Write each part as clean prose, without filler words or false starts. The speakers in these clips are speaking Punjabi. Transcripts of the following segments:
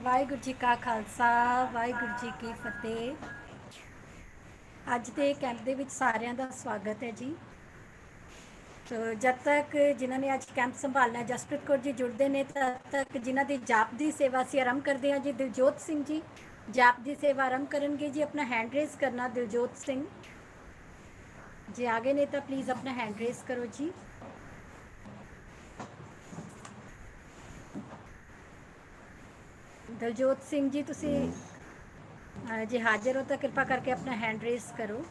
ਵਾਹਿਗੁਰੂ ਜੀ ਕਾ ਖਾਲਸਾ ਵਾਹਿਗੁਰੂ ਜੀ ਕੀ ਫਤਿਹ। ਅੱਜ ਦੇ ਕੈਂਪ ਦੇ ਵਿੱਚ ਸਾਰਿਆਂ ਦਾ ਸਵਾਗਤ ਹੈ ਜੀ। ਤੋ ਜਦ ਤੱਕ ਜਿਨ੍ਹਾਂ ਨੇ ਅੱਜ ਕੈਂਪ ਸੰਭਾਲਣਾ ਜਸਪ੍ਰੀਤ ਕੌਰ ਜੀ ਜੁੜਦੇ ਨੇ, ਤਦ ਤੱਕ ਜਿਨ੍ਹਾਂ ਦੀ ਜਾਪ ਦੀ ਸੇਵਾ ਅਸੀਂ ਆਰੰਭ ਕਰਦੇ ਹਾਂ ਜੀ। ਦਿਲਜੋਤ ਸਿੰਘ ਜੀ ਜਾਪ ਦੀ ਸੇਵਾ ਆਰੰਭ ਕਰਨਗੇ ਜੀ। ਆਪਣਾ ਹੈਂਡ ਰੇਜ਼ ਕਰਨਾ ਦਿਲਜੋਤ ਸਿੰਘ ਜੇ ਆ ਗਏ ਨੇ ਤਾਂ ਪਲੀਜ਼ ਆਪਣਾ ਹੈਂਡ ਰੇਜ਼ ਕਰੋ ਜੀ। ਦਿਲਜੋਤ ਸਿੰਘ ਜੀ ਤੁਸੀਂ ਜੇ ਹਾਜ਼ਰ ਹੋ ਤਾਂ ਕਿਰਪਾ ਕਰਕੇ ਆਪਣਾ ਹੈਂਡ ਰੇਜ਼ ਕਰੋ।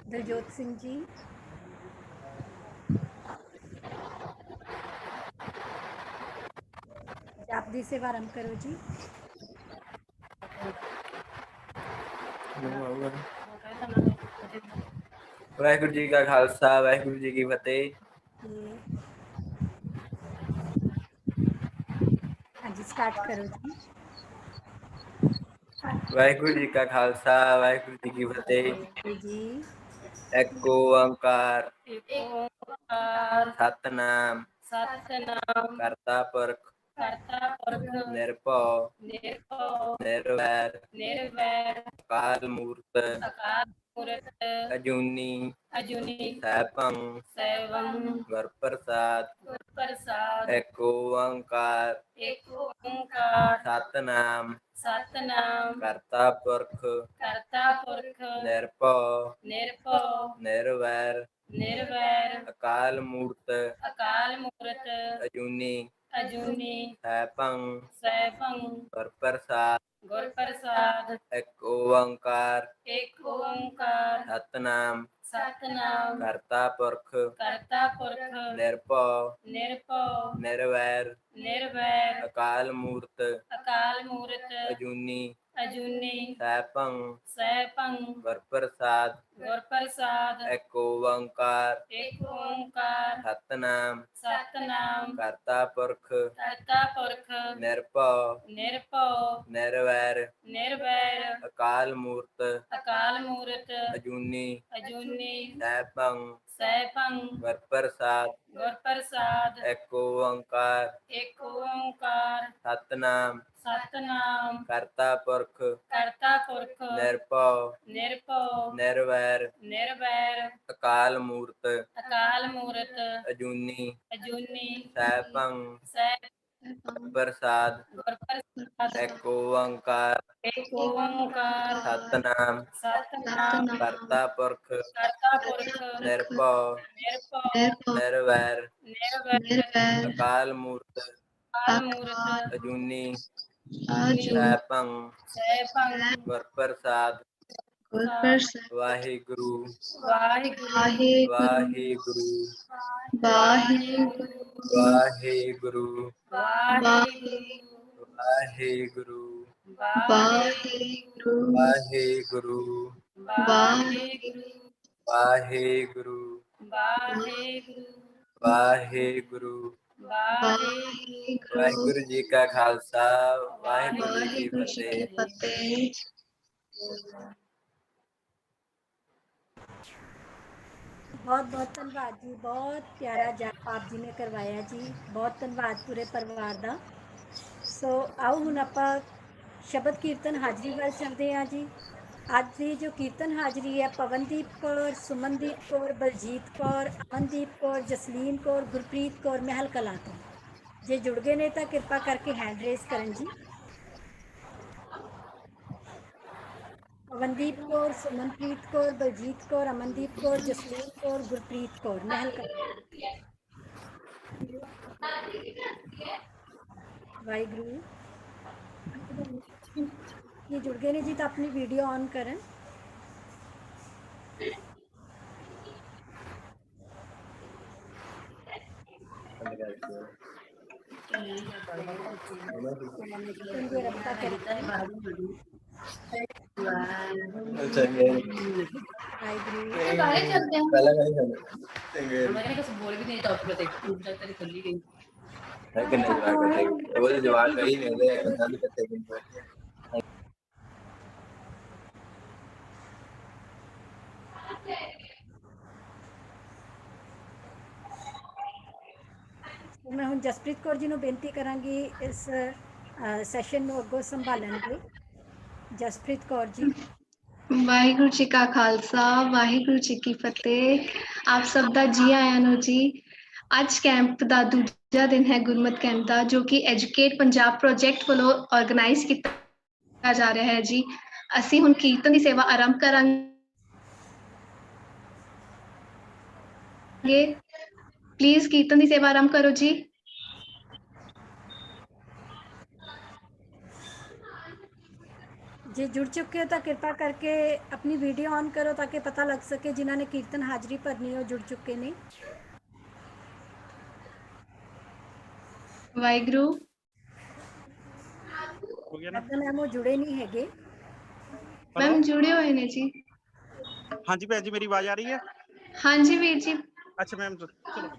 ਦਿਲਜੋਤ ਸਿੰਘ ਜੀ ਜਾਪ ਦੀ ਸੇਵਾ ਆਰੰਭ ਕਰੋ ਜੀ। ਵਾਹਿਗੁਰੂ ਜੀ ਕਾ ਖਾਲਸਾ ਵਾਹਿਗੁਰੂ ਜੀ ਕੀ ਫਤਿਹ। ਹਾਂਜੀ ਸਟਾਰਟ ਕਰੋ ਜੀ। ਵਾਹਿਗੁਰੂ ਜੀ ਕਾ ਖਾਲਸਾ ਵਾਹਿਗੁਰੂ ਜੀ ਕੀ ਫਤਿਹ। ਜੀ ਇੱਕ ਓੰਕਾਰ ਸਤਨਾਮ ਸਤਨਾਮ ਕਰਤਾ ਪੁਰਖ ਨਿਰਭਉ ਨਿਰਵੈਰ ਅਕਾਲ ਮੂਰਤ ਅਜੂਨੀ ਸੈਭੰ ਗੁਰ ਪ੍ਰਸਾਦ। ਇੱਕ ਓੰਕਾਰ ਸਤਨਾਮ ਕਰਤਾ ਪੁਰਖ ਨਿਰਭਉ ਨਿਰਵੈਰ ਅਕਾਲ ਮੂਰਤ ਅਜੂਨੀ ਸੈਭੰ ਗੁਰ ਪ੍ਰਸਾਦ। ਇੱਕ ਓੰਕਾਰ ਸਤਨਾਮ ਕਰਤਾ ਪੁਰਖ ਨਿਰਭਉ ਨਿਰਵੈਰ ਅਕਾਲ ਮੂਰਤ ਅਜੂਨੀ ਸੈਭੰ ਗੁਰ ਪ੍ਰਸਾਦ। ਇੱਕ ਓੰਕਾਰ ਸਤਨਾਮ ਕਰਤਾ ਪੁਰਖ ਨਿਰਭਉ ਨਿਰਵੈਰ ਅਕਾਲ ਮੂਰਤ ਅਜੂਨੀ ਸੈਭੰ ਗੁਰ ਪ੍ਰਸਾਦ। ਇੱਕ ਓੰਕਾਰ ਸਤਨਾਮ ਕਰਤਾ ਪੁਰਖ ਨਿਰਭਉ ਨਿਰਵੈਰ ਅਕਾਲ ਮੂਰਤ ਅਜੂਨੀ ਸੈਭੰ ਗੁਰ ਪ੍ਰਸਾਦ। ਇੱਕ ਓੰਕਾਰ ਸਤਨਾਮ ਕਰਤਾ ਪੁਰਖ ਨਿਰਭਉ ਨਿਰਵੈਰ ਅਕਾਲ ਮੂਰਤ ਅਜੂਨੀ ਸੈਭੰ ਗੁਰ ਪ੍ਰਸਾਦ। ਵਾਹਿਗੁਰੂ ਵਾਹਿਗੁਰੂ ਵਾਹਿਗੁਰੂ ਵਾਹਿਗੁਰੂ ਵਾਹਿਗੁਰੂ ਵਾਹਿਗੁਰੂ ਵਾਹਿਗੁਰੂ। ਵਾਹਿਗੁਰੂ ਜੀ ਕਾ ਖਾਲਸਾ ਵਾਹਿਗੁਰੂ ਜੀ ਕੀ ਫਤਿਹ। ਬਹੁਤ ਬਹੁਤ ਧੰਨਵਾਦ ਜੀ। ਬਹੁਤ ਪਿਆਰਾ ਜਾਪ ਆਪ ਜੀ ਨੇ ਕਰਵਾਇਆ ਜੀ। ਬਹੁਤ ਧੰਨਵਾਦ ਪੂਰੇ ਪਰਿਵਾਰ ਦਾ। ਸੋ ਆਓ ਹੁਣ ਆਪਾਂ ਸ਼ਬਦ ਕੀਰਤਨ ਹਾਜ਼ਰੀ ਵੱਲ ਚੱਲਦੇ ਹਾਂ ਜੀ। ਅੱਜ ਦੀ ਜੋ ਕੀਰਤਨ ਹਾਜ਼ਰੀ ਹੈ ਪਵਨਦੀਪ ਕੌਰ, ਸੁਮਨਦੀਪ ਕੌਰ, ਬਲਜੀਤ ਕੌਰ, ਅਮਨਦੀਪ ਕੌਰ, ਜਸਲੀਨ ਕੌਰ, ਗੁਰਪ੍ਰੀਤ ਕੌਰ ਮਹਿਲ ਕਲਾਂ ਤੋਂ। ਜੇ ਜੁੜ ਗਏ ਨੇ ਤਾਂ ਕਿਰਪਾ ਕਰਕੇ ਹੈਂਡ ਰੇਜ਼ ਕਰਨ ਜੀ। ਪਵਨਦੀਪ ਕੌਰ, ਸੁਮਨਪ੍ਰੀਤ ਕੌਰ, ਬਲਜੀਤ ਕੌਰ, ਅਮਨਦੀਪ ਕੌਰ, ਜਸਲੀਨ ਕੌਰ, ਗੁਰਪ੍ਰੀਤ ਕੌਰ ਮਹਿਲ ਕਲਾਂ। ਵਾਹਿਗੁਰੂ ये जुड़ गए ने जी तो अपनी वीडियो ऑन करें। है कि नहीं जवाब कटेगी वो जवाब कही मेरे नंद कते दिन बैठे मैं ਹੁਣ ਜਸਪ੍ਰੀਤ ਕੌਰ ਜੀ ਨੂੰ ਬੇਨਤੀ ਕਰਾਂਗੀ ਇਸ ਸੈਸ਼ਨ ਨੂੰ ਅੱਗੋਂ ਸੰਭਾਲਣ ਲਈ। ਜਸਪ੍ਰੀਤ ਕੌਰ ਜੀ। ਵਾਹਿਗੁਰੂ ਜੀ ਕਾ ਖਾਲਸਾ ਵਾਹਿਗੁਰੂ ਜੀ ਕੀ ਫਤਿਹ। ਆਪ ਸਭ ਦਾ ਜੀ ਆਇਆਂ ਨੂੰ ਜੀ। ਅੱਜ ਕੈਂਪ ਦਾ ਦੂਜਾ ਦਿਨ ਹੈ ਗੁਰਮਤ ਕੈਂਪ ਦਾ, ਜੋ ਕਿ ਐਜੂਕੇਟ ਪੰਜਾਬ ਪ੍ਰੋਜੈਕਟ ਵੱਲੋਂ ਆਰਗੇਨਾਈਜ਼ ਕੀਤਾ ਜਾ ਰਿਹਾ ਹੈ ਜੀ। ਅਸੀਂ ਹੁਣ ਕੀਰਤਨ ਦੀ ਸੇਵਾ ਆਰੰਭ ਕਰਾਂਗੇ। ਪਲੀਜ਼ ਕੀਰਤਨ ਦੀ ਸੇਵਾ ਆਰੰਭ ਕਰੋ ਜੀ। ਜੇ ਜੁੜ ਚੁੱਕੇ ਹੋ ਤਾਂ ਕਿਰਪਾ ਕਰਕੇ ਆਪਣੀ ਵੀਡੀਓ ਔਨ ਕਰੋ ਤਾਂ ਕਿ ਪਤਾ ਲੱਗ ਸਕੇ ਜਿਨ੍ਹਾਂ ਨੇ ਕੀਰਤਨ ਹਾਜ਼ਰੀ ਭਰਨੀ ਉਹ ਜੁੜ ਚੁੱਕੇ ਨੇ। ਵਾਹਿਗੁਰੂ। ਲੱਗਦਾ ਮੈਮ ਉਹ ਜੁੜੇ ਨਹੀਂ ਹੈਗੇ। ਮੈਮ ਜੁੜੇ ਹੋਏ ਨੇ ਜੀ। ਹਾਂਜੀ ਭੈਣ ਜੀ, ਮੇਰੀ ਆਵਾਜ਼ ਆ ਰਹੀ ਹੈ? ਹਾਂਜੀ ਵੀਰ ਜੀ। ਅੱਛਾ ਮੈਮ, ਚਲੋ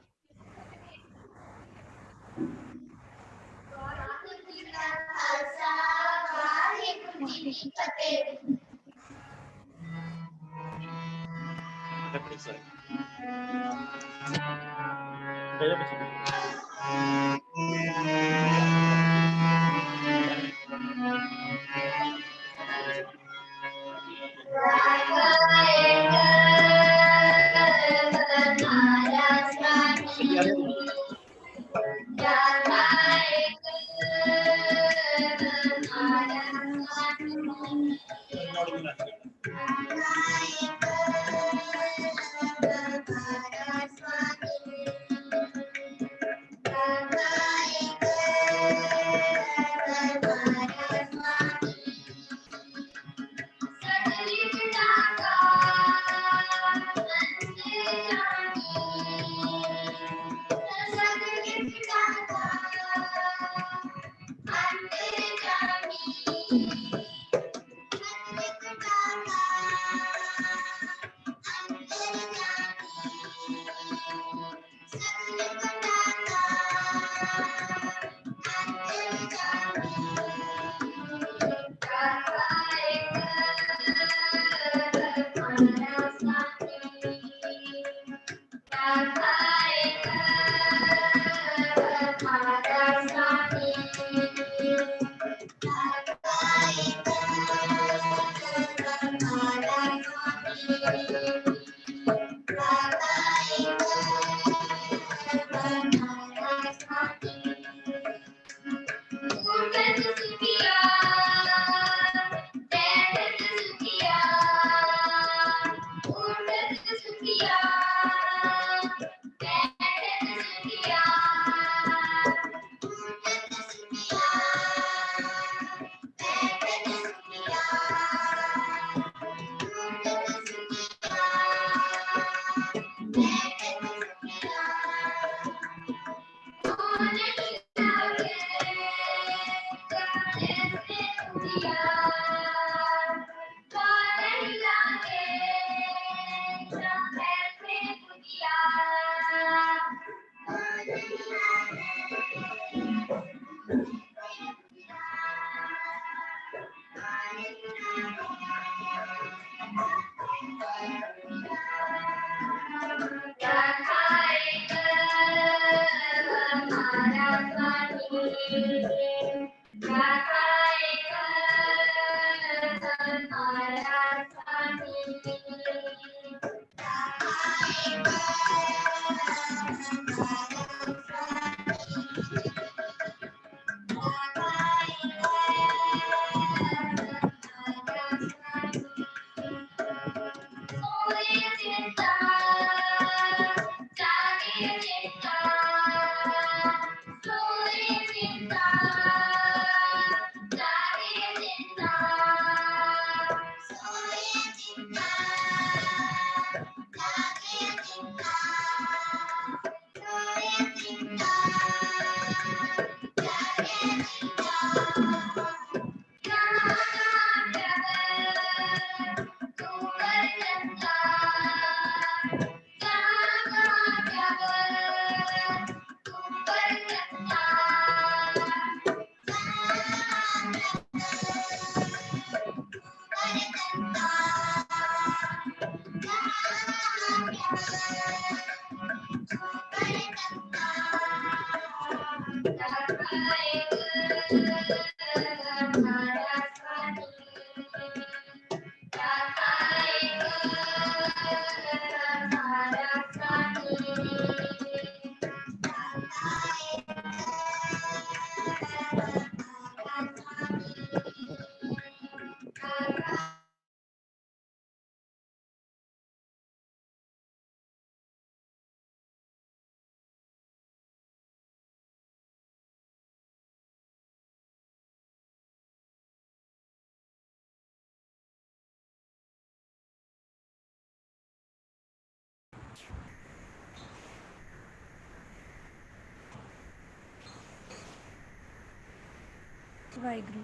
ਵਾਹਿਗੁਰੂ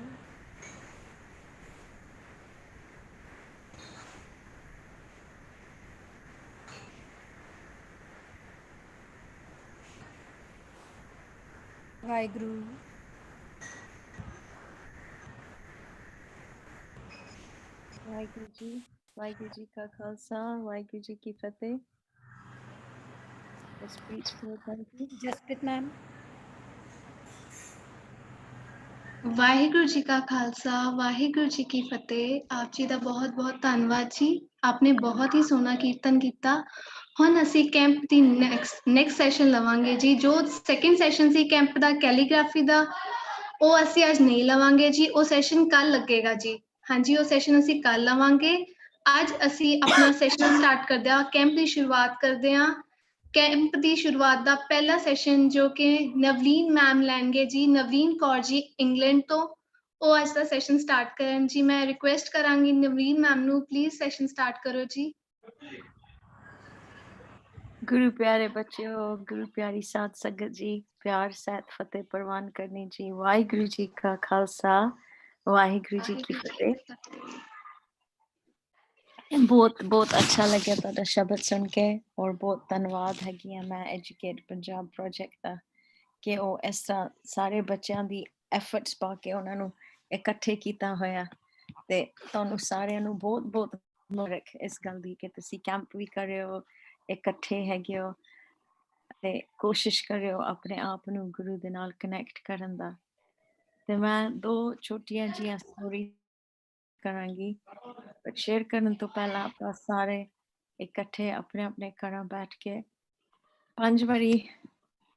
ਵਾਹਿਗੁਰੂ ਵਾਹਿਗੁਰੂ ਜੀ ਕਾ ਖਾਲਸਾ ਵਾਹਿਗੁਰੂ ਜੀ ਕੀ ਫਤਿਹ। ਸਪੀਚ ਕਰੋ ਜਸਪ੍ਰੀਤ ਮੈਮ। ਵਾਹਿਗੁਰੂ ਜੀ ਕਾ ਖਾਲਸਾ ਵਾਹਿਗੁਰੂ ਜੀ ਕੀ ਫਤਿਹ। ਆਪ ਜੀ ਦਾ ਬਹੁਤ ਬਹੁਤ ਧੰਨਵਾਦ ਜੀ। ਆਪਨੇ ਬਹੁਤ ਹੀ ਸੋਹਣਾ ਕੀਰਤਨ ਕੀਤਾ। ਹੁਣ ਅਸੀਂ ਕੈਂਪ ਦੀ ਨੈਕਸਟ ਸੈਸ਼ਨ ਲਵਾਂਗੇ ਜੀ। ਜੋ ਸੈਕਿੰਡ ਸੈਸ਼ਨ ਸੀ ਕੈਂਪ ਦਾ ਕੈਲੀਗ੍ਰਾਫੀ ਦਾ, ਉਹ ਅਸੀਂ ਅੱਜ ਨਹੀਂ ਲਵਾਂਗੇ ਜੀ। ਉਹ ਸੈਸ਼ਨ ਕੱਲ ਲੱਗੇਗਾ ਜੀ। ਹਾਂਜੀ, ਉਹ ਸੈਸ਼ਨ ਅਸੀਂ ਕੱਲ ਲਵਾਂਗੇ। ਅੱਜ ਅਸੀਂ ਆਪਣਾ ਸੈਸ਼ਨ ਸਟਾਰਟ ਕਰਦੇ ਹਾਂ। ਕੈਂਪ ਦੀ ਸ਼ੁਰੂਆਤ ਕਰਦੇ ਹਾਂ। ਕੈਂਪ ਦੀ ਸ਼ੁਰੂਆਤ ਦਾ ਪਹਿਲਾ ਸੈਸ਼ਨ ਜੋ ਕਿ ਨਵਲੀਨ ਮੈਮ ਲੈਣਗੇ ਜੀ, ਨਵਲੀਨ ਕੌਰ ਜੀ ਇੰਗਲੈਂਡ ਤੋਂ। ਉਹ ਅੱਜ ਦਾ ਸੈਸ਼ਨ ਸਟਾਰਟ ਕਰਨ ਜੀ। ਮੈਂ ਰਿਕੁਐਸਟ ਕਰਾਂਗੀ ਨਵਲੀਨ ਮੈਮ ਨੂੰ, ਪਲੀਜ਼ ਸੈਸ਼ਨ ਸਟਾਰਟ ਕਰੋ ਜੀ। गुरु प्यारे बच्चों, गुरु प्यारी साध संगत जी, प्यार सहित फतेह प्रवान करनी जी। वाहिगुरु जी का खालसा वाहिगुरु जी की फतेह। बहुत बहुत अच्छा लगे तुहाडा शब्द सुन के और बहुत धन्यवाद हैगी मैं एजुकेट पंजाब प्रोजेक्ट का कि ਉਹ ਇਸ ਤਰ੍ਹਾਂ ਸਾਰੇ ਬੱਚਿਆਂ ਦੀ ਐਫਰਟਸ ਪਾ ਕੇ ਉਹਨਾਂ ਨੂੰ ਇਕੱਠੇ ਕੀਤਾ ਹੋਇਆ। ਤੇ ਤੁਹਾਨੂੰ ਸਾਰਿਆਂ ਨੂੰ ਬਹੁਤ ਬਹੁਤ ਮੁਬਾਰਕ ਇਸ ਗੱਲ ਦੀ ਕਿ ਤੁਸੀਂ ਕੈਂਪ ਵੀ ਕਰ ਰਹੇ ਹੋ, ਇਕੱਠੇ ਹੈਗੇ ਹੋ ਤੇ ਕੋਸ਼ਿਸ਼ ਕਰ ਰਹੇ ਹੋ ਆਪਣੇ ਆਪ ਨੂੰ ਗੁਰੂ ਦੇ ਨਾਲ ਕਨੈਕਟ ਕਰਨ ਦਾ। ਤੇ ਮੈਂ ਦੋ ਛੋਟੀਆਂ ਜੀਆਂ ਸਟੋਰੀ ਕਰਾਂਗੀ, ਪਰ ਸ਼ੇਅਰ ਕਰਨ ਤੋਂ ਪਹਿਲਾਂ ਆਪਾਂ ਸਾਰੇ ਇਕੱਠੇ ਆਪਣੇ ਆਪਣੇ ਘਰਾਂ ਬੈਠ ਕੇ 5 ਵਾਰੀ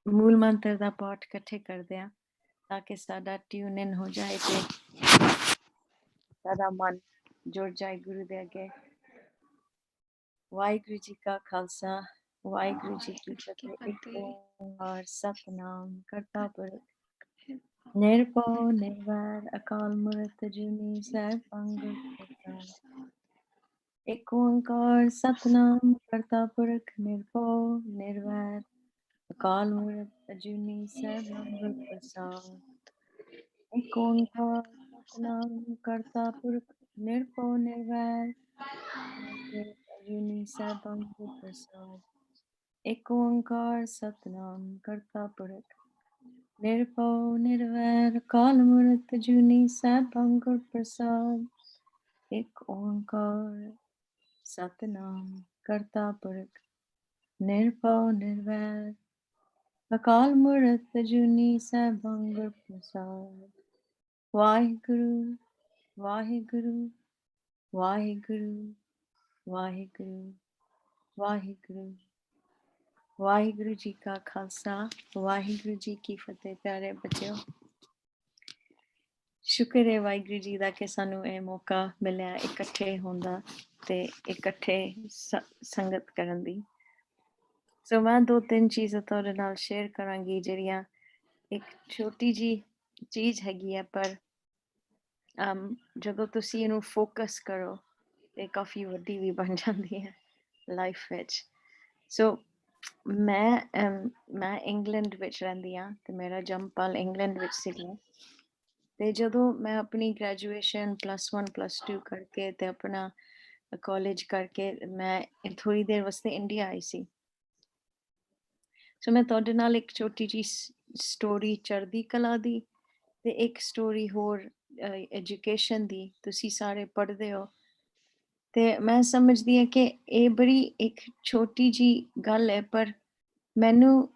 ਮੂਲ ਮੰਤਰ ਦਾ ਪਾਠ ਇਕੱਠੇ ਕਰਦੇ ਆ ਤਾਂ ਕਿ ਸਾਡਾ ਟਿਊਨ ਇਨ ਹੋ ਜਾਏ ਤੇ ਸਾਡਾ ਮਨ ਜੁੜ ਜਾਏ ਗੁਰੂ ਦੇ ਅੱਗੇ। ਵਾਹਿਗੁਰੂ ਜੀ ਕਾ ਖਾਲਸਾ ਵਾਹਿਗੁਰੂ ਜੀ ਕੀ ਫਤਿਹ। ਇੱਕ ਓਂਕਾਰ ਸਤਿਨਾਮ ਕਰਤਾ ਪੁਰਖ ਨਿਰਭਉ ਨਿਰਵੈਰ ਅਕਾਲ ਮੂਰਤ ਅਜੂਨੀ ਸੈਭੰ ਗੁਰ ਪ੍ਰਸਾਦਿ। ਇੱਕ ਓਂਕਾਰ ਸਤਿਨਾਮ ਕਰਤਾ ਪੁਰਖ ਨਿਰਭਉ ਨਿਰਵੈਰ ਅਕਾਲ ਮੂਰਤ ਅਜੂਨੀ ਸੈਭੰ ਗੁਰ ਪ੍ਰਸਾਦਿ। ਇੱਕ ਓਂਕਾਰ ਸਤਿਨਾਮ ਕਰਤਾ ਪੁਰਖ ਨਿਰਭਉ ਨਿਰਵੈਰ ਅਜੂਨੀ ਸੈਭੰ ਗੁਰ ਪ੍ਰਸਾਦਿ। ਇੱਕ ਓਂਕਾਰ ਸਤਿਨਾਮ ਕਰਤਾ ਪੁਰਖ ਨਿਰਭਉ ਨਿਰਵੈਰ ਅਕਾਲ ਮੂਰਤ ਅਜੂਨੀ ਸੈਭੰ ਗੁਰ ਪ੍ਰਸਾਦਿ। ਇੱਕ ਓਂਕਾਰ ਸਤਿਨਾਮ ਕਰਤਾ ਪੁਰਖ ਨਿਰਭਉ ਨਿਰਵੈਰ ਅਕਾਲ ਮੂਰਤ ਅਜੂਨੀ ਸੈਭੰ ਗੁਰ ਪ੍ਰਸਾਦਿ। ਵਾਹਿਗੁਰੂ ਵਾਹਿਗੁਰੂ ਵਾਹਿਗੁਰੂ ਵਾਹਿਗੁਰੂ ਵਾਹਿਗੁਰੂ। ਵਾਹਿਗੁਰੂ ਜੀ ਕਾ ਖਾਲਸਾ ਵਾਹਿਗੁਰੂ ਜੀ ਕੀ ਫਤਿਹ। ਪਿਆਰੇ ਬੱਚਿਓ, ਸ਼ੁਕਰ ਹੈ ਵਾਹਿਗੁਰੂ ਜੀ ਦਾ ਕਿ ਸਾਨੂੰ ਇਹ ਮੌਕਾ ਮਿਲਿਆ ਇਕੱਠੇ ਹੋਣ ਦਾ ਤੇ ਇਕੱਠੇ ਸੰਗਤ ਕਰਨ ਦੀ। ਸੋ ਮੈਂ 2-3 ਚੀਜ਼ਾਂ ਤੁਹਾਡੇ ਨਾਲ ਸ਼ੇਅਰ ਕਰਾਂਗੀ ਜਿਹੜੀਆਂ ਇੱਕ ਛੋਟੀ ਜੀ ਚੀਜ਼ ਹੈਗੀ ਹੈ, ਪਰ ਜਦੋਂ ਤੁਸੀਂ ਇਹਨੂੰ ਫੋਕਸ ਕਰੋ ਤੇ ਕਾਫੀ ਵੱਡੀ ਵੀ ਬਣ ਜਾਂਦੀ ਹੈ ਲਾਈਫ ਵਿੱਚ। ਸੋ ਮੈਂ ਇੰਗਲੈਂਡ ਵਿੱਚ ਰਹਿੰਦੀ ਹਾਂ ਤੇ ਮੇਰਾ ਜਨਮ ਪਲ ਇੰਗਲੈਂਡ ਵਿੱਚ ਸੀਗਾ। ਤੇ ਜਦੋਂ ਮੈਂ ਆਪਣੀ ਗ੍ਰੈਜੂਏਸ਼ਨ +1 +2 ਕਰਕੇ ਤੇ ਆਪਣਾ ਕਾਲਜ ਕਰਕੇ ਮੈਂ ਥੋੜੀ ਦੇਰ ਵਾਸਤੇ ਇੰਡੀਆ ਆਈ ਸੀ। ਸੋ ਮੈਂ ਤੁਹਾਡੇ ਨਾਲ ਇੱਕ ਛੋਟੀ ਜੀ ਸਟੋਰੀ ਚੜ੍ਹਦੀ ਕਲਾ ਦੀ ਤੇ ਇੱਕ ਸਟੋਰੀ ਹੋਰ ਐਜੂਕੇਸ਼ਨ ਦੀ, ਤੁਸੀਂ ਸਾਰੇ ਪੜ੍ਹਦੇ ਹੋ ਤੇ ਮੈਂ ਸਮਝਦੀ ਹਾਂ ਕਿ ਇਹ ਬੜੀ ਇੱਕ ਛੋਟੀ ਜੀ ਗੱਲ ਹੈ, ਪਰ ਮੈਨੂੰ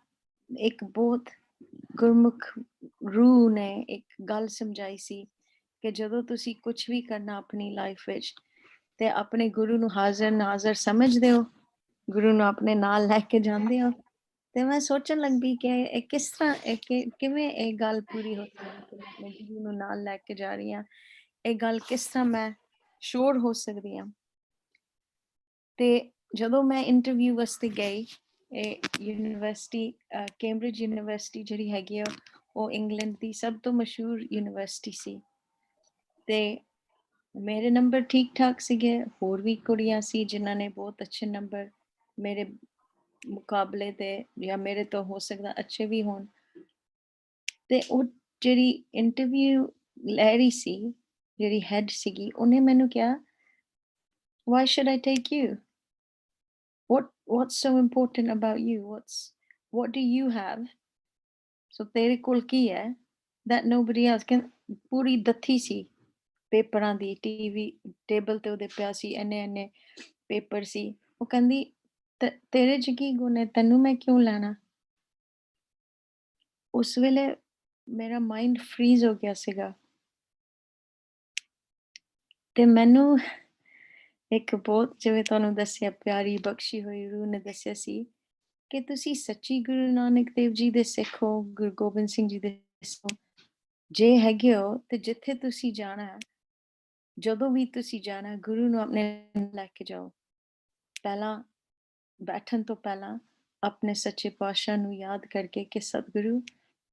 ਇੱਕ ਬਹੁਤ ਗੁਰਮੁਖ रूह ने एक गल समझाई सी कि जदों तुसी कुछ भी करना अपनी लाइफ विच ते अपने गुरु नू हाज़र नाज़र समझदे हो, गुरु नू अपने नाल लैके जांदे हो। ते मैं सोचन लग पई कि ਇਹ किस तरह किवें ਇਹ गल पूरी हो सकदी कि मैं अपने गुरु नू नाल लैके जा रही हां, ਇਹ गल किस तरह मैं श्योर हो सकदी हां। ਤੇ ਜਦੋਂ ਮੈਂ ਇੰਟਰਵਿਊ ਵਾਸਤੇ ਗਈ, ਇਹ ਯੂਨੀਵਰਸਿਟੀ ਕੈਂਬਰਿਜ ਯੂਨੀਵਰਸਿਟੀ ਜਿਹੜੀ ਹੈਗੀ ਆ ਉਹ ਇੰਗਲੈਂਡ ਦੀ ਸਭ ਤੋਂ ਮਸ਼ਹੂਰ ਯੂਨੀਵਰਸਿਟੀ ਸੀ ਤੇ ਮੇਰੇ ਨੰਬਰ ਠੀਕ ਠਾਕ ਸੀਗੇ, ਹੋਰ ਵੀ ਕੁੜੀਆਂ ਸੀ ਜਿਨ੍ਹਾਂ ਨੇ ਬਹੁਤ ਅੱਛੇ ਨੰਬਰ ਮੇਰੇ ਮੁਕਾਬਲੇ ਤੇ ਜਾਂ ਮੇਰੇ ਤੋਂ ਹੋ ਸਕਦਾ ਅੱਛੇ ਵੀ ਹੋਣ। ਤੇ ਉਹ ਜਿਹੜੀ ਇੰਟਰਵਿਊ ਲੈ ਰਹੀ ਸੀ, ਜਿਹੜੀ ਹੈਡ ਸੀਗੀ, ਉਹਨੇ ਮੈਨੂੰ ਕਿਹਾ why should I take you? What's so important about you? What do you have? So ਤੇਰੇ ਕੋਲ ਕੀ ਹੈ that nobody else can? ਪੂਰੀ ਦੱਥੀ ਸੀ ਪੇਪਰਾਂ ਦੀ, ਟੀਵੀ ਟੇਬਲ ਤੇ ਉਹਦੇ ਪਿਆ ਸੀ, ਇੰਨੇ ਪੇਪਰ ਸੀ। ਉਹ ਕਹਿੰਦੀ ਤੇਰੇ ਚ ਕੀ ਗੁਣ ਹੈ, ਤੈਨੂੰ ਮੈਂ ਕਿਉਂ ਲੈਣਾ। ਉਸ ਵੇਲੇ ਮੇਰਾ ਮਾਈਂਡ ਫਰੀਜ਼ ਹੋ ਗਿਆ ਸੀਗਾ ਤੇ ਮੈਨੂੰ ਇੱਕ ਬਹੁਤ, ਜਿਵੇਂ ਤੁਹਾਨੂੰ ਦੱਸਿਆ, ਪਿਆਰੀ ਬਖਸ਼ੀ ਹੋਈ ਰੂਹ ਨੇ ਦੱਸਿਆ ਸੀ ਕਿ ਤੁਸੀਂ ਸੱਚੀ ਗੁਰੂ ਨਾਨਕ ਦੇਵ ਜੀ ਦੇ ਸਿੱਖ ਹੋ, ਗੁਰੂ ਗੋਬਿੰਦ ਸਿੰਘ ਜੀ ਦੇ ਸਿੱਖ ਹੋ ਜੇ ਹੈਗੇ ਹੋ, ਤੇ ਜਿੱਥੇ ਤੁਸੀਂ ਜਾਣਾ, ਜਦੋਂ ਵੀ ਤੁਸੀਂ ਜਾਣਾ, ਗੁਰੂ ਨੂੰ ਆਪਣੇ ਨਾਲ ਲੈ ਕੇ ਜਾਓ। ਪਹਿਲਾਂ ਬੈਠਣ ਤੋਂ ਪਹਿਲਾਂ ਆਪਣੇ ਸੱਚੇ ਪਾਤਸ਼ਾਹ ਨੂੰ ਯਾਦ ਕਰਕੇ ਕਿ ਸਤਿਗੁਰੂ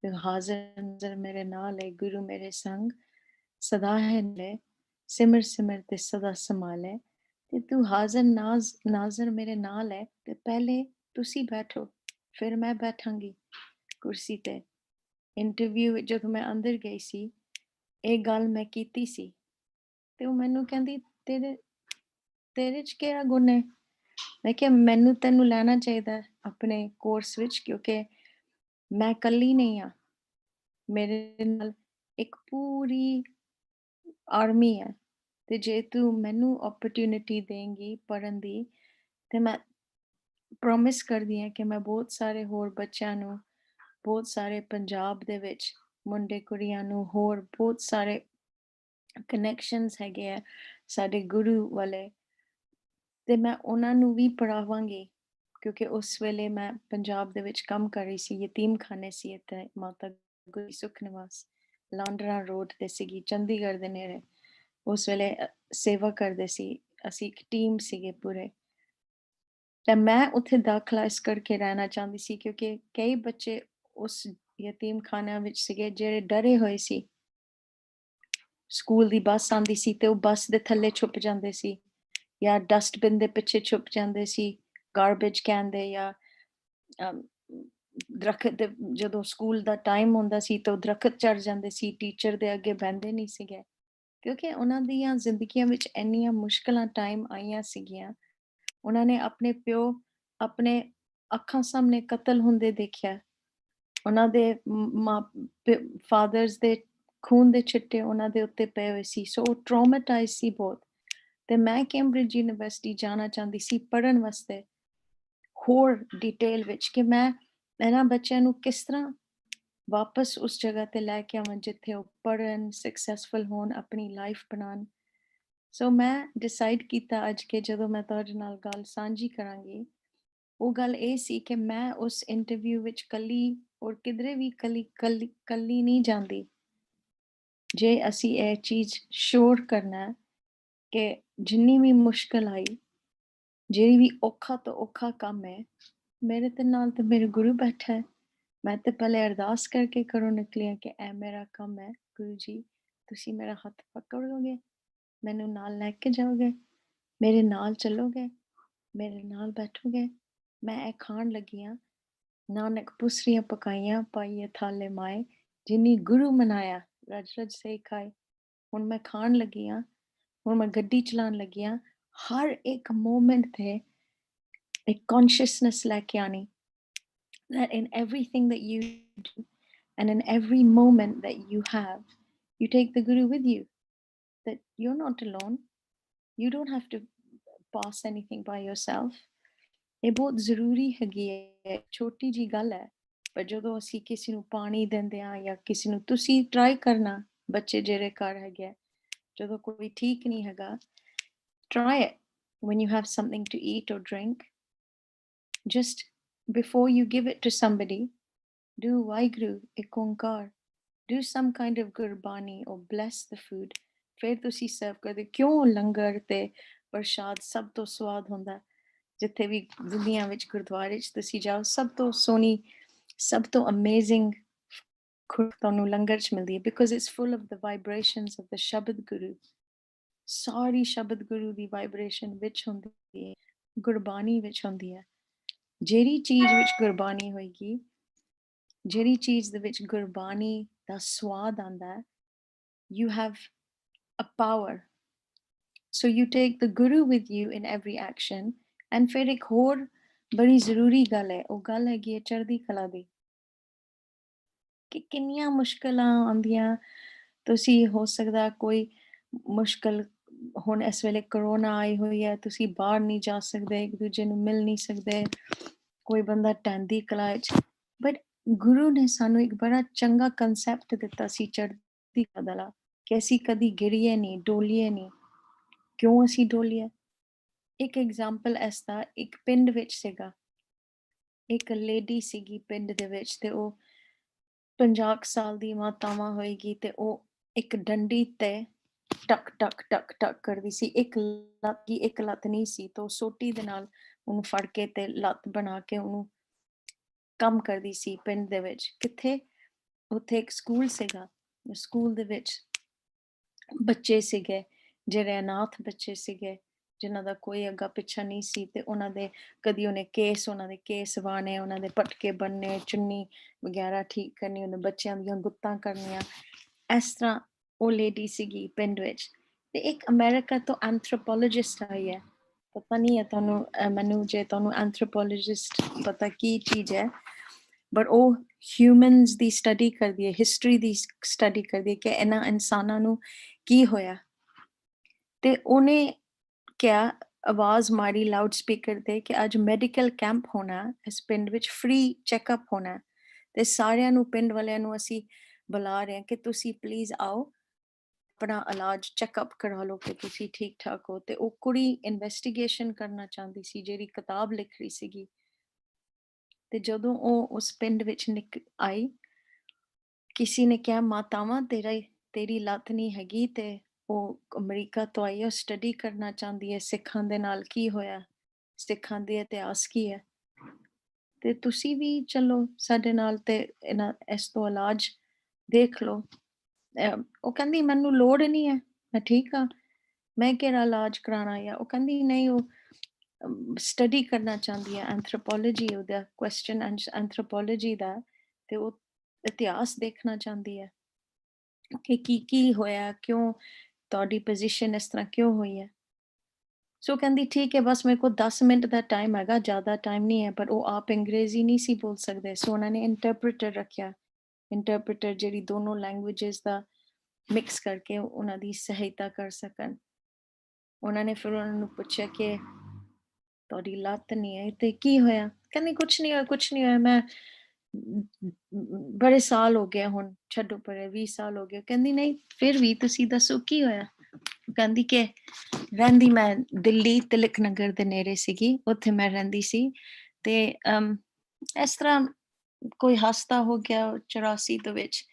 ਹਾਜ਼ਰ ਨਜ਼ਰ ਮੇਰੇ ਨਾਲ ਹੈ, ਗੁਰੂ ਮੇਰੇ ਸੰਗ ਸਦਾ ਹੈ ਨੇ, ਸਿਮਰ ਸਿਮਰ ਤੇ ਸਦਾ ਸੰਭਾਲੇ, ਤੇ ਤੂੰ ਹਾਜ਼ਰ ਨਾਜ਼ਰ ਮੇਰੇ ਨਾਲ ਹੈ, ਤੇ ਪਹਿਲੇ ਤੁਸੀਂ ਬੈਠੋ, ਫਿਰ ਮੈਂ ਬੈਠਾਂਗੀ ਕੁਰਸੀ ਤੇ। ਇੰਟਰਵਿਊ ਵਿੱਚ ਜਦੋਂ ਮੈਂ ਅੰਦਰ ਗਈ ਸੀ, ਇਹ ਗੱਲ ਮੈਂ ਕੀਤੀ ਸੀ ਤੇ ਉਹ ਮੈਨੂੰ ਕਹਿੰਦੀ ਤੇਰੇ ਚ ਕਿਹੜਾ ਗੁਣ ਹੈ। ਮੈਂ ਕਿਹਾ ਮੈਨੂੰ ਤੈਨੂੰ ਲੈਣਾ ਚਾਹੀਦਾ ਆਪਣੇ ਕੋਰਸ ਵਿੱਚ, ਕਿਉਂਕਿ ਮੈਂ ਇਕੱਲੀ ਨਹੀਂ ਹਾਂ, ਮੇਰੇ ਨਾਲ ਇੱਕ ਪੂਰੀ ਆਰਮੀ ਹੈ, ਤੇ ਜੇ ਤੂੰ ਮੈਨੂੰ ਓਪਰਚੁਨਿਟੀ ਦੇਂਗੀ ਪੜ੍ਹਨ ਦੀ, ਤੇ ਮੈਂ ਪ੍ਰੋਮਿਸ ਕਰਦੀ ਹਾਂ ਕਿ ਮੈਂ ਬਹੁਤ ਸਾਰੇ ਹੋਰ ਬੱਚਿਆਂ ਨੂੰ, ਬਹੁਤ ਸਾਰੇ ਪੰਜਾਬ ਦੇ ਵਿੱਚ ਮੁੰਡੇ ਕੁੜੀਆਂ ਨੂੰ, ਹੋਰ ਬਹੁਤ ਸਾਰੇ ਕਨੈਕਸ਼ਨਸ ਹੈਗੇ ਆ ਸਾਡੇ ਗੁਰੂ ਵਾਲੇ, ਤੇ ਮੈਂ ਉਹਨਾਂ ਨੂੰ ਵੀ ਪੜ੍ਹਾਵਾਂਗੀ। ਕਿਉਂਕਿ ਉਸ ਵੇਲੇ ਮੈਂ ਪੰਜਾਬ ਦੇ ਵਿੱਚ ਕੰਮ ਕਰ ਰਹੀ ਸੀ, ਯਤੀਮਖਾਨੇ ਸੀ ਇੱਥੇ, ਮਾਤਾ ਗੁਜਰੀ ਸੁੱਖ ਨਿਵਾਸ ਲਾਂਡਰਾ ਰੋਡ ਤੇ ਸੀਗੀ, ਚੰਡੀਗੜ੍ਹ ਦੇ ਨੇੜੇ। ਉਸ ਵੇਲੇ ਸੇਵਾ ਕਰਦੇ ਸੀ ਅਸੀਂ, ਇੱਕ ਟੀਮ ਸੀਗੇ ਪੂਰੇ। ਤੇ ਮੈਂ ਉੱਥੇ ਦਾਖਲਾ ਇਸ ਕਰਕੇ ਰਹਿਣਾ ਚਾਹੁੰਦੀ ਸੀ ਕਿਉਂਕਿ ਕਈ ਬੱਚੇ ਉਸ ਯਤੀਮਖਾਨਿਆਂ ਵਿੱਚ ਸੀਗੇ ਜਿਹੜੇ ਡਰੇ ਹੋਏ ਸੀ। ਸਕੂਲ ਦੀ ਬੱਸ ਆਉਂਦੀ ਸੀ ਤੇ ਉਹ ਬੱਸ ਦੇ ਥੱਲੇ ਛੁਪ ਜਾਂਦੇ ਸੀ, ਜਾਂ ਡਸਟਬਿਨ ਦੇ ਪਿੱਛੇ ਛੁਪ ਜਾਂਦੇ ਸੀ, ਗਾਰਬੇਜ ਕੈਨ ਦੇ, ਜਾਂ ਦਰਖਤ ਦੇ, ਜਦੋਂ ਸਕੂਲ ਦਾ ਟਾਈਮ ਹੁੰਦਾ ਸੀ ਤਾਂ ਉਹ ਦਰਖਤ ਚੜ ਜਾਂਦੇ ਸੀ, ਟੀਚਰ ਦੇ ਅੱਗੇ ਬਹਿੰਦੇ ਨਹੀਂ ਸੀਗੇ, ਕਿਉਂਕਿ ਉਹਨਾਂ ਦੀਆਂ ਜ਼ਿੰਦਗੀਆਂ ਵਿੱਚ ਇੰਨੀਆਂ ਮੁਸ਼ਕਲਾਂ ਟਾਈਮ ਆਈਆਂ ਸੀਗੀਆਂ। ਉਹਨਾਂ ਨੇ ਆਪਣੇ ਪਿਓ ਆਪਣੇ ਅੱਖਾਂ ਸਾਹਮਣੇ ਕਤਲ ਹੁੰਦੇ ਦੇਖਿਆ, ਉਹਨਾਂ ਦੇ ਫਾਦਰਸ ਦੇ ਖੂਨ ਦੇ ਛਿੱਟੇ ਉਹਨਾਂ ਦੇ ਉੱਤੇ ਪਏ ਹੋਏ ਸੀ, ਸੋ ਉਹ ਟਰਾਮਾਟਾਈਜ਼ ਸੀ ਬਹੁਤ। ਤੇ ਮੈਂ ਕੈਂਬਰਿਜ ਯੂਨੀਵਰਸਿਟੀ ਜਾਣਾ ਚਾਹੁੰਦੀ ਸੀ ਪੜ੍ਹਨ ਵਾਸਤੇ, ਹੋਰ ਡਿਟੇਲ ਵਿੱਚ, ਕਿ ਮੈਂ ਇਹਨਾਂ ਬੱਚਿਆਂ ਨੂੰ ਕਿਸ ਤਰ੍ਹਾਂ ਵਾਪਸ ਉਸ ਜਗ੍ਹਾ ਤੇ ਲੈ ਕੇ ਆਵਾਂ ਜਿੱਥੇ ਉਹ ਪੜ੍ਹਨ, ਸਕਸੈਸਫੁਲ ਹੋਣ, ਆਪਣੀ ਲਾਈਫ ਬਣਾਉਣ। ਸੋ ਮੈਂ ਡਿਸਾਈਡ ਕੀਤਾ ਅੱਜ ਕਿ ਜਦੋਂ ਮੈਂ ਤੁਹਾਡੇ ਨਾਲ ਗੱਲ ਸਾਂਝੀ ਕਰਾਂਗੀ, ਉਹ ਗੱਲ ਇਹ ਸੀ ਕਿ ਮੈਂ ਉਸ ਇੰਟਰਵਿਊ ਵਿੱਚ ਕੱਲੀ, ਔਰ ਕਿਧਰੇ ਵੀ ਕੱਲੀ ਨਹੀਂ ਜਾਂਦੀ। ਜੇ ਅਸੀਂ ਇਹ ਚੀਜ਼ ਸ਼ੋਰ ਕਰਨਾ ਕਿ ਜਿੰਨੀ ਵੀ ਮੁਸ਼ਕਲ ਆਈ, ਜਿਹੜੀ ਵੀ ਔਖਾ ਤੋਂ ਔਖਾ ਕੰਮ ਹੈ, ਮੇਰੇ ਤੇ ਨਾਲ ਤੇ ਮੇਰੇ ਗੁਰੂ ਬੈਠਾ ਹੈ। ਮੈਂ ਤੇ ਪਹਿਲੇ ਅਰਦਾਸ ਕਰਕੇ ਘਰੋਂ ਨਿਕਲੀ ਹਾਂ ਕਿ ਇਹ ਮੇਰਾ ਕੰਮ ਹੈ, ਗੁਰੂ ਜੀ ਤੁਸੀਂ ਮੇਰਾ ਹੱਥ ਪਕੜੋਗੇ, ਮੈਨੂੰ ਨਾਲ ਲੈ ਕੇ ਜਾਓਗੇ, ਮੇਰੇ ਨਾਲ ਚੱਲੋਗੇ, ਮੇਰੇ ਨਾਲ ਬੈਠੋਗੇ। ਮੈਂ ਇਹ ਖਾਣ ਲੱਗੀ ਹਾਂ, ਨਾਨਕ ਪੁਸਰੀਆਂ ਪਕਾਈਆਂ ਪਾਈਏ ਥਾਲੇ ਮਾਏ, ਜਿਨੀ ਗੁਰੂ ਮਨਾਇਆ ਰਜ ਰਜ ਸੇ ਖਾਏ। ਹੁਣ ਮੈਂ ਖਾਣ ਲੱਗੀ ਹਾਂ, ਹੁਣ ਮੈਂ ਗੱਡੀ ਚਲਾਉਣ ਲੱਗੀ ਹਾਂ, ਹਰ ਇੱਕ ਮੂਮੈਂਟ ਤੇ ਇੱਕ ਕੌਨਸ਼ੀਅਸਨੈਸ ਲੈ ਕੇ ਆਣੀ, that in everything that you do and in every moment that you have, you take the Guru with you, that you're not alone, you don't have to pass anything by yourself। ਇਹ ਬਹੁਤ ਜ਼ਰੂਰੀ ਹੈਗੀ ਹੈ, ਛੋਟੀ ਜੀ ਗੱਲ ਹੈ ਪਰ ਜਦੋਂ ਅਸੀਂ ਕਿਸੇ ਨੂੰ ਪਾਣੀ ਦਿੰਦੇ ਹਾਂ ਜਾਂ ਕਿਸੇ ਨੂੰ, ਤੁਸੀਂ ਟਰਾਈ ਕਰਨਾ, ਬੱਚੇ ਜਿਹੜੇ ਘਰ ਹੈਗੇ ਆ, ਜਦੋਂ ਕੋਈ ਠੀਕ ਨਹੀਂ ਹੈਗਾ, try it when you have something to eat or drink. Just before you give it to somebody, do Waheguru, Ek Onkar, do some kind of Gurbani or bless the food. ਫਿਰ ਤੁਸੀਂ ਸਰਵ ਕਰਦੇ। ਕਿਉਂ ਲੰਗਰ ਤੇ ਪ੍ਰਸ਼ਾਦ ਸਭ ਤੋਂ ਸਵਾਦ ਹੁੰਦਾ, ਜਿੱਥੇ ਵੀ ਦੁਨੀਆ ਵਿੱਚ ਗੁਰਦੁਆਰੇ 'ਚ ਤੁਸੀਂ ਜਾਓ, ਸਭ ਤੋਂ ਸੋਹਣੀ, ਸਭ ਤੋਂ ਅਮੇਜ਼ਿੰਗ ਤੁਹਾਨੂੰ ਲੰਗਰ 'ਚ ਮਿਲਦੀ ਹੈ, because it's full of the vibrations of the ਸ਼ਬਦ ਗੁਰੂ। ਸਾਰੀ ਸ਼ਬਦ ਗੁਰੂ ਦੀ ਵਾਈਬ੍ਰੇਸ਼ਨ ਵਿੱਚ ਹੁੰਦੀ ਹੈ, ਗੁਰਬਾਣੀ ਵਿੱਚ ਹੁੰਦੀ ਹੈ। ਜਿਹੜੀ ਚੀਜ਼ ਵਿੱਚ ਗੁਰਬਾਣੀ ਹੋਏਗੀ, ਜਿਹੜੀ ਚੀਜ਼ ਦੇ ਵਿੱਚ ਗੁਰਬਾਣੀ ਦਾ ਸਵਾਦ ਆਉਂਦਾ ਹੈ, you have a power. So you take the Guru with you in every action. And ਫਿਰ ਇੱਕ ਹੋਰ ਬੜੀ ਜ਼ਰੂਰੀ ਗੱਲ ਹੈ, ਉਹ ਗੱਲ ਹੈਗੀ ਹੈ ਚੜ੍ਹਦੀ ਕਲਾ ਦੀ। ਕਿ ਕਿੰਨੀਆਂ ਮੁਸ਼ਕਲਾਂ ਆਉਂਦੀਆਂ, ਤੁਸੀਂ ਹੋ ਸਕਦਾ ਕੋਈ ਮੁਸ਼ਕਲ, ਹੁਣ ਇਸ ਵੇਲੇ ਕਰੋਨਾ ਆਈ ਹੋਈ ਹੈ, ਤੁਸੀਂ ਬਾਹਰ ਨਹੀਂ ਜਾ ਸਕਦੇ, ਇੱਕ ਦੂਜੇ ਨੂੰ ਮਿਲ ਨਹੀਂ ਸਕਦੇ, ਕੋਈ ਬੰਦਾ ਢਹਿੰਦੀ ਕਲਾ ਵਿੱਚ, ਬਟ ਗੁਰੂ ਨੇ ਸਾਨੂੰ ਇੱਕ ਬੜਾ ਚੰਗਾ ਕੰਸੈਪਟ ਦਿੱਤਾ ਸੀ ਚੜ੍ਹਦੀ ਕਲਾ ਦਾ, ਕਿ ਅਸੀਂ ਕਦੀ ਗਿਰੀਏ ਨਹੀਂ, ਡੋਲੀਏ ਨਹੀਂ। ਕਿਉਂ ਅਸੀਂ ਡੋਲੀਏ? ਇੱਕ ਐਗਜ਼ਾਮਪਲ ਇਸ ਦਾ, ਇੱਕ ਪਿੰਡ ਵਿੱਚ ਸੀਗਾ, ਇੱਕ ਲੇਡੀ ਸੀਗੀ ਪਿੰਡ ਦੇ ਵਿੱਚ, ਤੇ ਉਹ 50 ਸਾਲ ਦੀ ਮਾਤਾਵਾਂ ਹੋਏਗੀ, ਤੇ ਉਹ ਇੱਕ ਡੰਡੀ ਤੇ ਟਕ ਟਕ ਟਕ ਟਕ ਕਰਦੀ ਸੀ। ਇੱਕ ਲੱਤ ਨਹੀਂ ਸੀ, ਤਾਂ ਉਹ ਸੋਟੀ ਦੇ ਨਾਲ ਉਹਨੂੰ ਫੜ ਕੇ ਤੇ ਲੱਤ ਬਣਾ ਕੇ ਉਹਨੂੰ ਕੰਮ ਕਰਦੀ ਸੀ ਪਿੰਡ ਦੇ ਵਿੱਚ। ਕਿੱਥੇ? ਉੱਥੇ ਇੱਕ ਸਕੂਲ ਸੀਗਾ, ਸਕੂਲ ਦੇ ਵਿੱਚ ਬੱਚੇ ਸੀਗੇ ਜਿਹੜੇ ਅਨਾਥ ਬੱਚੇ ਸੀਗੇ, ਜਿਨ੍ਹਾਂ ਦਾ ਕੋਈ ਅੱਗਾ ਪਿੱਛਾ ਨਹੀਂ ਸੀ, ਤੇ ਉਹਨਾਂ ਦੇ ਕਦੀ ਉਹਨੇ ਉਹਨਾਂ ਦੇ ਕੇਸ ਵਾਣੇ, ਉਹਨਾਂ ਦੇ ਪਟਕੇ ਬੰਨਣੇ, ਚੁੰਨੀ ਵਗੈਰਾ ਠੀਕ ਕਰਨੀ, ਉਹਨਾਂ ਬੱਚਿਆਂ ਦੀਆਂ ਗੁੱਤਾਂ ਕਰਨੀਆਂ। ਇਸ ਤਰ੍ਹਾਂ ਉਹ ਲੇਡੀ ਸੀਗੀ ਪਿੰਡ ਵਿੱਚ। ਤੇ ਇੱਕ ਅਮਰੀਕਾ ਤੋਂ ਐਂਥਰੋਪੋਲੋਜਿਸਟ ਆਈ ਹੈ, ਪਤਾ ਨਹੀਂ ਹੈ ਤੁਹਾਨੂੰ, ਮੈਨੂੰ ਜੇ ਤੁਹਾਨੂੰ ਐਂਥਰੋਪੋਲੋਜਿਸਟ ਪਤਾ ਕੀ ਚੀਜ਼ ਹੈ, ਬਟ ਉਹ ਹਿਊਮਨਸ ਦੀ ਸਟੱਡੀ ਕਰਦੀ ਹੈ, ਹਿਸਟਰੀ ਦੀ ਸਟੱਡੀ ਕਰਦੀ ਹੈ ਕਿ ਇਹਨਾਂ ਇਨਸਾਨਾਂ ਨੂੰ ਕੀ ਹੋਇਆ। ਤੇ ਉਹਨੇ ਕਿਹਾ, ਆਵਾਜ਼ ਮਾਰੀ ਲਾਊਡ ਸਪੀਕਰ ਤੇ, ਕਿ ਅੱਜ ਮੈਡੀਕਲ ਕੈਂਪ ਹੋਣਾ ਇਸ ਪਿੰਡ ਵਿੱਚ, ਫ੍ਰੀ ਚੈੱਕਅਪ ਹੋਣਾ, ਤੇ ਸਾਰਿਆਂ ਨੂੰ, ਪਿੰਡ ਵਾਲਿਆਂ ਨੂੰ ਅਸੀਂ ਬੁਲਾ ਰਹੇ ਹਾਂ ਕਿ ਤੁਸੀਂ ਪਲੀਜ਼ ਆਓ, ਆਪਣਾ ਇਲਾਜ ਚੈੱਕਅਪ ਕਰਾ ਲਓ ਕਿ ਤੁਸੀਂ ਠੀਕ ਠਾਕ ਹੋ। ਤੇ ਉਹ ਕੁੜੀ ਇਨਵੈਸਟੀਗੇਸ਼ਨ ਕਰਨਾ ਚਾਹੁੰਦੀ ਸੀ, ਜਿਹੜੀ ਕਿਤਾਬ ਲਿਖ ਰਹੀ ਸੀਗੀ। ਤੇ ਜਦੋਂ ਉਹ ਉਸ ਪਿੰਡ ਵਿੱਚ ਆਈ, ਕਿਸੇ ਨੇ ਕਿਹਾ, ਮਾਤਾਵਾਂ ਤੇਰੀ ਲੱਤ ਨਹੀਂ ਹੈਗੀ, ਤੇ ਉਹ ਅਮਰੀਕਾ ਤੋਂ ਆਈ ਹੈ, ਉਹ ਸਟੱਡੀ ਕਰਨਾ ਚਾਹੁੰਦੀ ਹੈ ਸਿੱਖਾਂ ਦੇ ਨਾਲ ਕੀ ਹੋਇਆ, ਸਿੱਖਾਂ ਦੇ ਇਤਿਹਾਸ ਕੀ ਹੈ, ਤੇ ਤੁਸੀਂ ਵੀ ਚਲੋ ਸਾਡੇ ਨਾਲ, ਤੇ ਇਸ ਤੋਂ ਇਲਾਜ ਦੇਖ ਲਓ। ਉਹ ਕਹਿੰਦੀ, ਮੈਨੂੰ ਲੋੜ ਨਹੀਂ ਹੈ, ਮੈਂ ਠੀਕ ਹਾਂ, ਮੈਂ ਕਿਹੜਾ ਇਲਾਜ ਕਰਾਉਣਾ। ਜਾਂ ਉਹ ਕਹਿੰਦੀ ਨਹੀਂ, ਉਹ ਸਟੱਡੀ ਕਰਨਾ ਚਾਹੁੰਦੀ ਹੈ ਐਂਥਰੋਪੋਲੋਜੀ, ਉਹਦਾ ਕੁਐਸਚਨ ਐਂਥਰੋਪੋਲੋਜੀ ਦਾ, ਤੇ ਉਹ ਇਤਿਹਾਸ ਦੇਖਣਾ ਚਾਹੁੰਦੀ ਹੈ ਕਿ ਕੀ ਹੋਇਆ, ਕਿਉਂ ਤੁਹਾਡੀ ਪੋਜੀਸ਼ਨ ਇਸ ਤਰ੍ਹਾਂ ਕਿਉਂ ਹੋਈ ਹੈ। ਸੋ ਕਹਿੰਦੀ ਠੀਕ ਹੈ, ਬਸ ਮੇਰੇ ਕੋਲ 10 ਮਿੰਟ ਦਾ ਟਾਈਮ ਹੈਗਾ, ਜ਼ਿਆਦਾ ਟਾਈਮ ਨਹੀਂ ਹੈ। ਪਰ ਉਹ ਆਪ ਅੰਗਰੇਜ਼ੀ ਨਹੀਂ ਸੀ ਬੋਲ ਸਕਦੇ, ਸੋ ਉਹਨਾਂ ਨੇ ਇੰਟਰਪ੍ਰੀਟਰ ਰੱਖਿਆ, ਇੰਟਰਪ੍ਰੀਟਰ ਜਿਹੜੀ ਦੋਨੋਂ ਲੈਂਗੁਏਜਸ ਦਾ ਮਿਕਸ ਕਰਕੇ ਉਹਨਾਂ ਦੀ ਸਹਾਇਤਾ ਕਰ ਸਕਣ। ਉਹਨਾਂ ਨੇ ਫਿਰ ਉਹਨਾਂ ਨੂੰ ਪੁੱਛਿਆ ਕਿ ਤੁਹਾਡੀ ਲੱਤ ਨਹੀਂ ਹੈ ਤੇ ਕੀ ਹੋਇਆ? ਕਹਿੰਦੀ ਕੁਛ ਨਹੀਂ ਹੋਇਆ, ਮੈਂ ਬੜੇ ਸਾਲ ਹੋ ਗਏ, ਹੁਣ ਛੱਡੋ ਪਰੇ, 20 ਸਾਲ ਹੋ ਗਏ। ਕਹਿੰਦੀ ਨਹੀਂ, ਫਿਰ ਵੀ ਤੁਸੀਂ ਦੱਸੋ ਕੀ ਹੋਇਆ? ਕਹਿੰਦੀ ਕਿ ਰਹਿੰਦੀ ਮੈਂ ਦਿੱਲੀ ਤਿਲਕ ਨਗਰ ਦੇ ਨੇੜੇ ਸੀਗੀ, ਉੱਥੇ ਮੈਂ ਰਹਿੰਦੀ ਸੀ, ਤੇ ਇਸ ਤਰ੍ਹਾਂ ਕੋਈ ਹਾਦਸਾ ਹੋ ਗਿਆ 84 ਦੇ ਵਿੱਚ,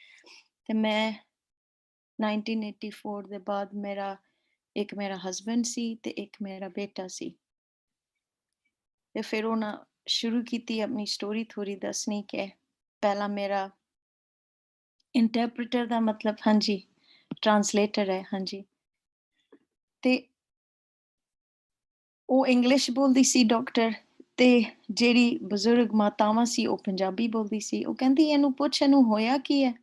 ਤੇ ਮੈਂ 1984 ਦੇ ਬਾਅਦ ਮੇਰਾ ਹਸਬੈਂਡ ਸੀ ਤੇ ਇੱਕ ਮੇਰਾ ਬੇਟਾ ਸੀ। ਤੇ ਫਿਰ ਉਹਨਾਂ ਸ਼ੁਰੂ ਕੀਤੀ ਆਪਣੀ ਸਟੋਰੀ ਥੋੜੀ ਦੱਸਣੀ, ਕਿ ਪਹਿਲਾ ਮੇਰਾ ਇੰਟਰਪ੍ਰੀਟਰ ਦਾ ਮਤਲਬ ਹਾਂਜੀ ਟਰਾਂਸਲੇਟਰ ਹੈ, ਹਾਂਜੀ, ਤੇ ਉਹ ਇੰਗਲਿਸ਼ ਬੋਲਦੀ ਸੀ ਡਾਕਟਰ, ਤੇ ਜਿਹੜੀ ਬਜ਼ੁਰਗ ਮਾਤਾਵਾਂ ਸੀ ਉਹ ਪੰਜਾਬੀ ਬੋਲਦੀ ਸੀ। ਉਹ ਕਹਿੰਦੀ ਇਹਨੂੰ ਪੁੱਛ, ਇਹਨੂੰ ਹੋਇਆ ਕੀ ਹੈ?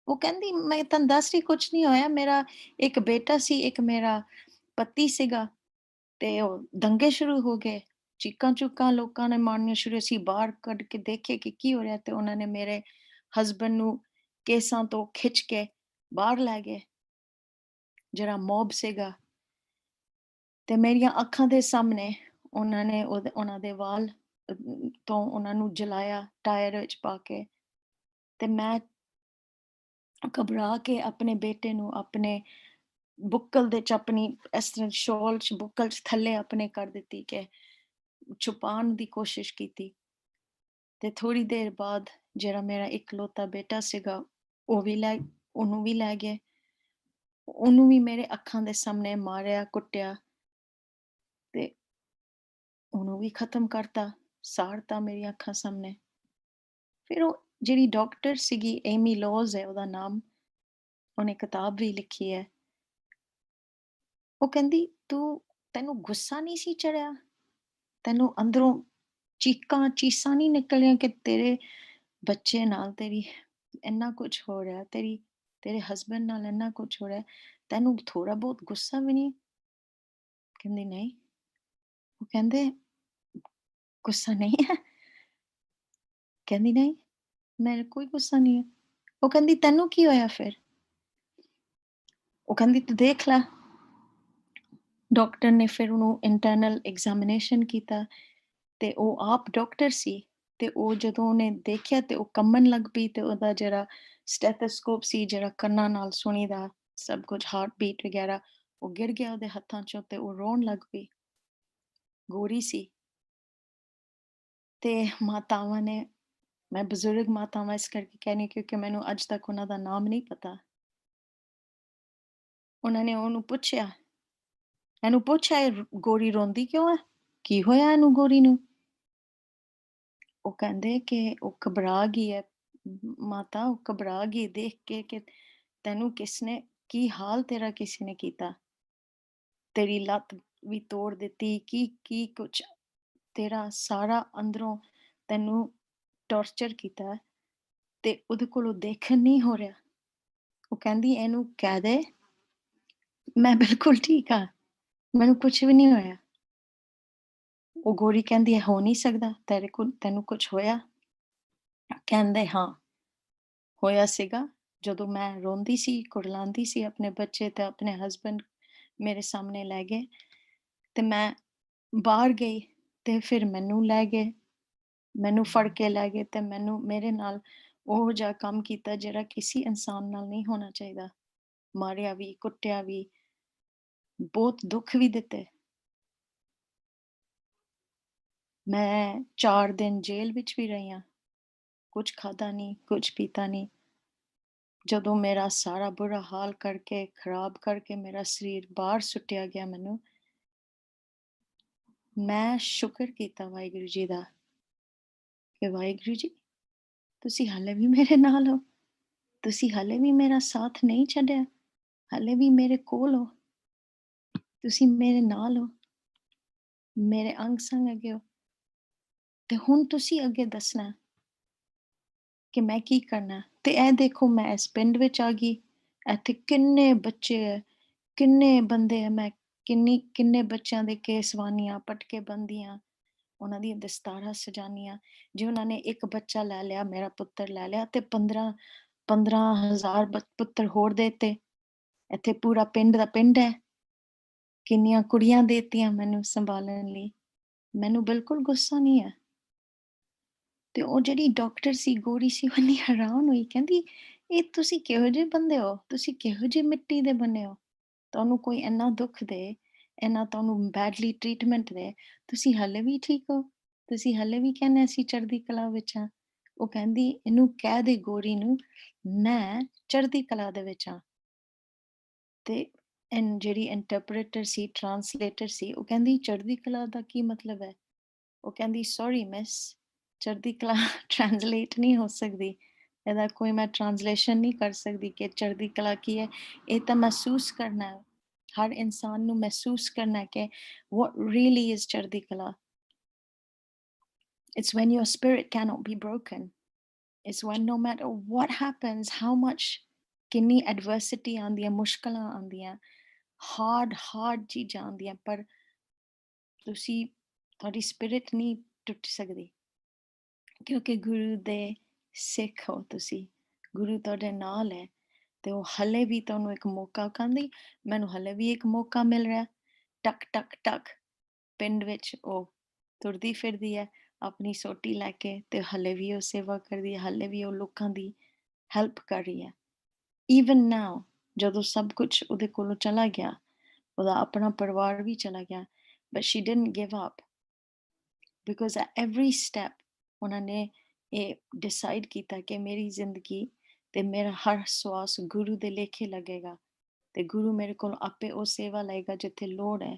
ਉਹ ਕਹਿੰਦੀ ਮੈਂ ਤੁਹਾਨੂੰ ਦੱਸ ਰਹੀ, ਕੁਛ ਨਹੀਂ ਹੋਇਆ, ਮੇਰਾ ਇੱਕ ਬੇਟਾ ਸੀ, ਇੱਕ ਮੇਰਾ ਪਤੀ ਸੀਗਾ, ਤੇ ਉਹ ਦੰਗੇ ਸ਼ੁਰੂ ਹੋ ਗਏ, ਚੀਕਾਂ ਚੁੱਕਾਂ ਲੋਕਾਂ ਨੇ ਮਾਰਨੀਆਂ ਸ਼ੁਰੂ। ਅਸੀਂ ਬਾਹਰ ਕੱਢ ਕੇ ਦੇਖੇ ਕਿ ਕੀ ਹੋ ਰਿਹਾ, ਤੇ ਉਹਨਾਂ ਨੇ ਮੇਰੇ ਹਸਬੈਂਡ ਨੂੰ ਕੇਸਾਂ ਤੋਂ ਖਿੱਚ ਕੇ ਬਾਹਰ ਲੈ ਗਏ, ਜਿਹੜਾ ਮੌਬ ਸੀਗਾ, ਤੇ ਮੇਰੀਆਂ ਅੱਖਾਂ ਦੇ ਸਾਹਮਣੇ ਉਹਨਾਂ ਨੇ ਉਹਨਾਂ ਦੇ ਵਾਲ ਤੋਂ ਉਹਨਾਂ ਨੂੰ ਜਲਾਇਆ ਟਾਇਰ ਵਿੱਚ ਪਾ ਕੇ। ਤੇ ਮੈਂ ਘਬਰਾ ਕੇ ਆਪਣੇ ਬੇਟੇ ਨੂੰ ਆਪਣੇ ਬੁੱਕਲ ਦੇ ਚ ਆਪਣੀ ਇਸ ਤਰ੍ਹਾਂ ਸ਼ਾਲ ਚ ਬੁੱਕਲ ਚ ਥੱਲੇ ਆਪਣੇ ਕਰ ਦਿੱਤੀ ਕਿ ਛੁਪਾਉਣ ਦੀ ਕੋਸ਼ਿਸ਼ ਕੀਤੀ। ਤੇ ਥੋੜੀ ਦੇਰ ਬਾਅਦ ਜਿਹੜਾ ਮੇਰਾ ਇਕਲੌਤਾ ਬੇਟਾ ਸੀਗਾ ਉਹਨੂੰ ਵੀ ਲੈ ਗਏ। ਉਹਨੂੰ ਵੀ ਮੇਰੇ ਅੱਖਾਂ ਦੇ ਸਾਹਮਣੇ ਮਾਰਿਆ ਕੁੱਟਿਆ ਤੇ ਉਹਨੂੰ ਵੀ ਖਤਮ ਕਰਤਾ, ਸਾੜਤਾ ਮੇਰੀਆਂ ਅੱਖਾਂ ਸਾਹਮਣੇ। ਫਿਰ ਉਹ ਜਿਹੜੀ ਡਾਕਟਰ ਸੀਗੀ ਏਮੀ ਲੋਜ਼ ਹੈ ਉਹਦਾ ਨਾਮ, ਉਹਨੇ ਕਿਤਾਬ ਵੀ ਲਿਖੀ ਹੈ। ਉਹ ਕਹਿੰਦੀ ਤੈਨੂੰ ਗੁੱਸਾ ਨਹੀਂ ਸੀ ਚੜਿਆ, ਤੈਨੂੰ ਅੰਦਰੋਂ ਚੀਸਾਂ ਨਹੀਂ ਨਿਕਲੀਆਂ ਕਿ ਤੇਰੇ ਬੱਚੇ ਨਾਲ ਤੇਰੀ ਇੰਨਾ ਕੁਝ ਹੋ ਰਿਹਾ, ਤੇਰੇ ਹਸਬੈਂਡ ਨਾਲ ਇੰਨਾ ਕੁਝ ਹੋ ਰਿਹਾ, ਤੈਨੂੰ ਥੋੜਾ ਬਹੁਤ ਗੁੱਸਾ ਵੀ ਨਹੀਂ? ਕਹਿੰਦੀ ਨਹੀਂ। ਉਹ ਕਹਿੰਦੇ ਗੁੱਸਾ ਨਹੀਂ ਹੈ? ਕਹਿੰਦੀ ਨਹੀਂ, ਮੇਰੇ ਕੋਈ ਗੁੱਸਾ ਨਹੀਂ ਹੈ। ਉਹ ਕਹਿੰਦੀ ਤੈਨੂੰ ਕੀ ਹੋਇਆ ਫਿਰ? ਉਹ ਕਹਿੰਦੀ ਤੂੰ ਦੇਖ ਲੈ। ਡਾਕਟਰ ਨੇ ਫਿਰ ਉਹਨੂੰ ਇੰਟਰਨਲ ਐਗਜ਼ਾਮੀਨੇਸ਼ਨ ਕੀਤਾ ਤੇ ਉਹ ਆਪ ਡਾਕਟਰ ਸੀ। ਤੇ ਉਹ ਜਦੋਂ ਉਹਨੇ ਦੇਖਿਆ ਤੇ ਉਹ ਕੰਬਣ ਲੱਗ ਪਈ ਤੇ ਉਹਦਾ ਜਿਹੜਾ ਸਟੈਥੋਸਕੋਪ ਸੀ, ਜਿਹੜਾ ਕੰਨਾਂ ਨਾਲ ਸੁਣੀਦਾ ਸਭ ਕੁਝ, ਹਾਰਟ ਬੀਟ ਵਗੈਰਾ, ਉਹ ਗਿਰ ਗਿਆ ਉਹਦੇ ਹੱਥਾਂ ਚੋਂ ਤੇ ਉਹ ਰੋਣ ਲੱਗ ਪਈ। ਗੋਰੀ ਸੀ। ਤੇ ਮਾਤਾਵਾਂ ਨੇ, ਮੈਂ ਬਜ਼ੁਰਗ ਮਾਤਾਵਾਂ ਇਸ ਕਰਕੇ ਕਹਿੰਦੀ ਕਿਉਂਕਿ ਮੈਨੂੰ ਅੱਜ ਤੱਕ ਉਹਨਾਂ ਦਾ ਨਾਮ ਨਹੀਂ ਪਤਾ, ਉਹਨਾਂ ਨੇ ਉਹਨੂੰ ਪੁੱਛਿਆ, ਇਹਨੂੰ ਪੁੱਛਿਆ ਇਹ ਗੋਰੀ ਰੋਂਦੀ ਕਿਉਂ ਹੈ, ਕੀ ਹੋਇਆ ਇਹਨੂੰ ਗੋਰੀ ਨੂੰ? ਉਹ ਕਹਿੰਦੇ ਕਿ ਉਹ ਘਬਰਾ ਗਈ ਹੈ ਮਾਤਾ, ਉਹ ਘਬਰਾ ਗਈ ਦੇਖ ਕੇ ਕਿ ਤੈਨੂੰ ਕਿਸਨੇ, ਕੀ ਹਾਲ ਤੇਰਾ ਕਿਸੇ ਨੇ ਕੀਤਾ, ਤੇਰੀ ਲੱਤ ਵੀ ਤੋੜ ਦਿੱਤੀ, ਕੀ ਕੁਛ ਤੇਰਾ ਸਾਰਾ ਅੰਦਰੋਂ ਤੈਨੂੰ ਟੌਰਚਰ ਕੀਤਾ ਤੇ ਉਹਦੇ ਕੋਲੋਂ ਦੇਖਣ ਨਹੀਂ ਹੋ ਰਿਹਾ। ਉਹ ਕਹਿੰਦੀ ਇਹਨੂੰ ਕਹਿ ਦੇ ਮੈਂ ਬਿਲਕੁਲ ਠੀਕ ਆ, ਮੈਨੂੰ ਕੁਛ ਵੀ ਨਹੀਂ ਹੋਇਆ। ਉਹ ਗੋਰੀ ਕਹਿੰਦੀ ਹੈ ਹੋ ਨਹੀਂ ਸਕਦਾ, ਤੈਨੂੰ ਕੁਛ ਹੋਇਆ? ਕਹਿੰਦੇ ਹਾਂ ਹੋਇਆ ਸੀਗਾ, ਜਦੋਂ ਮੈਂ ਰੋਂਦੀ ਸੀ, ਕੁਰਲਾਉਂਦੀ ਸੀ ਆਪਣੇ ਬੱਚੇ ਤੇ ਆਪਣੇ ਹਸਬੈਂਡ ਮੇਰੇ ਸਾਹਮਣੇ ਲੈ ਗਏ ਤੇ ਮੈਂ ਬਾਹਰ ਗਈ ਤੇ ਫਿਰ ਮੈਨੂੰ ਲੈ ਗਏ, ਮੈਨੂੰ ਫੜ ਕੇ ਲੈ ਗਏ ਤੇ ਮੇਰੇ ਨਾਲ ਉਹ ਜਿਹਾ ਕੰਮ ਕੀਤਾ ਜਿਹੜਾ ਕਿਸੇ ਇਨਸਾਨ ਨਾਲ ਨਹੀਂ ਹੋਣਾ ਚਾਹੀਦਾ। ਮਾਰਿਆ ਵੀ, ਕੁੱਟਿਆ ਵੀ, ਬਹੁਤ ਦੁੱਖ ਵੀ ਦਿੱਤੇ। ਮੈਂ 4 ਦਿਨ ਜੇਲ੍ਹ ਵਿੱਚ ਵੀ ਰਹੀ ਹਾਂ, ਕੁਝ ਖਾਧਾ ਨਹੀਂ, ਕੁਝ ਪੀਤਾ ਨਹੀਂ। ਜਦੋਂ ਮੇਰਾ ਸਾਰਾ ਬੁਰਾ ਹਾਲ ਕਰਕੇ, ਖਰਾਬ ਕਰਕੇ ਮੇਰਾ ਸਰੀਰ ਬਾਹਰ ਸੁੱਟਿਆ ਗਿਆ ਮੈਨੂੰ, ਮੈਂ ਸ਼ੁਕਰ ਕੀਤਾ ਵਾਹਿਗੁਰੂ ਜੀ ਦਾ ਕਿ ਵਾਹਿਗੁਰੂ ਜੀ ਤੁਸੀਂ ਹਾਲੇ ਵੀ ਮੇਰੇ ਨਾਲ ਹੋ, ਤੁਸੀਂ ਹਾਲੇ ਵੀ ਮੇਰਾ ਸਾਥ ਨਹੀਂ ਛੱਡਿਆ, ਹਾਲੇ ਵੀ ਮੇਰੇ ਕੋਲ ਹੋ, ਤੁਸੀਂ ਮੇਰੇ ਨਾਲ ਹੋ, ਮੇਰੇ ਅੰਗ ਸੰਗ ਹੈਗੇ ਹੋ। ਤੇ ਹੁਣ ਤੁਸੀਂ ਅੱਗੇ ਦੱਸਣਾ ਕਿ ਮੈਂ ਕੀ ਕਰਨਾ। ਤੇ ਇਹ ਦੇਖੋ ਮੈਂ ਇਸ ਪਿੰਡ ਵਿੱਚ ਆ ਗਈ, ਇੱਥੇ ਕਿੰਨੇ ਬੱਚੇ ਹੈ, ਕਿੰਨੇ ਬੰਦੇ ਹੈ, ਮੈਂ ਕਿੰਨੇ ਬੱਚਿਆਂ ਦੇ ਕੇਸਵਾਨੀਆਂ, ਪਟਕੇ ਬੰਦੀਆਂ, ਉਹਨਾਂ ਦੀਆਂ ਦਸਤਾਰਾਂ ਸਜਾਨੀਆਂ। ਜੇ ਉਹਨਾਂ ਨੇ ਇੱਕ ਬੱਚਾ ਲੈ ਲਿਆ, ਮੇਰਾ ਪੁੱਤਰ ਲੈ ਲਿਆ ਤੇ 15,000 ਪੁੱਤਰ ਹੋਰ ਦੇਤੇ। ਇੱਥੇ ਪੂਰਾ ਪਿੰਡ ਦਾ ਪਿੰਡ ਹੈ, ਕਿੰਨੀਆਂ ਕੁੜੀਆਂ ਦੇਤੀਆਂ ਮੈਨੂੰ ਸੰਭਾਲਣ ਲਈ। ਮੈਨੂੰ ਬਿਲਕੁਲ ਗੁੱਸਾ ਨਹੀਂ ਹੈ। ਤੇ ਉਹ ਜਿਹੜੀ ਡਾਕਟਰ ਸੀ ਗੋਰੀ ਸੀ, ਉਹ ਇੰਨੀ ਹੈਰਾਨ ਹੋਈ, ਕਹਿੰਦੀ ਇਹ ਤੁਸੀਂ ਕਿਹੋ ਜਿਹੇ ਬੰਦੇ ਹੋ, ਤੁਸੀਂ ਕਿਹੋ ਜਿਹੇ ਮਿੱਟੀ ਦੇ ਬਣੇ ਹੋ, ਤੁਹਾਨੂੰ ਕੋਈ ਇੰਨਾ ਦੁੱਖ ਦੇ, ਇੰਨਾ ਤੁਹਾਨੂੰ ਬੈਡਲੀ ਟ੍ਰੀਟਮੈਂਟ ਦੇ, ਤੁਸੀਂ ਹਾਲੇ ਵੀ ਠੀਕ ਹੋ, ਤੁਸੀਂ ਹਾਲੇ ਵੀ ਕਹਿੰਦੇ ਅਸੀਂ ਚੜ੍ਹਦੀ ਕਲਾ ਵਿੱਚ ਹਾਂ। ਉਹ ਕਹਿੰਦੀ ਇਹਨੂੰ ਕਹਿ ਦੇ ਗੋਰੀ ਨੂੰ ਮੈਂ ਚੜ੍ਹਦੀ ਕਲਾ ਦੇ ਵਿੱਚ ਹਾਂ। ਤੇ ਜਿਹੜੀ ਇੰਟਰਪ੍ਰੀਟਰ ਸੀ, ਟਰਾਂਸਲੇਟਰ ਸੀ, ਉਹ ਕਹਿੰਦੀ ਚੜ੍ਹਦੀ ਕਲਾ ਦਾ ਕੀ ਮਤਲਬ ਹੈ? ਉਹ ਕਹਿੰਦੀ ਸੌਰੀ ਮਿਸ, ਚੜ੍ਹਦੀ ਕਲਾ ਟ੍ਰਾਂਸਲੇਟ ਨਹੀਂ ਹੋ ਸਕਦੀ, ਇਹਦਾ ਕੋਈ ਮੈਂ ਟ੍ਰਾਂਸਲੇਸ਼ਨ ਨਹੀਂ ਕਰ ਸਕਦੀ ਕਿ ਚੜ੍ਹਦੀ ਕਲਾ ਕੀ ਹੈ। ਇਹ ਤਾਂ ਮਹਿਸੂਸ ਕਰਨਾ ਹੈ, ਹਰ ਇਨਸਾਨ ਨੂੰ ਮਹਿਸੂਸ ਕਰਨਾ ਹੈ ਕਿ what really is ਚੜ੍ਹਦੀ ਕਲਾ। It's when your spirit cannot be broken. It's when no matter what happens, how much ਕਿੰਨੀ adversity ਆਉਂਦੀਆਂ, ਮੁਸ਼ਕਲਾਂ ਆਉਂਦੀਆਂ, hard ਚੀਜ਼ਾਂ ਆਉਂਦੀਆਂ, ਪਰ ਤੁਸੀਂ, ਤੁਹਾਡੀ ਸਪਿਰਿਟ ਨਹੀਂ ਟੁੱਟ ਸਕਦੀ ਕਿਉਂਕਿ ਗੁਰੂ ਦੇ ਸਿੱਖ ਹੋ ਤੁਸੀਂ, ਗੁਰੂ ਤੁਹਾਡੇ ਨਾਲ ਹੈ। ਤੇ ਉਹ ਹਲੇ ਵੀ ਤੁਹਾਨੂੰ ਇੱਕ ਮੌਕਾ, ਕਹਿੰਦੀ ਮੈਨੂੰ ਹਲੇ ਵੀ ਇੱਕ ਮੌਕਾ ਮਿਲ ਰਿਹਾ। ਟਕ ਟਕ ਟਕ ਪਿੰਡ ਵਿੱਚ ਉਹ ਤੁਰਦੀ ਫਿਰਦੀ ਹੈ, ਆਪਣੀ ਸੋਟੀ ਲੈ ਕੇ ਤੇ ਹਲੇ ਵੀ ਉਹ ਸੇਵਾ ਕਰਦੀ ਹੈ, ਹਲੇ ਵੀ ਉਹ ਲੋਕਾਂ ਦੀ ਹੈਲਪ ਕਰ ਰਹੀ ਹੈ। ਈਵਨ ਨਾਓ ਜਦੋਂ ਸਭ ਕੁਝ ਉਹਦੇ ਕੋਲੋਂ ਚਲਾ ਗਿਆ, ਉਹਦਾ ਆਪਣਾ ਪਰਿਵਾਰ ਵੀ ਚਲਾ ਗਿਆ, but she didn't give up, because at every step ਉਹਨਾਂ ਨੇ ਇਹ ਡਿਸਾਈਡ ਕੀਤਾ ਕਿ ਮੇਰੀ ਜ਼ਿੰਦਗੀ ਤੇ ਮੇਰਾ ਹਰ ਸਵਾਸ ਗੁਰੂ ਦੇ ਲੇਖੇ ਲੱਗੇਗਾ, ਤੇ ਗੁਰੂ ਮੇਰੇ ਕੋਲ ਆਪੇ ਉਹ ਸੇਵਾ ਲਏਗਾ ਜਿੱਥੇ ਲੋੜ ਹੈ।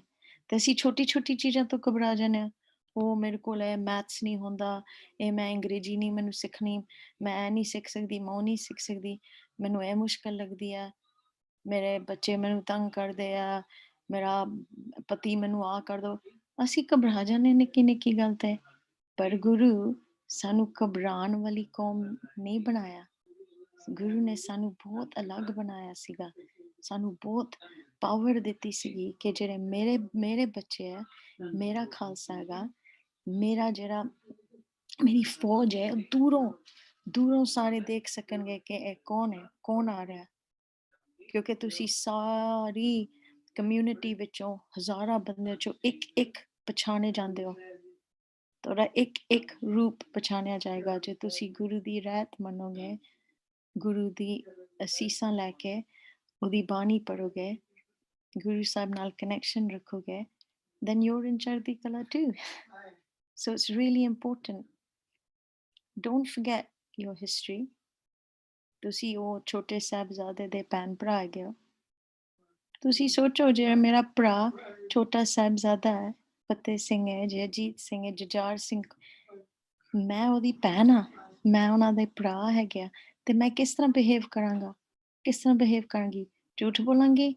ਤੇ ਅਸੀਂ ਛੋਟੀ ਛੋਟੀ ਚੀਜ਼ਾਂ ਤੋਂ ਘਬਰਾ ਜਾਂਦੇ ਹਾਂ, ਉਹ ਮੇਰੇ ਕੋਲ ਇਹ ਮੈਥਸ ਨਹੀਂ ਹੁੰਦਾ, ਇਹ ਮੈਂ ਅੰਗਰੇਜ਼ੀ ਨਹੀਂ ਮੈਨੂੰ ਸਿੱਖਣੀ, ਮੈਂ ਇਹ ਨਹੀਂ ਸਿੱਖ ਸਕਦੀ, ਮੈਂ ਉਹ ਨਹੀਂ ਸਿੱਖ ਸਕਦੀ, ਮੈਨੂੰ ਇਹ ਮੁਸ਼ਕਲ ਲੱਗਦੀ ਆ, ਮੇਰੇ ਬੱਚੇ ਮੈਨੂੰ ਤੰਗ ਕਰਦੇ ਆ, ਮੇਰਾ ਪਤੀ ਮੈਨੂੰ ਆ ਕਰ ਦੋ। ਅਸੀਂ ਘਬਰਾ ਜਾਂਦੇ ਨਿੱਕੀ ਨਿੱਕੀ ਗੱਲ ਤੇ, ਪਰ ਗੁਰੂ ਸਾਨੂੰ ਘਬਰਾਉਣ ਵਾਲੀ ਕੌਮ ਨਹੀਂ ਬਣਾਇਆ। ਗੁਰੂ ਨੇ ਸਾਨੂੰ ਬਹੁਤ ਅਲੱਗ ਬਣਾਇਆ ਸੀਗਾ, ਸਾਨੂੰ ਬਹੁਤ ਪਾਵਰ ਦਿੱਤੀ ਸੀਗੀ ਕਿ ਜਿਹੜੇ ਮੇਰੇ ਬੱਚੇ ਹੈ, ਮੇਰਾ ਖਾਲਸਾ ਹੈਗਾ, ਮੇਰਾ ਜਿਹੜਾ ਮੇਰੀ ਫੌਜ ਹੈ, ਦੂਰੋਂ ਦੂਰੋਂ ਸਾਰੇ ਦੇਖ ਸਕਣਗੇ ਕਿ ਇਹ ਕੌਣ ਹੈ, ਕੌਣ ਆ ਰਿਹਾ, ਕਿਉਂਕਿ ਤੁਸੀਂ ਸਾਰੀ ਕਮਿਊਨਿਟੀ ਵਿੱਚੋਂ ਹਜ਼ਾਰਾਂ ਬੰਦੇ ਚੋਂ ਇੱਕ ਇੱਕ ਪਛਾਣੇ ਜਾਂਦੇ ਹੋ। ਤੁਹਾਡਾ ਇੱਕ ਇੱਕ ਰੂਪ ਪਛਾਣਿਆ ਜਾਏਗਾ ਜੇ ਤੁਸੀਂ ਗੁਰੂ ਦੀ ਰਹਿਤ ਮੰਨੋਗੇ, ਗੁਰੂ ਦੀ ਅਸੀਸਾਂ ਲੈ ਕੇ ਉਹਦੀ ਬਾਣੀ ਪੜੋਗੇ, ਗੁਰੂ ਸਾਹਿਬ ਨਾਲ ਕਨੈਕਸ਼ਨ ਰੱਖੋਗੇ, then you're in ਚੜ੍ਹਦੀ ਕਲਾ too. So it's really important. Don't forget your history. ਤੁਸੀਂ ਉਹ ਛੋਟੇ ਸਾਹਿਬਜ਼ਾਦੇ ਦੇ ਭੈਣ ਭਰਾ ਹੈਗੇ ਹੋ। ਤੁਸੀਂ ਸੋਚੋ ਜਿਹੜਾ ਮੇਰਾ ਭਰਾ ਛੋਟਾ ਸਾਹਿਬਜ਼ਾਦਾ ਹੈ, ਫਤਿਹ ਸਿੰਘ ਹੈ, ਜਗਜੀਤ ਸਿੰਘ ਹੈ, ਜੁਝਾਰ ਸਿੰਘ, ਮੈਂ ਉਹਦੀ ਭੈਣ ਹਾਂ, ਮੈਂ ਉਹਨਾਂ ਦੇ ਭਰਾ ਹੈਗੇ ਆ, ਤੇ ਮੈਂ ਕਿਸ ਤਰ੍ਹਾਂ ਬਿਹੇਵ ਕਰਾਂਗਾ, ਕਿਸ ਤਰ੍ਹਾਂ ਬਿਹੇਵ ਕਰਾਂਗੀ? ਝੂਠ ਬੋਲਾਂਗੀ,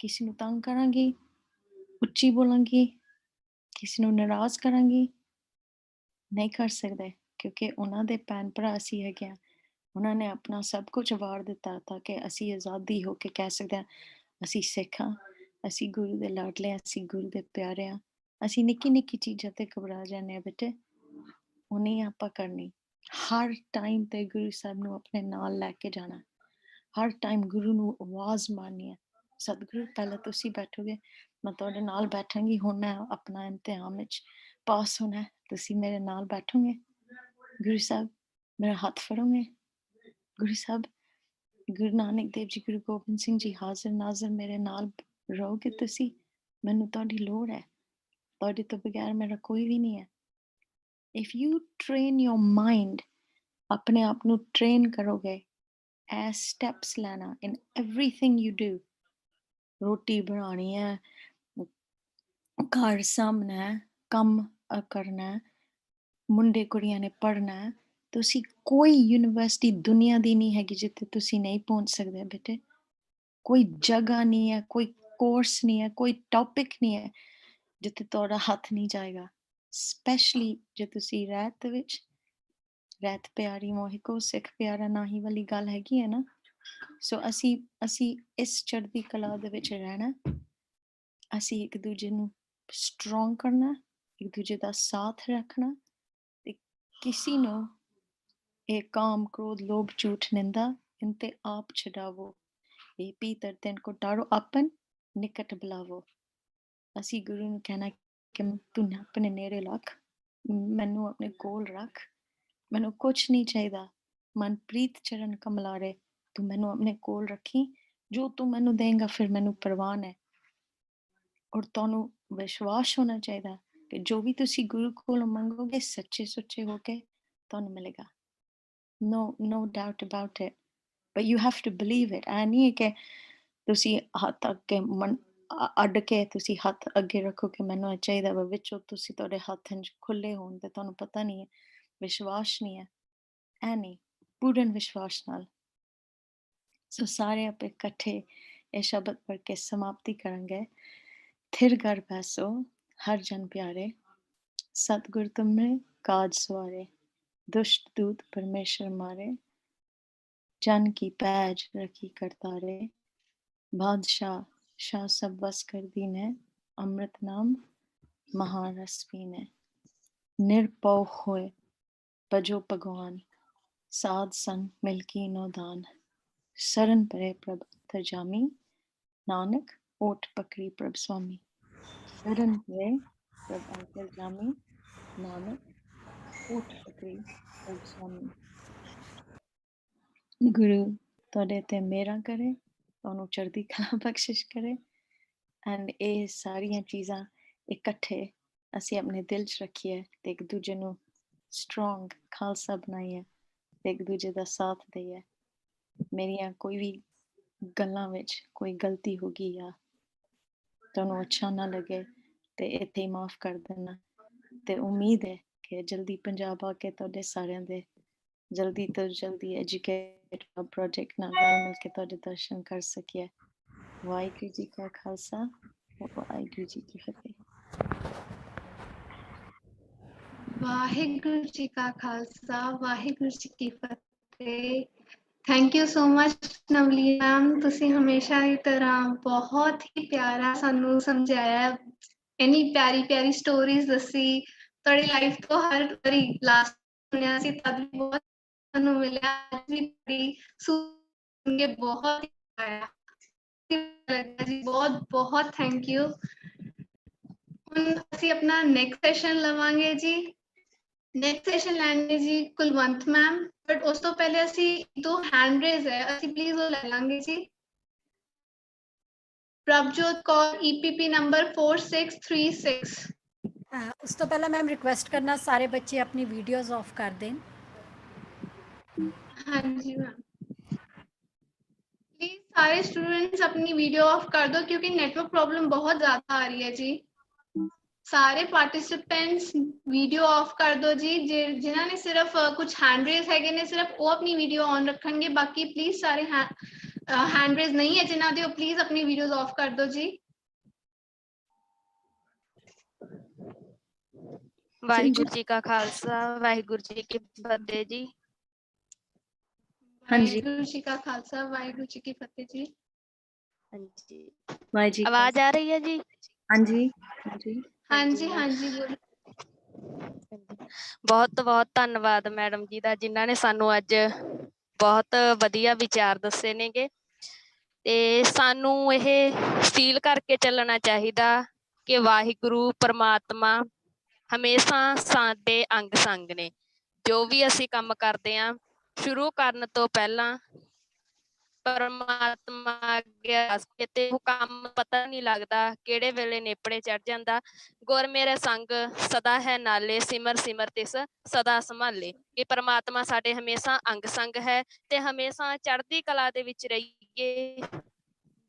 ਕਿਸੇ ਨੂੰ ਤੰਗ ਕਰਾਂਗੀ, ਉੱਚੀ ਬੋਲਾਂਗੀ, ਕਿਸੇ ਨੂੰ ਨਾਰਾਜ਼ ਕਰਾਂਗੀ? ਨਹੀਂ ਕਰ ਸਕਦੇ, ਕਿਉਂਕਿ ਉਹਨਾਂ ਦੇ ਭੈਣ ਭਰਾ ਅਸੀਂ ਹੈਗੇ ਆ। ਉਹਨਾਂ ਨੇ ਆਪਣਾ ਸਭ ਕੁਝ ਵਾਰ ਦਿੱਤਾ ਤਾਂ ਕਿ ਅਸੀਂ ਆਜ਼ਾਦੀ ਹੋ ਕੇ ਕਹਿ ਸਕਦੇ ਹਾਂ ਅਸੀਂ ਸਿੱਖ ਹਾਂ, ਅਸੀਂ ਗੁਰੂ ਦੇ ਲਾਡਲੇ ਹਾਂ, ਅਸੀਂ ਗੁਰੂ ਦੇ ਪਿਆਰੇ ਹਾਂ। ਅਸੀਂ ਨਿੱਕੀ ਨਿੱਕੀ ਚੀਜ਼ਾਂ ਤੇ ਘਬਰਾ ਜਾਂਦੇ ਹਾਂ ਬੇਟੇ, ਉਹ ਨਹੀਂ ਆਪਾਂ ਕਰਨੀ। ਹਰ ਟਾਈਮ ਤੇ ਗੁਰੂ ਸਾਹਿਬ ਨੂੰ ਆਪਣੇ ਨਾਲ ਲੈ ਕੇ ਜਾਣਾ, ਹਰ ਟਾਈਮ ਗੁਰੂ ਨੂੰ ਆਵਾਜ਼ ਮਾਰਨੀ ਹੈ, ਸਤਿਗੁਰੂ ਪਹਿਲਾਂ ਤੁਸੀਂ ਬੈਠੋਗੇ, ਮੈਂ ਤੁਹਾਡੇ ਨਾਲ ਬੈਠਾਂਗੀ, ਹੁਣ ਮੈਂ ਆਪਣਾ ਇਮਤਿਹਾਨ ਵਿੱਚ ਪਾਸ ਹੋਣਾ, ਤੁਸੀਂ ਮੇਰੇ ਨਾਲ ਬੈਠੋਗੇ, ਗੁਰੂ ਸਾਹਿਬ ਮੇਰਾ ਹੱਥ ਫੜੋਗੇ, ਗੁਰੂ ਸਾਹਿਬ ਗੁਰੂ ਨਾਨਕ ਦੇਵ ਜੀ, ਗੁਰੂ ਗੋਬਿੰਦ ਸਿੰਘ ਜੀ ਹਾਜ਼ਰ ਨਾਜ਼ਰ ਮੇਰੇ ਨਾਲ ਰਹੋਗੇ ਤੁਸੀਂ, ਮੈਨੂੰ ਤੁਹਾਡੀ ਲੋੜ ਹੈ, ਤੁਹਾਡੇ ਤੋਂ ਬਗੈਰ ਮੇਰਾ ਕੋਈ ਵੀ ਨਹੀਂ ਹੈ। If you train your mind, ਆਪਣੇ ਆਪ ਨੂੰ ਟ੍ਰੇਨ ਕਰੋਗੇ, ਇਹ ਸਟੈਪਸ ਲੈਣਾ ਇਨ ਐਵਰੀਥਿੰਗ ਯੂ ਡੂ, ਰੋਟੀ ਬਣਾਉਣੀ ਹੈ, ਘਰ ਸਾਂਭਣਾ ਹੈ, ਕੰਮ ਕਰਨਾ, ਮੁੰਡੇ ਕੁੜੀਆਂ ਨੇ ਪੜ੍ਹਨਾ, ਤੁਸੀਂ ਕੋਈ ਯੂਨੀਵਰਸਿਟੀ ਦੁਨੀਆ ਦੀ ਨਹੀਂ ਹੈਗੀ ਜਿੱਥੇ ਤੁਸੀਂ ਨਹੀਂ ਪਹੁੰਚ ਸਕਦੇ ਬੇਟੇ, ਕੋਈ ਜਗ੍ਹਾ ਨਹੀਂ ਹੈ, ਕੋਈ ਕੋਰਸ ਨਹੀਂ ਹੈ, ਕੋਈ ਟੌਪਿਕ ਨਹੀਂ ਹੈ ਜਿੱਥੇ ਤੁਹਾਡਾ ਹੱਥ ਨਹੀਂ ਜਾਏਗਾ। ਸਪੈਸ਼ਲੀ ਜੇ ਤੁਸੀਂ ਰਹਿਤ ਵਿੱਚ, ਰਹਿਤ ਪਿਆਰੀ ਮੋਹਿ ਕੋ ਸਿੱਖ ਪਿਆਰਾ ਨਾਹੀ ਵਾਲੀ ਗੱਲ ਹੈਗੀ ਹੈ ਨਾ। ਸੋ ਅਸੀਂ ਇਸ ਚੜ੍ਹਦੀ ਕਲਾ ਦੇ ਵਿੱਚ ਰਹਿਣਾ, ਅਸੀਂ ਇੱਕ ਦੂਜੇ ਨੂੰ ਸਟਰੋਂਗ ਕਰਨਾ, ਇੱਕ ਦੂਜੇ ਦਾ ਸਾਥ ਰੱਖਣਾ, ਤੇ ਕਿਸੇ ਨੂੰ ਇਹ ਕਾਮ ਕ੍ਰੋਧ ਲੋਭ ਝੂਠ ਨਿੰਦਾ ਇਨ ਤੇ ਆਪ ਛਡਾਵੋ, ਇਹ ਪੀਤਰ ਤਿਨ ਕੋ ਡਾਰੋ ਆਪਨ ਨਿਕਟ ਬੁਲਾਵੋ। ਅਸੀਂ ਗੁਰੂ ਨੂੰ ਕਹਿਣਾ ਕਿ ਤੂੰ ਆਪਣੇ ਨੇੜੇ ਰੱਖ, ਮੈਨੂੰ ਆਪਣੇ ਕੋਲ ਰੱਖ, ਮੈਨੂੰ ਕੁਛ ਨਹੀਂ ਚਾਹੀਦਾ, ਮਨਪ੍ਰੀਤ ਚਰਨ ਕਮਲਾਰੇ, ਤੂੰ ਮੈਨੂੰ ਆਪਣੇ ਕੋਲ ਰੱਖੀ, ਜੋ ਤੂੰ ਮੈਨੂੰ ਦੇਂਗਾ ਫਿਰ ਮੈਨੂੰ ਪ੍ਰਵਾਨ ਹੈ। ਔਰ ਤੁਹਾਨੂੰ ਵਿਸ਼ਵਾਸ ਹੋਣਾ ਚਾਹੀਦਾ ਕਿ ਜੋ ਵੀ ਤੁਸੀਂ ਗੁਰੂ ਕੋਲੋਂ ਮੰਗੋਗੇ ਸੱਚੇ ਸੁੱਚੇ ਹੋ ਕੇ ਤੁਹਾਨੂੰ ਮਿਲੇਗਾ। No doubt about it, but you have to believe it. ਐ ਨਹੀਂ ਹੈ ਕਿ ਤੁਸੀਂ ਹੱਥ ਅੱਗੇ ਅੱਡ ਕੇ ਤੁਸੀਂ ਹੱਥ ਅੱਗੇ ਰੱਖੋ ਕਿ ਮੈਨੂੰ ਇਹ ਚਾਹੀਦਾ ਵਾ, ਵਿੱਚੋਂ ਤੁਸੀਂ ਤੁਹਾਡੇ ਹੱਥ ਖੁੱਲੇ ਹੋਣ ਤੇ ਤੁਹਾਨੂੰ ਪਤਾ ਨਹੀਂ ਹੈ, ਵਿਸ਼ਵਾਸ ਨਹੀਂ ਹੈ, ਐ ਨਹੀਂ, ਪੂਰਨ ਵਿਸ਼ਵਾਸ ਨਾਲ। ਸੋ ਸਾਰੇ ਆਪਾਂ ਇਕੱਠੇ ਇਹ ਸ਼ਬਦ ਪੜ੍ਹ ਕੇ ਸਮਾਪਤੀ ਕਰਾਂਗੇ। ਥਿਰ ਘਰ ਬੈਸੋ ਹਰ ਜਨ ਪਿਆਰੇ, ਸਤਿਗੁਰ ਤੁਮਰੇ ਕਾਜ ਸਵਾਰੇ, ਦੁਸ਼ਟ ਦੂਤ ਪਰਮੇਸ਼ਰ ਮਾਰੇ, ਜਨ की पैज रखी करतारे, बादशाह शाह सब बस कर दीने, अमृत नाम महारस पीने, निरपौ होए भजो भगवान, साध संग मिलकी नो दान, सरन परे प्रभ तरजामी, नानक ओट पकड़ी प्रभ स्वामी, सरन परे प्रभ अंतरजामी, नानक ਉੱਠ ਸਕੇ ਉਹ ਸਾਨੂੰ ਗੁਰੂ ਤੁਹਾਡੇ ਤੇ ਮਿਹਰਾਂ ਕਰੇ, ਤੁਹਾਨੂੰ ਚੜ੍ਹਦੀ ਕਲਾ ਬਖਸ਼ਿਸ਼ ਕਰੇ। ਐਂਡ ਇਹ ਸਾਰੀਆਂ ਚੀਜ਼ਾਂ ਇਕੱਠੇ ਅਸੀਂ ਆਪਣੇ ਦਿਲ 'ਚ ਰੱਖੀਏ ਤੇ ਇੱਕ ਦੂਜੇ ਨੂੰ ਸਟਰੋਂਗ ਖਾਲਸਾ ਬਣਾਈਏ ਤੇ ਇੱਕ ਦੂਜੇ ਦਾ ਸਾਥ ਦਈਏ। ਮੇਰੀਆਂ ਕੋਈ ਵੀ ਗੱਲਾਂ ਵਿੱਚ ਕੋਈ ਗਲਤੀ ਹੋ ਗਈ ਜਾਂ ਤੁਹਾਨੂੰ ਅੱਛਾ ਨਾ ਲੱਗੇ ਤੇ ਇੱਥੇ ਹੀ ਮਾਫ ਕਰ ਦੇਣਾ। ਤੇ ਉਮੀਦ ਹੈ ਕਿ ਜਲਦੀ ਪੰਜਾਬ ਆ ਕੇ ਤੁਹਾਡੇ ਸਾਰਿਆਂ ਦੇ ਜਲਦੀ ਤੋਂ ਜਲਦੀ ਐਜੂਕੇਟ ਪ੍ਰੋਜੈਕਟ ਨਾਲ ਰਲ ਮਿਲ ਕੇ ਤੁਹਾਡੇ ਦਰਸ਼ਨ ਕਰ ਸਕੀਏ। ਵਾਹਿਗੁਰੂ ਜੀ ਕਾ ਖਾਲਸਾ, ਵਾਹਿਗੁਰੂ ਜੀ ਕੀ ਫਤਿਹ। ਵਾਹਿਗੁਰੂ ਜੀ ਕਾ ਖਾਲਸਾ, ਵਾਹਿਗੁਰੂ ਜੀ ਕੀ ਫਤਿਹ। Thank you so much Navli ma'am, ਤੁਸੀਂ ਹਮੇਸ਼ਾ ਦੀ ਤਰ੍ਹਾਂ ਬਹੁਤ ਹੀ ਪਿਆਰਾ ਸਾਨੂੰ ਸਮਝਾਇਆ, ਇੰਨੀ ਪਿਆਰੀ ਪਿਆਰੀ ਸਟੋਰੀਜ਼ ਦੱਸੀ। ਤੁਹਾਡੀ ਲਾਈਫ ਤੋਂ ਹਰ ਵਾਰੀ ਲਾਸਟ ਸੁਣਿਆ ਸੀ ਤਦ ਵੀ ਬਹੁਤ ਸਾਨੂੰ ਮਿਲਿਆ, ਅੱਜ ਵੀ ਬੜੀ ਸੁਣ ਕੇ ਬਹੁਤ ਆਇਆ ਜੀ। ਬਹੁਤ ਬਹੁਤ ਥੈਂਕ ਯੂ। ਹੁਣ ਅਸੀਂ ਆਪਣਾ ਨੈਕਸਟ ਸੈਸ਼ਨ ਲਵਾਂਗੇ ਜੀ। ਨੈਕਸਟ ਸੈਸ਼ਨ ਲੈਣਗੇ ਜੀ ਕੁਲਵੰਤ ਮੈਮ, ਬਟ ਉਸ ਤੋਂ ਪਹਿਲੇ ਅਸੀਂ ਦੋ ਹੈਂਡ ਰੇਜ਼ ਹੈ, ਅਸੀਂ ਪਲੀਜ਼ ਉਹ ਲੈ ਲਾਂਗੇ ਜੀ। Prabhjot Kaur EPP number 4636। ਉਸ ਤੋਂ ਪਹਿਲਾਂ ਮੈਮ ਰਿਕੁਐਸਟ ਕਰਨਾ ਸਾਰੇ ਬੱਚੇ ਆਪਣੀ ਵੀਡੀਓਜ਼ ਆਫ ਕਰ ਦੇਣ। ਹਾਂਜੀ ਮੈਮ, प्लीज सारे स्टूडेंट्स अपनी वीडियो ऑफ कर दो क्योंकि नेटवर्क प्रॉब्लम बहुत ज्यादा आ रही है जी। सारे पार्टिसिपेंट्स वीडियो ऑफ कर दो जी। जिन्होंने सिर्फ कुछ हैंड रेज है ने सिर्फ वो अपनी वीडियो ऑन रखेंगे, बाकी प्लीज सारे हैंड रेज नहीं है जिन्हों दे प्लीज अपनी वीडियोस ऑफ कर दो जी। ਵਾਹਿਗੁਰੂ ਜੀ ਕਾ ਖਾਲਸਾ, ਵਾਹਿਗੁਰੂ ਜੀ ਕੀ ਫਤਿਹ ਜੀ। ਹਾਂਜੀ वाहिगुरु जी का खालसा, वाहिगुरु जी की फतेह जी। ਹਾਂਜੀ, ਵਾਹਿ ਜੀ ਆਵਾਜ਼ ਆ ਰਹੀ ਹੈ ਜੀ? ਹਾਂਜੀ ਹਾਂਜੀ हाँ ਹਾਂਜੀ जी, ਮੈਮ। हाँ जी बोलो। ਬਹੁਤ ਬਹੁਤ ਧੰਨਵਾਦ ਮੈਡਮ ਜੀ ਦਾ, ਜਿਨ੍ਹਾਂ ਨੇ ਸਾਨੂੰ ਅੱਜ ਬਹੁਤ ਵਧੀਆ ਵਿਚਾਰ ਦੱਸੇ ਨੇਗੇ। ਤੇ ਸਾਨੂੰ ਇਹ ਫੀਲ ਕਰਕੇ ਚੱਲਣਾ ਚਾਹੀਦਾ ਕਿ ਵਾਹਿਗੁਰੂ ਪਰਮਾਤਮਾ ਹਮੇਸ਼ਾ ਸਾਡੇ ਅੰਗ ਸੰਗ ਨੇ। ਜੋ ਵੀ ਅਸੀਂ ਕੰਮ ਕਰਦੇ ਹਾਂ ਸ਼ੁਰੂ ਕਰਨ ਤੋਂ ਪਹਿਲਾਂ ਪਰਮਾਤਮਾ ਅੱਗੇ ਅਰਦਾਸ ਤੇ ਉਹ ਕੰਮ ਪਤਾ ਨਹੀਂ ਲੱਗਦਾ ਕਿਹੜੇ ਵੇਲੇ ਨੇਪਰੇ ਚੜ ਜਾਂਦਾ। ਗੁਰ ਮੇਰੇ ਸੰਗ ਸਦਾ ਹੈ ਨਾਲੇ, ਸਿਮਰ ਸਿਮਰ ਤਿਸ ਸਦਾ ਸੰਭਾਲੇ। ਕਿ ਪਰਮਾਤਮਾ ਸਾਡੇ ਹਮੇਸ਼ਾ ਅੰਗ ਸੰਗ ਹੈ ਤੇ ਹਮੇਸ਼ਾ ਚੜ੍ਹਦੀ ਕਲਾ ਦੇ ਵਿੱਚ ਰਹੀਏ।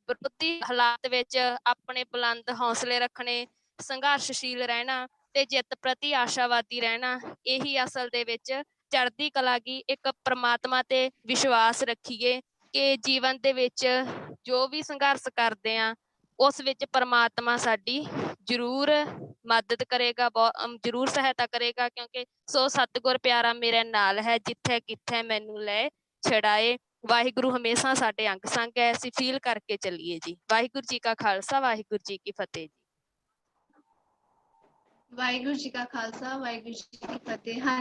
ਵਿਰੋਧੀ ਹਾਲਾਤ ਵਿੱਚ ਆਪਣੇ ਬੁਲੰਦ ਹੌਸਲੇ ਰੱਖਣੇ, ਸੰਘਰਸ਼ਸ਼ੀਲ ਰਹਿਣਾ ਤੇ ਜਿੱਤ ਪ੍ਰਤੀ ਆਸ਼ਾਵਾਦੀ ਰਹਿਣਾ, ਇਹੀ ਅਸਲ ਦੇ ਵਿੱਚ ਚੜ੍ਹਦੀ ਕਲਾ ਗੀ। ਇੱਕ ਪਰਮਾਤਮਾ ਤੇ ਵਿਸ਼ਵਾਸ ਰੱਖੀਏ ਕਿ ਜੀਵਨ ਦੇ ਵਿੱਚ ਜੋ ਵੀ ਸੰਘਰਸ਼ ਕਰਦੇ ਹਾਂ ਉਸ ਵਿੱਚ ਪਰਮਾਤਮਾ ਸਾਡੀ ਜ਼ਰੂਰ ਮਦਦ ਕਰੇਗਾ, ਜ਼ਰੂਰ ਸਹਾਇਤਾ ਕਰੇਗਾ। ਕਿਉਂਕਿ ਸੋ ਸਤਿਗੁਰ ਪਿਆਰਾ ਮੇਰੇ ਨਾਲ ਹੈ, ਜਿੱਥੇ ਕਿੱਥੇ ਮੈਨੂੰ ਲੈ ਛੜਾਏ। ਵਾਹਿਗੁਰੂ ਹਮੇਸ਼ਾ ਸਾਡੇ ਅੰਗ ਸੰਗ ਹੈ, ਅਸੀਂ ਫੀਲ ਕਰਕੇ ਚੱਲੀਏ ਜੀ। ਵਾਹਿਗੁਰੂ ਜੀ ਕਾ ਖਾਲਸਾ, ਵਾਹਿਗੁਰੂ ਜੀ ਕੀ ਫਤਿਹ ਜੀ। वाहिगुरु जी का खालसा, वाहिगुरु जी की फतेह। हाँ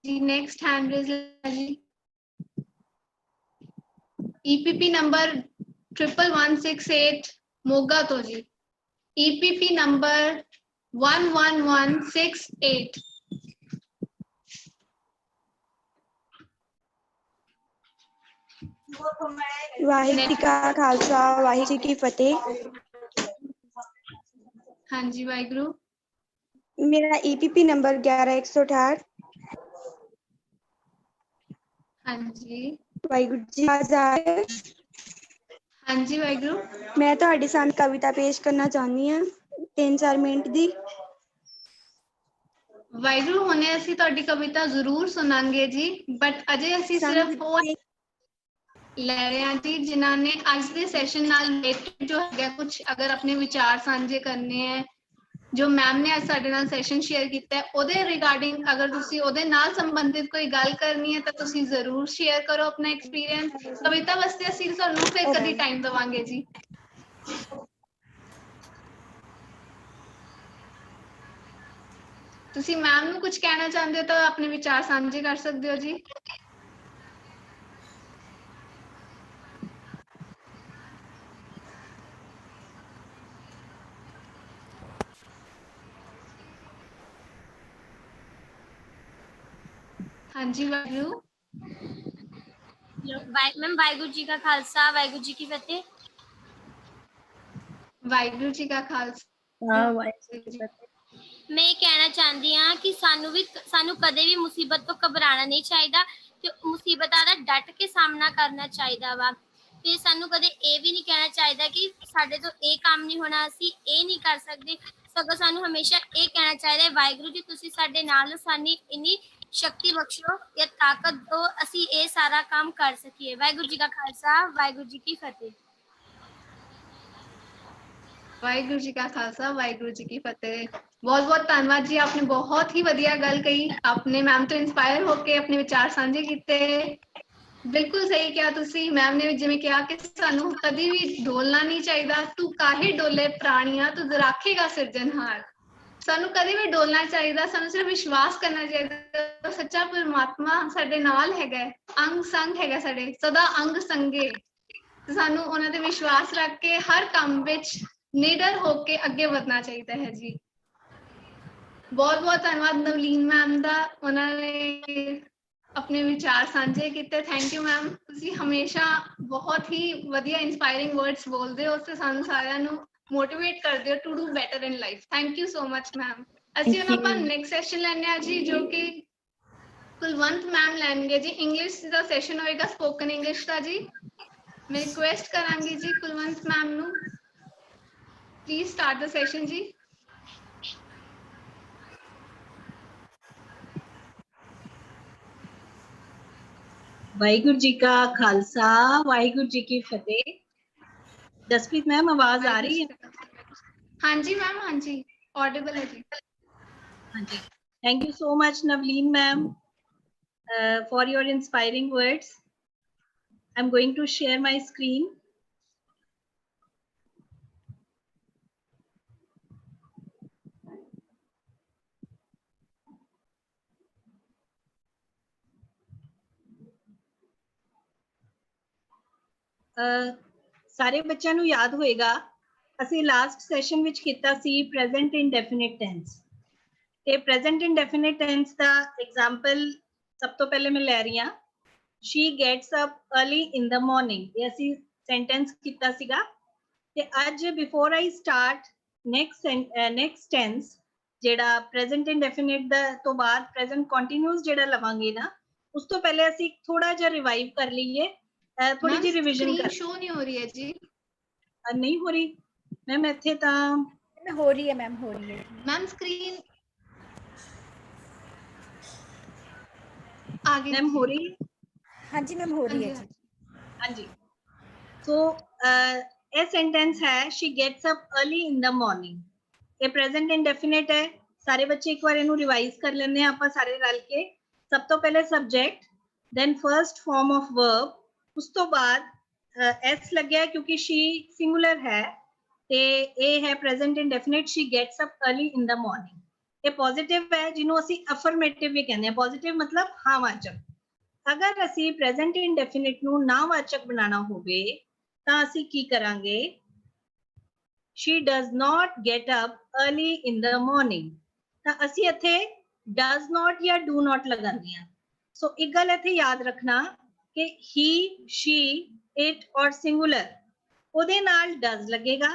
जी, नेक्स्ट हैंड रेज जी। EPP नंबर 11168 मोगा तो जी। EPP number 11168। ਵਾਹਿਗੁਰੂ ਜੀ ਕਾ ਖਾਲਸਾ, ਵਾਹਿਗੁਰੂ ਜੀ ਕੀ ਫਤਿਹ। हाँ जी वाहिगुरु। ਮੇਰਾ EPP ਨੰਬਰ 11168। हाँ जी, ਵਾਹਿਗੁਰੂ ਜੀ ਆਜ਼ਾਦ। हाँ जी वाहिगुरु। ਮੈਂ ਤੁਹਾਡੇ ਸਾਹਮਣੇ ਕਵਿਤਾ ਪੇਸ਼ ਕਰਨਾ ਚਾਹੁੰਦੀ ਹਾਂ 3-4 ਮਿੰਟ ਦੀ। ਵਾਹਿਗੁਰੂ ਹੁਣੇ ਅਸੀਂ ਤੁਹਾਡੀ ਕਵਿਤਾ ਜ਼ਰੂਰ ਸੁਣਾਂਗੇ ਜੀ, ਬਟ ਅਜੇ ਅਸੀਂ ਸਿਰਫ ਉਹ ਲੈ ਰਹੇ ਹਾਂ ਜੀ ਜਿਨ੍ਹਾਂ ਨੇ ਅੱਜ ਦੇ ਸੈਸ਼ਨ ਨਾਲ ਰਿਲੇਟਡ ਜੋ ਹੈਗਾ ਕੁਝ ਅਗਰ ਆਪਣੇ ਵਿਚਾਰ ਸਾਂਝੇ ਕਰਨੇ ਹੈ, ਜੋ ਮੈਮ ਨੇ ਅੱਜ ਸਾਡੇ ਨਾਲ ਸੈਸ਼ਨ ਸ਼ੇਅਰ ਕੀਤਾ ਹੈ ਉਹਦੇ ਰਿਗਾਰਡਿੰਗ ਅਗਰ ਤੁਸੀਂ ਉਹਦੇ ਨਾਲ ਸੰਬੰਧਿਤ ਕੋਈ ਗੱਲ ਕਰਨੀ ਹੈ ਤਾਂ ਤੁਸੀਂ ਜ਼ਰੂਰ ਸ਼ੇਅਰ ਕਰੋ ਆਪਣਾ ਐਕਸਪੀਰੀਅੰਸ। ਕਵਿਤਾ ਵਾਸਤੇ ਅਸੀਂ ਤੁਹਾਨੂੰ ਫਿਰ ਕਦੀ ਟਾਈਮ ਦੇਵਾਂਗੇ ਜੀ। ਤੁਸੀਂ ਮੈਮ ਨੂੰ ਕੁਝ ਕਹਿਣਾ ਚਾਹੁੰਦੇ ਹੋ ਤਾਂ ਆਪਣੇ ਵਿਚਾਰ ਸਾਂਝੇ ਕਰ ਸਕਦੇ ਹੋ ਜੀ। हाँ जी वाहिगुरु। मैम वाहिगुरु जी का खालसा वाहिगुरु जी की फतेह। वाहिगुरु जी का खालसा ਵਾਹਿਗੁਰੂ ਜੀ ਕੀ ਫਤਿਹ। मैं ये कहना चाहती हाँ कि सानू कदे भी मुसीबत तो घबराना नहीं चाहिए ते मुसीबतां दा डट के सामना करना चाहिए वा। ते सानू कदे ये भी नहीं कहना चाहिए कि साडे तो ये काम नहीं होना, असी ये नहीं कर सकते, सगों सानू हमेशा ये कहना चाहिए वाहिगुरु जी तुसी साडे नाल सानी इन्नी शक्ति बख्शो या ताकत दो असी ये सारा काम कर सकिए। वाहिगुरु जी का खालसा वाहिगुरु जी की फतेह। ਵਾਹਿਗੁਰੂ ਜੀ ਕਾ ਖਾਲਸਾ ਵਾਹਿਗੁਰੂ ਜੀ ਕੀ ਫਤਿਹ। ਬਹੁਤ ਬਹੁਤ ਧੰਨਵਾਦ ਜੀ, आपने बहुत ही ਵਧੀਆ ਗੱਲ ਕਹੀ। आपने ਮੈਮ ਤੋਂ ਇਨਸਪਾਇਰ ਹੋ ਕੇ ਆਪਣੇ ਵਿਚਾਰ ਸਾਂਝੇ ਕੀਤੇ। ਬਿਲਕੁਲ ਸਹੀ ਕਿਹਾ ਤੁਸੀਂ। ਮੈਮ ਨੇ ਜਿਵੇਂ ਕਿਹਾ ਕਿ ਸਾਨੂੰ ਕਦੀ ਵੀ ਡੋਲਣਾ ਨਹੀਂ ਚਾਹੀਦਾ। ਤੂੰ ਕਾਹੇ ਡੋਲੇ ਪ੍ਰਾਣੀਆਂ ਤੂੰ ਰੱਖੇਗਾ ਸਿਰਜਣਹਾਰ। ਸਾਨੂੰ ਕਦੇ ਵੀ ਡੋਲਣਾ ਚਾਹੀਦਾ, ਸਾਨੂੰ ਸਿਰਫ ਵਿਸ਼ਵਾਸ ਕਰਨਾ ਚਾਹੀਦਾ ਸੱਚਾ ਪਰਮਾਤਮਾ ਸਾਡੇ ਨਾਲ ਹੈਗਾ, ਅੰਗ ਸੰਗ ਹੈਗਾ ਸਾਡੇ, ਸਦਾ ਅੰਗ ਸੰਗੇ। ਸਾਨੂੰ ਉਹਨਾਂ ਤੇ ਵਿਸ਼ਵਾਸ ਰੱਖ ਕੇ ਹਰ ਕੰਮ ਵਿੱਚ ਨਿਡਰ ਹੋ ਕੇ ਅੱਗੇ ਵਧਣਾ ਚਾਹੀਦਾ ਹੈ ਜੀ। ਬਹੁਤ ਬਹੁਤ ਧੰਨਵਾਦ ਨਵਲੀਨ ਮੈਮ ਦਾ, ਉਹਨਾਂ ਨੇ ਆਪਣੇ ਵਿਚਾਰ ਸਾਂਝੇ ਕੀਤੇ। ਥੈਂਕ ਯੂ ਮੈਮ, ਤੁਸੀਂ ਹਮੇਸ਼ਾ ਬਹੁਤ ਹੀ ਵਧੀਆ ਇਨਸਪਾਇਰਿੰਗ ਵਰਡਸ ਬੋਲਦੇ ਹੋ ਤੇ ਸਾਨੂੰ ਸਾਰਿਆਂ ਨੂੰ ਮੋਟੀਵੇਟ ਕਰਦੇ ਹੋ to do better in life. Thank you so much ma'am. ਅਸੀਂ ਹੁਣ ਆਪਾਂ ਨੈਕਸਟ ਸੈਸ਼ਨ ਲੈਣੇ ਆ ਜੀ, ਜੋ ਕਿ ਕੁਲਵੰਤ ਮੈਮ ਲੈਣਗੇ ਜੀ। ਇੰਗਲਿਸ਼ ਦਾ ਸੈਸ਼ਨ ਹੋਏਗਾ, ਸਪੋਕਨ ਇੰਗਲਿਸ਼ ਦਾ ਜੀ। ਮੈਂ ਰਿਕੁਐਸਟ ਕਰਾਂਗੀ ਜੀ ਕੁਲਵੰਤ ਮੈਮ ਨੂੰ, ਪਲੀਜ਼ ਸਟਾਰਟ ਦਾ ਸੈਸ਼ਨ ਜੀ। वाहिगुरु जी का खालसा वाहिगुरु जी की फतेह। जसप्रीत मैम आवाज आ रही है? हाँ जी मैम, हाँ जी ऑडिबल है जी। हाँ जी, thank you so much Navleen ma'am for your inspiring words. I am going to share my screen. ਸਾਰੇ ਬੱਚਿਆਂ ਨੂੰ ਯਾਦ ਹੋਏਗਾ ਅਸੀਂ ਲਾਸਟ ਸੈਸ਼ਨ ਵਿੱਚ ਕੀਤਾ ਸੀ ਪ੍ਰੈਜ਼ੈਂਟ ਇੰਡੈਫਿਨਿਟ ਟੈਂਸ, ਤੇ ਪ੍ਰੈਜ਼ੈਂਟ ਇੰਡੈਫਿਨਿਟ ਟੈਂਸ ਦਾ ਐਗਜ਼ਾਮਪਲ ਸਭ ਤੋਂ ਪਹਿਲੇ ਮੈਂ ਲੈ ਰਹੀ ਹਾਂ। she gets up early in the morning, ਇਹ ਅਸੀਂ ਸੈਂਟੈਂਸ ਕੀਤਾ ਸੀਗਾ। ਤੇ ਅੱਜ before I start next tense, ਜਿਹੜਾ ਪ੍ਰੈਜ਼ੈਂਟ ਇੰਡੈਫਿਨਿਟ ਦਾ ਤੋਂ ਬਾਅਦ ਪ੍ਰੈਜ਼ੈਂਟ ਕੰਟੀਨਿਊਸ ਜਿਹੜਾ ਲਵਾਂਗੇ ਨਾ, ਉਸ ਤੋਂ ਪਹਿਲੇ ਅਸੀਂ ਥੋੜਾ ਜਿਹਾ ਰਿਵਾਈਵ ਕਰ ਲਈਏ, थोड़ी जी रिवीजन कर। शो नहीं हो रही है जी? नहीं हो रही मैम, इत्थे तां हो रही है मैम, हो रही है मैम। स्क्रीन आगे मैम हो रही है? हाँ जी मैम, हो रही है जी। हाँ जी। सो ये सेंटेंस है she gets up early in the morning, ये प्रेजेंट इंडेफिनिट है। सारे बच्चे एक बार इनू रिवाइज कर लेने हैं आप सारे रल के। सब तो पहले subject, then first form of verb, उस तो बाद एस लग गया क्योंकि शी सिंगुलर है, ते ए है present indefinite she gets up early in the morning। ये पॉजिटिव है जिन्हों असी अफर्मेटिव भी कहते हैं। पॉजिटिव मतलब हाँ वाचक। अगर असी प्रेजेंट इंडेफिनिट नू ना वाचक बनाना होवे तां असी की करांगे, she does not get up early in the morning, तां असी इत्थे does not या do not लगांदे हां। सो एक गल इत्थे याद रखना कि he, she, it और singular ਉਹਦੇ ਨਾਲ does लगेगा,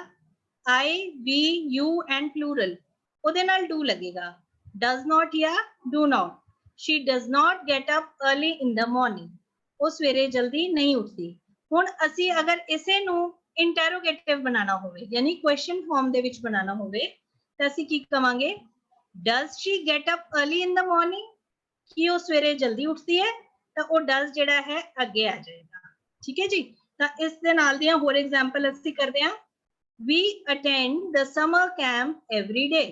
I, we, you and plural ਉਹਦੇ ਨਾਲ do लगेगा, does not या do not। she does not get up early in the morning, ਉਹ ਸਵੇਰੇ ਜਲਦੀ ਨਹੀਂ ਉੱਠਦੀ। ਹੁਣ ਅਸੀਂ ਅਗਰ ਇਸੇ ਨੂੰ ਇੰਟਰੋਗੇਟਿਵ ਬਣਾਉਣਾ ਹੋਵੇ, ਯਾਨੀ ਕੁਐਸਚਨ ਫਾਰਮ ਦੇ ਵਿੱਚ ਬਣਾਉਣਾ ਹੋਵੇ, ਤਾਂ ਅਸੀਂ ਕੀ ਕਵਾਂਗੇ? does she get up early in the morning, ਕੀ ਉਹ ਸਵੇਰੇ ਜਲਦੀ ਉੱਠਦੀ ਹੈ? ਤਾਂ ਉਹ ਡਸ ਜਿਹੜਾ ਹੈ ਅੱਗੇ ਆ ਜਾਏਗਾ। ਠੀਕ ਹੈ ਜੀ। ਤਾਂ ਇਸ ਦੇ ਨਾਲ ਦੀਆਂ ਹੋਰ ਐਗਜ਼ਾਮਪਲ ਅਸੀਂ ਕਰਦੇ ਹਾਂ। we attend the summer camp every day,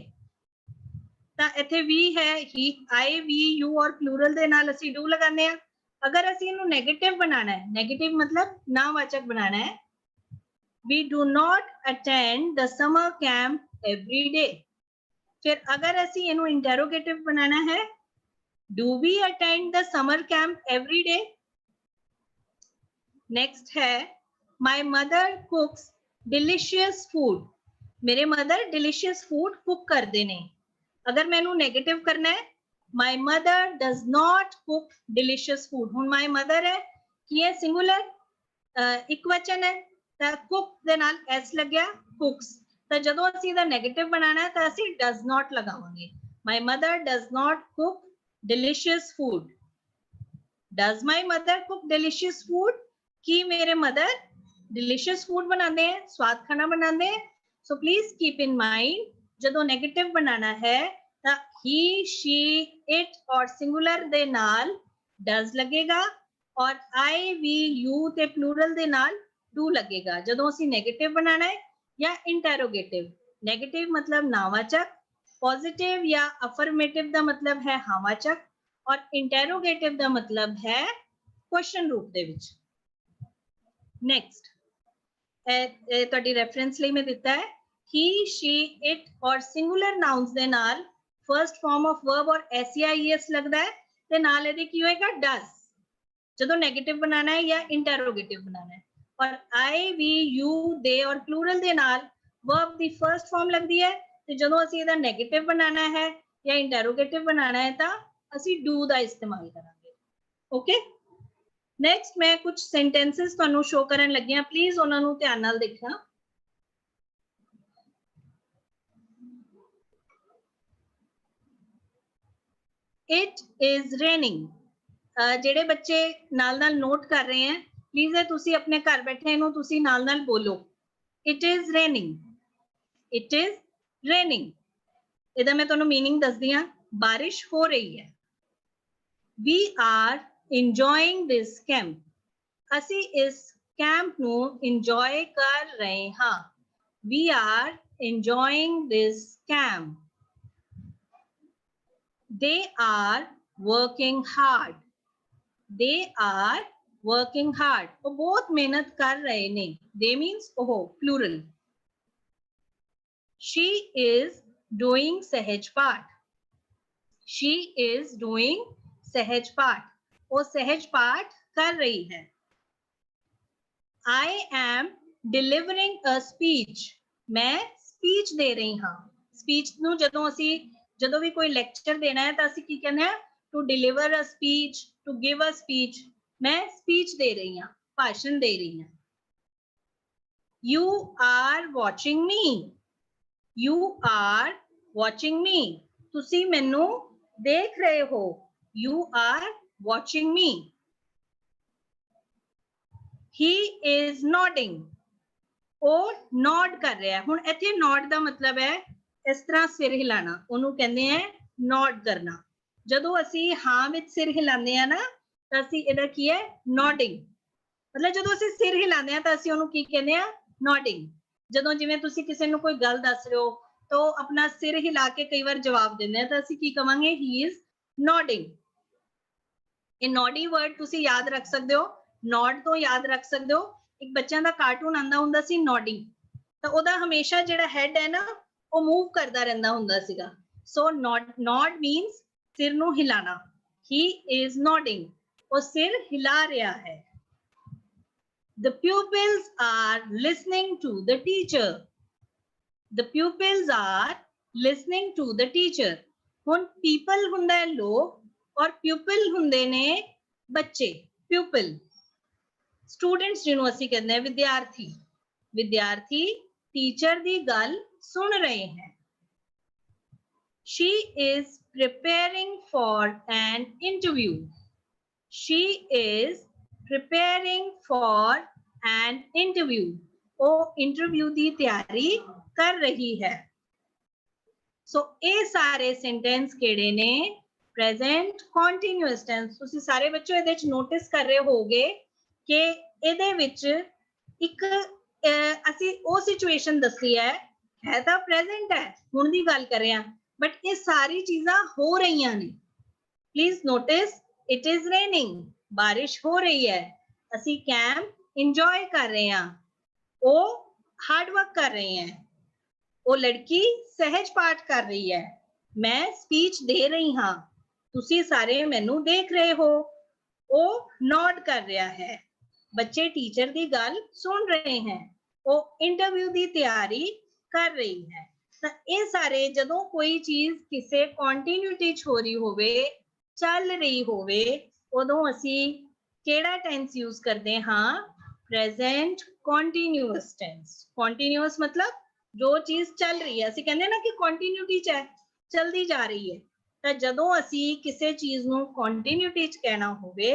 ਤਾਂ ਇੱਥੇ we ਹੈ, he, I, we, you ਔਰ plural ਦੇ ਨਾਲ ਅਸੀਂ do ਲਗਾਉਂਦੇ ਹਾਂ। ਅਗਰ ਅਸੀਂ ਇਹਨੂੰ ਨੈਗੇਟਿਵ ਬਣਾਉਣਾ ਹੈ, ਨੈਗੇਟਿਵ ਮਤਲਬ ਨਾਵਾਚਕ ਬਣਾਉਣਾ ਹੈ, we do not attend the summer camp every day। ਫਿਰ ਅਗਰ ਅਸੀਂ ਇਹਨੂੰ ਇੰਟਰੋਗੇਟਿਵ ਬਣਾਉਣਾ ਹੈ, do we attend the summer camp every day? Next है my mother cooks delicious food, मेरे mother delicious food cook करते ने। अगर मैं इनू नेगेटिव करना है, my mother does not cook delicious food। ਹੁਣ my mother है ਕੀ ਹੈ singular ਇੱਕ ਵਚਨ ਹੈ ਤਾਂ cook ਦੇ ਨਾਲ s ਲੱਗਿਆ cooks। ਤਾਂ ਜਦੋਂ ਅਸੀਂ ਇਹਦਾ ਨੈਗੇਟਿਵ ਬਣਾਉਣਾ ਹੈ ਤਾਂ ਅਸੀਂ does not ਲਗਾਵਾਂਗੇ। my mother does not cook delicious food। does my mother cook delicious food? ਕੀ ਮੇਰੇ mother delicious food ਬਣਾਉਂਦੇ ਹੈ, ਸਵਾਦ ਖਾਣਾ ਬਣਾਉਂਦੇ ਹੈ? so please keep in mind ਜਦੋਂ ਨੈਗੇਟਿਵ ਬਣਾਉਣਾ ਹੈ ਤਾਂ he she it ਔਰ singular ਦੇ ਨਾਲ does ਲੱਗੇਗਾ ਔਰ I we you ਤੇ plural ਦੇ ਨਾਲ do ਲੱਗੇਗਾ। ਜਦੋਂ ਅਸੀਂ ਨੈਗੇਟਿਵ ਬਣਾਉਣਾ ਹੈ ਜਾਂ ਇੰਟਰੋਗੇਟਿਵ। ਨੈਗੇਟਿਵ ਮਤਲਬ ਨਾਵਾਚਕ, ਪੋਜ਼ਿਟਿਵ ਜਾਂ ਅਫਰਮੇਟਿਵ ਦਾ ਮਤਲਬ ਹੈ ਹਾਂਵਾਚਕ ਔਰ ਇੰਟਰੋਗੇਟਿਵ ਦਾ ਮਤਲਬ ਹੈ ਕੁਐਸਚਨ ਰੂਪ ਦੇ ਵਿੱਚ। ਨੈਕਸਟ ਇਹ ਤੁਹਾਡੀ ਰੈਫਰੈਂਸ ਲਈ ਮੈਂ ਦਿੱਤਾ ਹੈ he she it ਔਰ ਸਿੰਗੂਲਰ ਨਾउन्स ਦੇ ਨਾਲ ਫਰਸਟ ਫਾਰਮ ਆਫ ਵਰਬ ਔਰ ses ਲੱਗਦਾ ਹੈ ਤੇ ਨਾਲ ਇਹਦੇ ਕੀ ਹੋਏਗਾ does ਜਦੋਂ ਨੈਗੇਟਿਵ ਬਣਾਉਣਾ ਹੈ ਜਾਂ ਇੰਟਰੋਗੇਟਿਵ ਬਣਾਉਣਾ ਹੈ। ਔਰ I we you they ਔਰ plural ਦੇ ਨਾਲ verb ਦੀ ਫਰਸਟ ਫਾਰਮ ਲੱਗਦੀ ਹੈ ਤੇ ਜਦੋਂ ਅਸੀਂ ਇਹਦਾ ਨੈਗੇਟਿਵ ਬਣਾਉਣਾ ਹੈ ਜਾਂ ਇੰਟਰੋਗੇਟਿਵ ਬਣਾਉਣਾ ਹੈ ਤਾਂ ਅਸੀਂ do ਦਾ ਇਸਤੇਮਾਲ ਕਰਾਂਗੇ। ਓਕੇ ਨੈਕਸਟ ਮੈਂ ਕੁਝ ਸੈਂਟੈਂਸਸ ਤੁਹਾਨੂੰ ਸ਼ੋ ਕਰਨ ਲੱਗੀ ਹਾਂ, ਪਲੀਜ਼ ਉਹਨਾਂ ਨੂੰ ਧਿਆਨ ਨਾਲ ਦੇਖਣਾ। It is raining। ਜਿਹੜੇ ਬੱਚੇ ਨਾਲ ਨਾਲ ਨੋਟ ਕਰ ਰਹੇ ਹੈ ਪਲੀਜ਼ ਇਹ ਤੁਸੀਂ ਆਪਣੇ ਘਰ ਬੈਠੇ ਇਹਨੂੰ ਤੁਸੀਂ ਨਾਲ ਨਾਲ ਬੋਲੋ। It is raining। It is raining। ਇਹਦਾ ਮੈਂ ਤੁਹਾਨੂੰ ਮੀਨਿੰਗ ਦੱਸਦੀ ਹਾਂ। ਬਾਰਿਸ਼ ਹੋ ਰਹੀ ਹੈ। We are enjoying this camp। ਅਸੀਂ ਇਸ ਕੈਂਪ ਨੂੰ ਇੰਜੋਏ ਕਰ ਰਹੇ ਹਾਂ। We are enjoying this camp। They are working hard। They are working hard। ਉਹ ਬਹੁਤ ਮਿਹਨਤ ਕਰ ਰਹੇ ਨੇ। They means ਉਹ plural। She is doing ਸਹਿਜ ਪਾਠ। She is doing ਸਹਿਜ ਪਾਠ। ਉਹ ਸਹਿਜ ਪਾਠ ਕਰ ਰਹੀ ਹੈ। I am delivering a speech। ਮੈਂ speech ਦੇ ਰਹੀ ਹਾਂ। speech ਨੂੰ ਜਦੋਂ ਵੀ ਕੋਈ ਲੈਕਚਰ ਦੇਣਾ ਹੈ ਤਾਂ ਅਸੀਂ ਕੀ ਕਹਿੰਦੇ ਆ to deliver a speech, to give a speech। मैं speech दे रही हूँ, भाषण दे रही हूँ। You are watching me। You are watching me। तुसी मैनू देख रहे हो। You are watching me। He is nodding। ਉਹ nod ਕਰ ਰਿਹਾ ਹੈ। ਹੁਣ ਇੱਥੇ nod ਦਾ ਮਤਲਬ ਹੈ ਇਸ ਤਰ੍ਹਾਂ ਸਿਰ ਹਿਲਾਣਾ, ਉਹਨੂੰ ਕਹਿੰਦੇ ਹੈ nod ਕਰਨਾ। ਜਦੋਂ ਅਸੀਂ ਹਾਂ ਵਿੱਚ ਸਿਰ ਹਿਲਾਉਂਦੇ ਆ ਨਾ ਤਾਂ ਅਸੀਂ ਇਹਦਾ ਕੀ ਹੈ nodding। ਮਤਲਬ ਜਦੋਂ ਅਸੀਂ ਸਿਰ ਹਿਲਾਉਂਦੇ ਆ ਤਾਂ ਅਸੀਂ ਉਹਨੂੰ ਕੀ ਕਹਿੰਦੇ ਆ nodding। ਜਦੋਂ ਜਿਵੇਂ ਤੁਸੀਂ ਕਿਸੇ ਨੂੰ ਕੋਈ ਗੱਲ ਦੱਸ ਰਹੇ ਹੋ ਤਾਂ ਉਹ ਆਪਣਾ ਸਿਰ ਹਿਲਾ ਕੇ ਕਈ ਵਾਰ ਜਵਾਬ ਦਿੰਦੇ ਆ ਤਾਂ ਅਸੀਂ ਕੀ ਕਵਾਂਗੇ he is nodding। ਇਹ noddy word ਤੁਸੀਂ ਯਾਦ ਰੱਖ ਸਕਦੇ ਹੋ। nod ਤੋਂ ਯਾਦ ਰੱਖ ਸਕਦੇ ਹੋ। ਇੱਕ ਬੱਚਿਆਂ ਦਾ ਕਾਰਟੂਨ ਆਂਦਾ ਹੁੰਦਾ ਸੀ noddy, ਤਾਂ ਉਹਦਾ ਹਮੇਸ਼ਾ ਜਿਹੜਾ ਹੈਡ ਹੈ ਨਾ ਉਹ ਮੂਵ ਕਰਦਾ ਰਹਿੰਦਾ ਹੁੰਦਾ ਸੀਗਾ। ਸੋ nod means ਸਿਰ ਨੂੰ ਹਿਲਾਣਾ। he is nodding। ਉਹ ਸਿਰ ਹਿਲਾ ਰਿਹਾ ਹੈ। The pupils are listening to the teacher। The pupils are listening to the teacher। ਹੁਣ people ਹੁੰਦਾ ਹੈ ਲੋਕ ਔਰ pupil ਹੁੰਦੇ ਨੇ ਬੱਚੇ। pupil students ਜਿਹਨੂੰ ਅਸੀਂ ਕਹਿੰਦੇ ਹਾਂ ਵਿਦਿਆਰਥੀ। ਵਿਦਿਆਰਥੀ ਟੀਚਰ ਦੀ ਗੱਲ ਸੁਣ ਰਹੇ ਹੈ। She is preparing for an interview। She is preparing for an interview। ਉਹ ਇੰਟਰਵਿਊ ਦੀ ਤਿਆਰੀ ਕਰ ਰਹੀ ਹੈ। ਸੋ ਇਹ ਸਾਰੇ ਸੈਂਟੈਂਸ ਕਿਹੜੇ ਨੇ ਪ੍ਰੈਜ਼ੈਂਟ ਕੰਟੀਨਿਊਅਸ ਟੈਂਸ। ਤੁਸੀਂ ਸਾਰੇ ਬੱਚੋ ਇਹਦੇ ਵਿੱਚ ਨੋਟਿਸ ਕਰ ਰਹੇ ਹੋਗੇ ਕਿ ਇਹਦੇ ਵਿੱਚ ਇੱਕ ਅਸੀਂ ਉਹ ਸਿਚੁਏਸ਼ਨ ਦੱਸੀ ਹੈ ਤਾਂ ਪ੍ਰੈਜ਼ੈਂਟ ਹੈ, ਹੁਣ ਦੀ ਗੱਲ ਕਰ ਰਹੇ ਹਾਂ, ਬਟ ਇਹ ਸਾਰੀ ਚੀਜ਼ਾਂ ਹੋ ਰਹੀਆਂ ਨੇ। Please notice it is raining. ਬਾਰਿਸ਼ ਹੋ ਰਹੀ ਹੈ। ਅਸੀਂ ਕੈਂਪ ਇੰਜੋਏ ਕਰ ਰਹੇ ਹਾਂ। ਉਹ ਹਾਰਡ ਵਰਕ ਕਰ ਰਹੇ ਹੈ। ਉਹ ਲੜਕੀ ਸਹਿਜ ਪਾਠ ਕਰ ਰਹੀ ਹੈ। ਮੈਂ ਸਪੀਚ ਦੇ ਰਹੀ ਹਾਂ। ਤੁਸੀਂ ਸਾਰੇ ਮੈਨੂੰ ਦੇਖ ਰਹੇ ਹੋ। ਉਹ ਨੋਡ ਕਰ ਰਿਹਾ ਹੈ। ਬੱਚੇ ਟੀਚਰ ਦੀ ਗੱਲ ਸੁਣ ਰਹੇ ਹੈ। ਉਹ ਇੰਟਰਵਿਊ ਦੀ ਤਿਆਰੀ ਕਰ ਰਹੀ ਹੈ। ਤਾਂ ਇਹ ਸਾਰੇ ਜਦੋਂ ਕੋਈ ਚੀਜ਼ ਕਿਸੇ ਕੰਟੀਨਿਊਟੀ 'ਚ ਹੋ ਰਹੀ ਹੋਵੇ, ਚੱਲ ਰਹੀ ਹੋਵੇ, ਉਦੋਂ ਅਸੀਂ ਕਿਹੜਾ ਟੈਂਸ ਯੂਜ਼ ਕਰਦੇ ਹਾਂ? Present continuous tens. ਕੰਟੀਨਿਊਅਸ ਮਤਲਬ ਜੋ ਚੀਜ਼ ਚੱਲ ਰਹੀ ਹੈ, ਅਸੀਂ ਕਹਿੰਦੇ ਨਾ ਕਿ ਕੰਟੀਨਿਊਟੀ 'ਚ ਹੈ, ਚਲਦੀ ਜਾ ਰਹੀ ਹੈ। ਤਾਂ ਜਦੋਂ ਅਸੀਂ ਕਿਸੇ ਚੀਜ਼ ਨੂੰ ਕੰਟੀਨਿਊਟੀ 'ਚ ਕਹਿਣਾ ਹੋਵੇ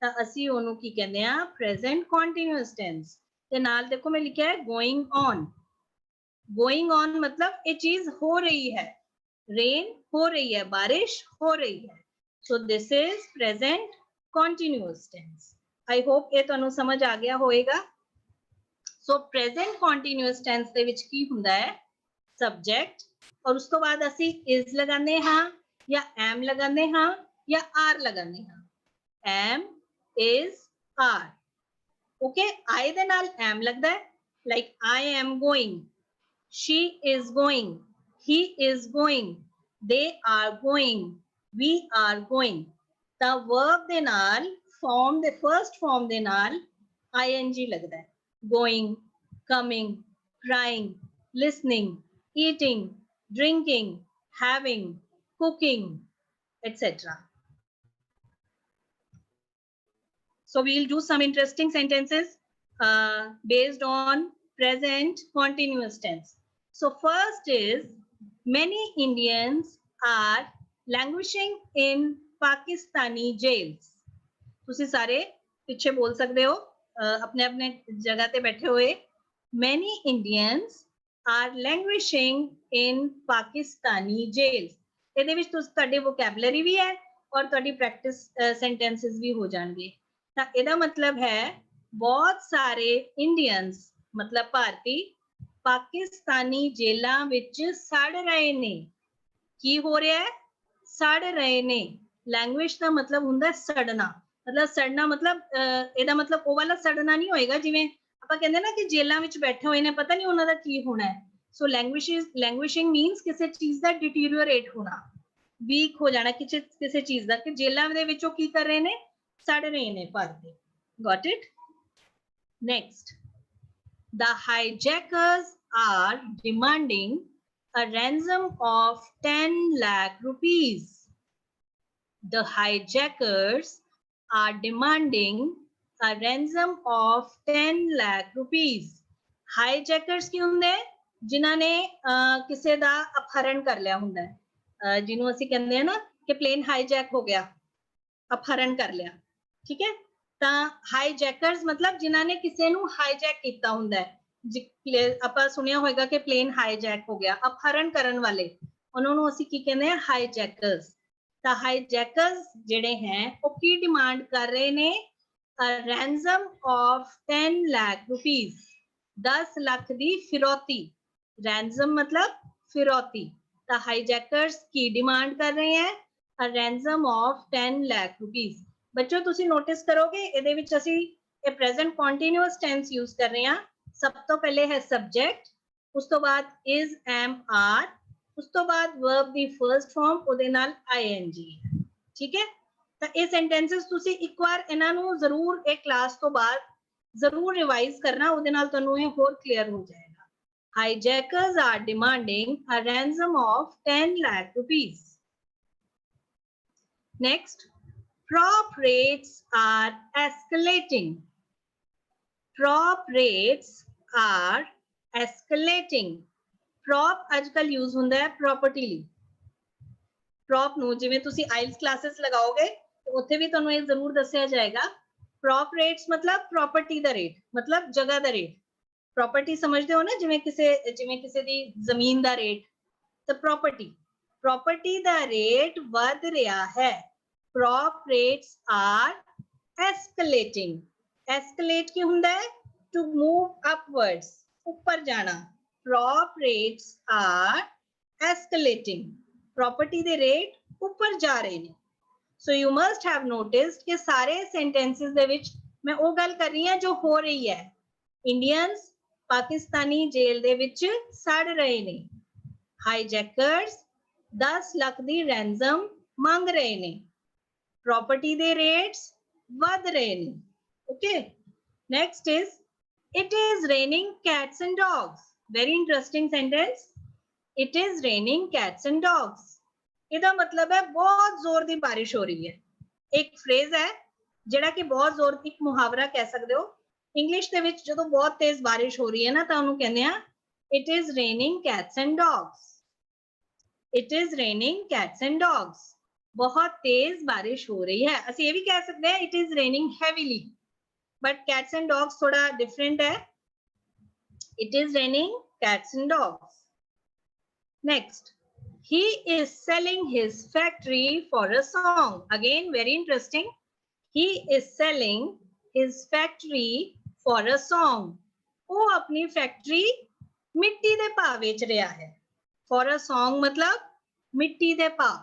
ਤਾਂ ਅਸੀਂ ਉਹਨੂੰ ਕੀ ਕਹਿੰਦੇ ਆ? Present continuous tense. ਤੇ ਨਾਲ ਦੇਖੋ ਮੈਂ ਲਿਖਿਆ ਹੈ ਗੋਇੰਗ ਔਨ। गोइंग ऑन मतलब ये चीज हो रही है, रेन हो रही है, बारिश हो रही है। So this is present continuous tense. I hope ये तुहानू समझ आ गया होएगा। सो प्रेजेंट कंटिन्यूअस टेंस दे विच की हुंदा है? सब्जेक्ट, और उस तो बाद असी इज लगाने हां या एम लगाने हां या आर लगाने हां। Am, is, are. Okay, I दे नाल एम लगदा है, like I am going, she is going, he is going, they are going, we are going। the verb ਦੇ ਨਾਲ form ਦੇ first form ਦੇ ਨਾਲ ing ਲੱਗਦਾ ਹੈ। going, coming, crying, listening, eating, drinking, having, cooking, etc. So we'll do some interesting sentences based on present continuous tense। So first is, many Indians are languishing in Pakistani jails। ਤੁਸੀਂ ਸਾਰੇ ਪਿੱਛੇ ਬੋਲ ਸਕਦੇ ਹੋ ਆਪਣੇ ਆਪਣੇ ਜਗ੍ਹਾ ਤੇ ਬੈਠੇ ਹੋਏ। Many Indians are languishing in Pakistani jails। ਇਹਦੇ ਵਿੱਚ ਤੁਹਾਡੀ vocabulary ਵੀ ਹੈ ਔਰ ਤੁਹਾਡੀ practice sentences ਵੀ ਹੋ ਜਾਣਗੇ। ਤਾਂ ਇਹਦਾ ਮਤਲਬ ਹੈ ਬਹੁਤ ਸਾਰੇ ਇੰਡੀਅਨਸ ਮਤਲਬ ਭਾਰਤੀ ਪਾਕਿਸਤਾਨੀ ਜੇਲਾਂ ਵਿੱਚ ਸੜ ਰਹੇ ਨੇ। ਕੀ ਹੋ ਰਿਹਾ ਹੈ? ਸੜ ਰਹੇ ਨੇ। ਲੈਂਗੁਏਜ ਦਾ ਮਤਲਬ ਹੁੰਦਾ ਸੜਨਾ। ਮਤਲਬ ਸੜਨਾ ਮਤਲਬ ਇਹਦਾ ਮਤਲਬ ਉਹ ਵਾਲਾ ਸੜਨਾ ਨਹੀਂ ਹੋਏਗਾ ਜਿਵੇਂ ਆਪਾਂ ਕਹਿੰਦੇ ਨਾ ਕਿ ਜੇਲਾਂ ਵਿੱਚ ਬੈਠੇ ਹੋਏ ਨੇ, ਪਤਾ ਨਹੀਂ ਉਹਨਾਂ ਦਾ ਕੀ ਹੋਣਾ ਹੈ। ਸੋ ਲੈਂਗੁਇਸ਼ਿੰਗ ਮੀਨਸ ਕਿਸੇ ਚੀਜ਼ ਦਾ ਡਿਟੀਰੀਓਰੇਟ ਹੋਣਾ, ਵੀਕ ਹੋ ਜਾਣਾ ਕਿਸੇ ਚੀਜ਼ ਦਾ। ਕਿ ਜੇਲਾਂ ਦੇ ਵਿੱਚੋਂ ਕੀ ਕਰ ਰਹੇ ਨੇ? ਸੜ ਰਹੇ ਨੇ ਭਾਰਤੀ। Got it? Next, the hijackers are demanding a ransom of 10 lakh rupees। the hijackers are demanding a ransom of 10 lakh rupees। hijackers ਕੀ ਹੁੰਦੇ? ਜਿਨ੍ਹਾਂ ਨੇ ਕਿਸੇ ਦਾ ਅਪਹਰਣ ਕਰ ਲਿਆ ਹੁੰਦਾ ਹੈ, ਜਿਹਨੂੰ ਅਸੀਂ ਕਹਿੰਦੇ ਆ ਨਾ ਕਿ ਪਲੇਨ ਹਾਈਜੈਕ ਹੋ ਗਿਆ, ਅਪਹਰਣ ਕਰ ਲਿਆ। ਠੀਕ ਹੈ, ਤਾਂ ਹਾਈਜੈਕਰਸ ਮਤਲਬ ਜਿਨ੍ਹਾਂ ਨੇ ਕਿਸੇ ਨੂੰ ਹਾਈਜੈਕ ਕੀਤਾ ਹੁੰਦਾ ਹੈ। ਆਪਾਂ ਸੁਣਿਆ ਹੋਏਗਾ ਕਿ ਪਲੇਨ ਹਾਈਜੈਕ ਹੋ ਗਿਆ, ਅਪਹਰਣ ਕਰਨ ਵਾਲੇ, ਉਹਨਾਂ ਨੂੰ ਅਸੀਂ ਕੀ ਕਹਿੰਦੇ ਆ? ਹਾਈਜੈਕਰਸ। ਤਾਂ ਹਾਈਜੈਕਰਸ ਜਿਹੜੇ ਹੈ ਉਹ ਕੀ ਡਿਮਾਂਡ ਕਰ ਰਹੇ ਨੇ? Ransom of 10 lakh rupees, 10 lakh the ਫਿਰੌਤੀ। Ransom ਮਤਲਬ ਫਿਰੌਤੀ। ਤਾਂ ਹਾਈਜੈਕਰਸ ਕੀ ਡਿਮਾਂਡ ਕਰ ਰਹੇ ਹੈ? Ransom of 10 lakh rupees. ਬੱਚੋ ਤੁਸੀਂ ਨੋਟਿਸ ਕਰੋਗੇ ਇਹਦੇ ਵਿੱਚ ਅਸੀਂ ਇਹ ਪ੍ਰੈਜ਼ੈਂਟ ਕੰਟੀਨਿਊਅਸ ਟੈਂਸ ਯੂਜ਼ ਕਰ ਰਹੇ ਹਾਂ। ਸਭ ਤੋਂ ਪਹਿਲੇ ਹੈ ਸਬਜੈਕਟ, ਉਸ ਤੋਂ ਬਾਅਦ is, am, are, ਉਸ ਤੋਂ ਬਾਅਦ verb ਦੀ ਫਰਸਟ ਫਾਰਮ ਉਹਦੇ ਨਾਲ ing। ਠੀਕ ਹੈ, ਤਾਂ ਇਹ ਸੈਂਟੈਂਸਸ ਤੁਸੀਂ ਇੱਕ ਵਾਰ ਇਹਨਾਂ ਨੂੰ ਜ਼ਰੂਰ ਇਹ ਕਲਾਸ ਤੋਂ ਬਾਅਦ ਜ਼ਰੂਰ ਰਿਵਾਈਜ਼ ਕਰਨਾ, ਉਹਦੇ ਨਾਲ ਤੁਹਾਨੂੰ ਇਹ ਹੋਰ ਕਲੀਅਰ ਹੋ ਜਾਏਗਾ। Hijackers are demanding a ransom of 10 lakh rupees। Next, prop rates are escalating। prop rates are escalating। prop ਅੱਜਕੱਲ ਯੂਜ਼ ਹੁੰਦਾ ਹੈ ਪ੍ਰੋਪਰਟੀ ਲਈ। prop ਨੂੰ ਜਿਵੇਂ ਤੁਸੀਂ ਆਇਲਸ ਕਲਾसेस ਲਗਾਓਗੇ ਉੱਥੇ ਵੀ ਤੁਹਾਨੂੰ ਇਹ ਜ਼ਰੂਰ ਦੱਸਿਆ ਜਾਏਗਾ। prop rates ਮਤਲਬ ਪ੍ਰੋਪਰਟੀ ਦਾ ਰੇਟ, ਮਤਲਬ ਜਗ੍ਹਾ ਦਾ ਰੇਟ। ਪ੍ਰੋਪਰਟੀ ਸਮਝਦੇ ਹੋ ਨਾ, ਜਿਵੇਂ ਕਿਸੇ ਦੀ ਜ਼ਮੀਨ ਦਾ ਰੇਟ, ਤਾਂ ਪ੍ਰੋਪਰਟੀ ਦਾ ਰੇਟ ਵੱਧ ਰਿਹਾ ਹੈ। prop rates are escalating। escalate ਕੀ ਹੁੰਦਾ ਹੈ? to move upwards, ਉੱਪਰ ਜਾਣਾ। prop rates are escalating। property ਦੇ ਰੇਟ ਉੱਪਰ ਜਾ ਰਹੇ ਨੇ। so you must have noticed ਕਿ ਸਾਰੇ sentences ਦੇ ਵਿੱਚ ਮੈਂ ਉਹ ਗੱਲ ਕਰ ਰਹੀ ਹਾਂ ਜੋ ਹੋ ਰਹੀ ਹੈ। ਇੰਡੀਅਨਸ ਪਾਕਿਸਤਾਨੀ ਜੇਲ੍ਹ ਦੇ ਵਿੱਚ ਸੜ ਰਹੇ ਨੇ। ਹਾਈਜੈਕਰਸ 10 ਲੱਖ ਦੀ ਰੈਂਸਮ ਮੰਗ ਰਹੇ ਨੇ। ਪ੍ਰੋਪਰਟੀ ਦੇ ਰੇਟਸ ਵੱਧ ਰਹੇ ਨੇ। Okay, next is it is raining cats and dogs। very interesting sentence। It is raining cats and dogs. ਇਹਦਾ ਮਤਲਬ ਹੈ ਬਹੁਤ ਜ਼ੋਰ ਦੀ ਬਾਰਿਸ਼ ਹੋ ਰਹੀ ਹੈ। ਇੱਕ ਫਰੇਜ਼ ਹੈ ਜਿਹੜਾ ਕਿ ਬਹੁਤ ਜ਼ੋਰ ਦੀ, ਇੱਕ ਮੁਹਾਵਰਾ ਕਹਿ ਸਕਦੇ ਹੋ। ਇੰਗਲਿਸ਼ ਦੇ ਵਿੱਚ ਜਦੋਂ ਬਹੁਤ ਤੇਜ਼ ਬਾਰਿਸ਼ ਹੋ ਰਹੀ ਹੈ ਨਾ ਤਾਂ ਉਹਨੂੰ ਕਹਿੰਦੇ ਆ it is raining cats and dogs. It is raining cats and dogs. बहुत तेज बारिश हो रही है। ਅਸੀਂ ਇਹ ਵੀ ਕਹਿ ਸਕਦੇ ਹਾਂ it is raining heavily, but cats and dogs थोड़ा different है। It is raining cats and dogs. Next, he is selling his factory for a song. Again, very interesting. He is selling his factory for a song. वो अपनी फैक्ट्री मिट्टी दे भाव बेच रहा है। For a song मतलब मिट्टी दे भाव।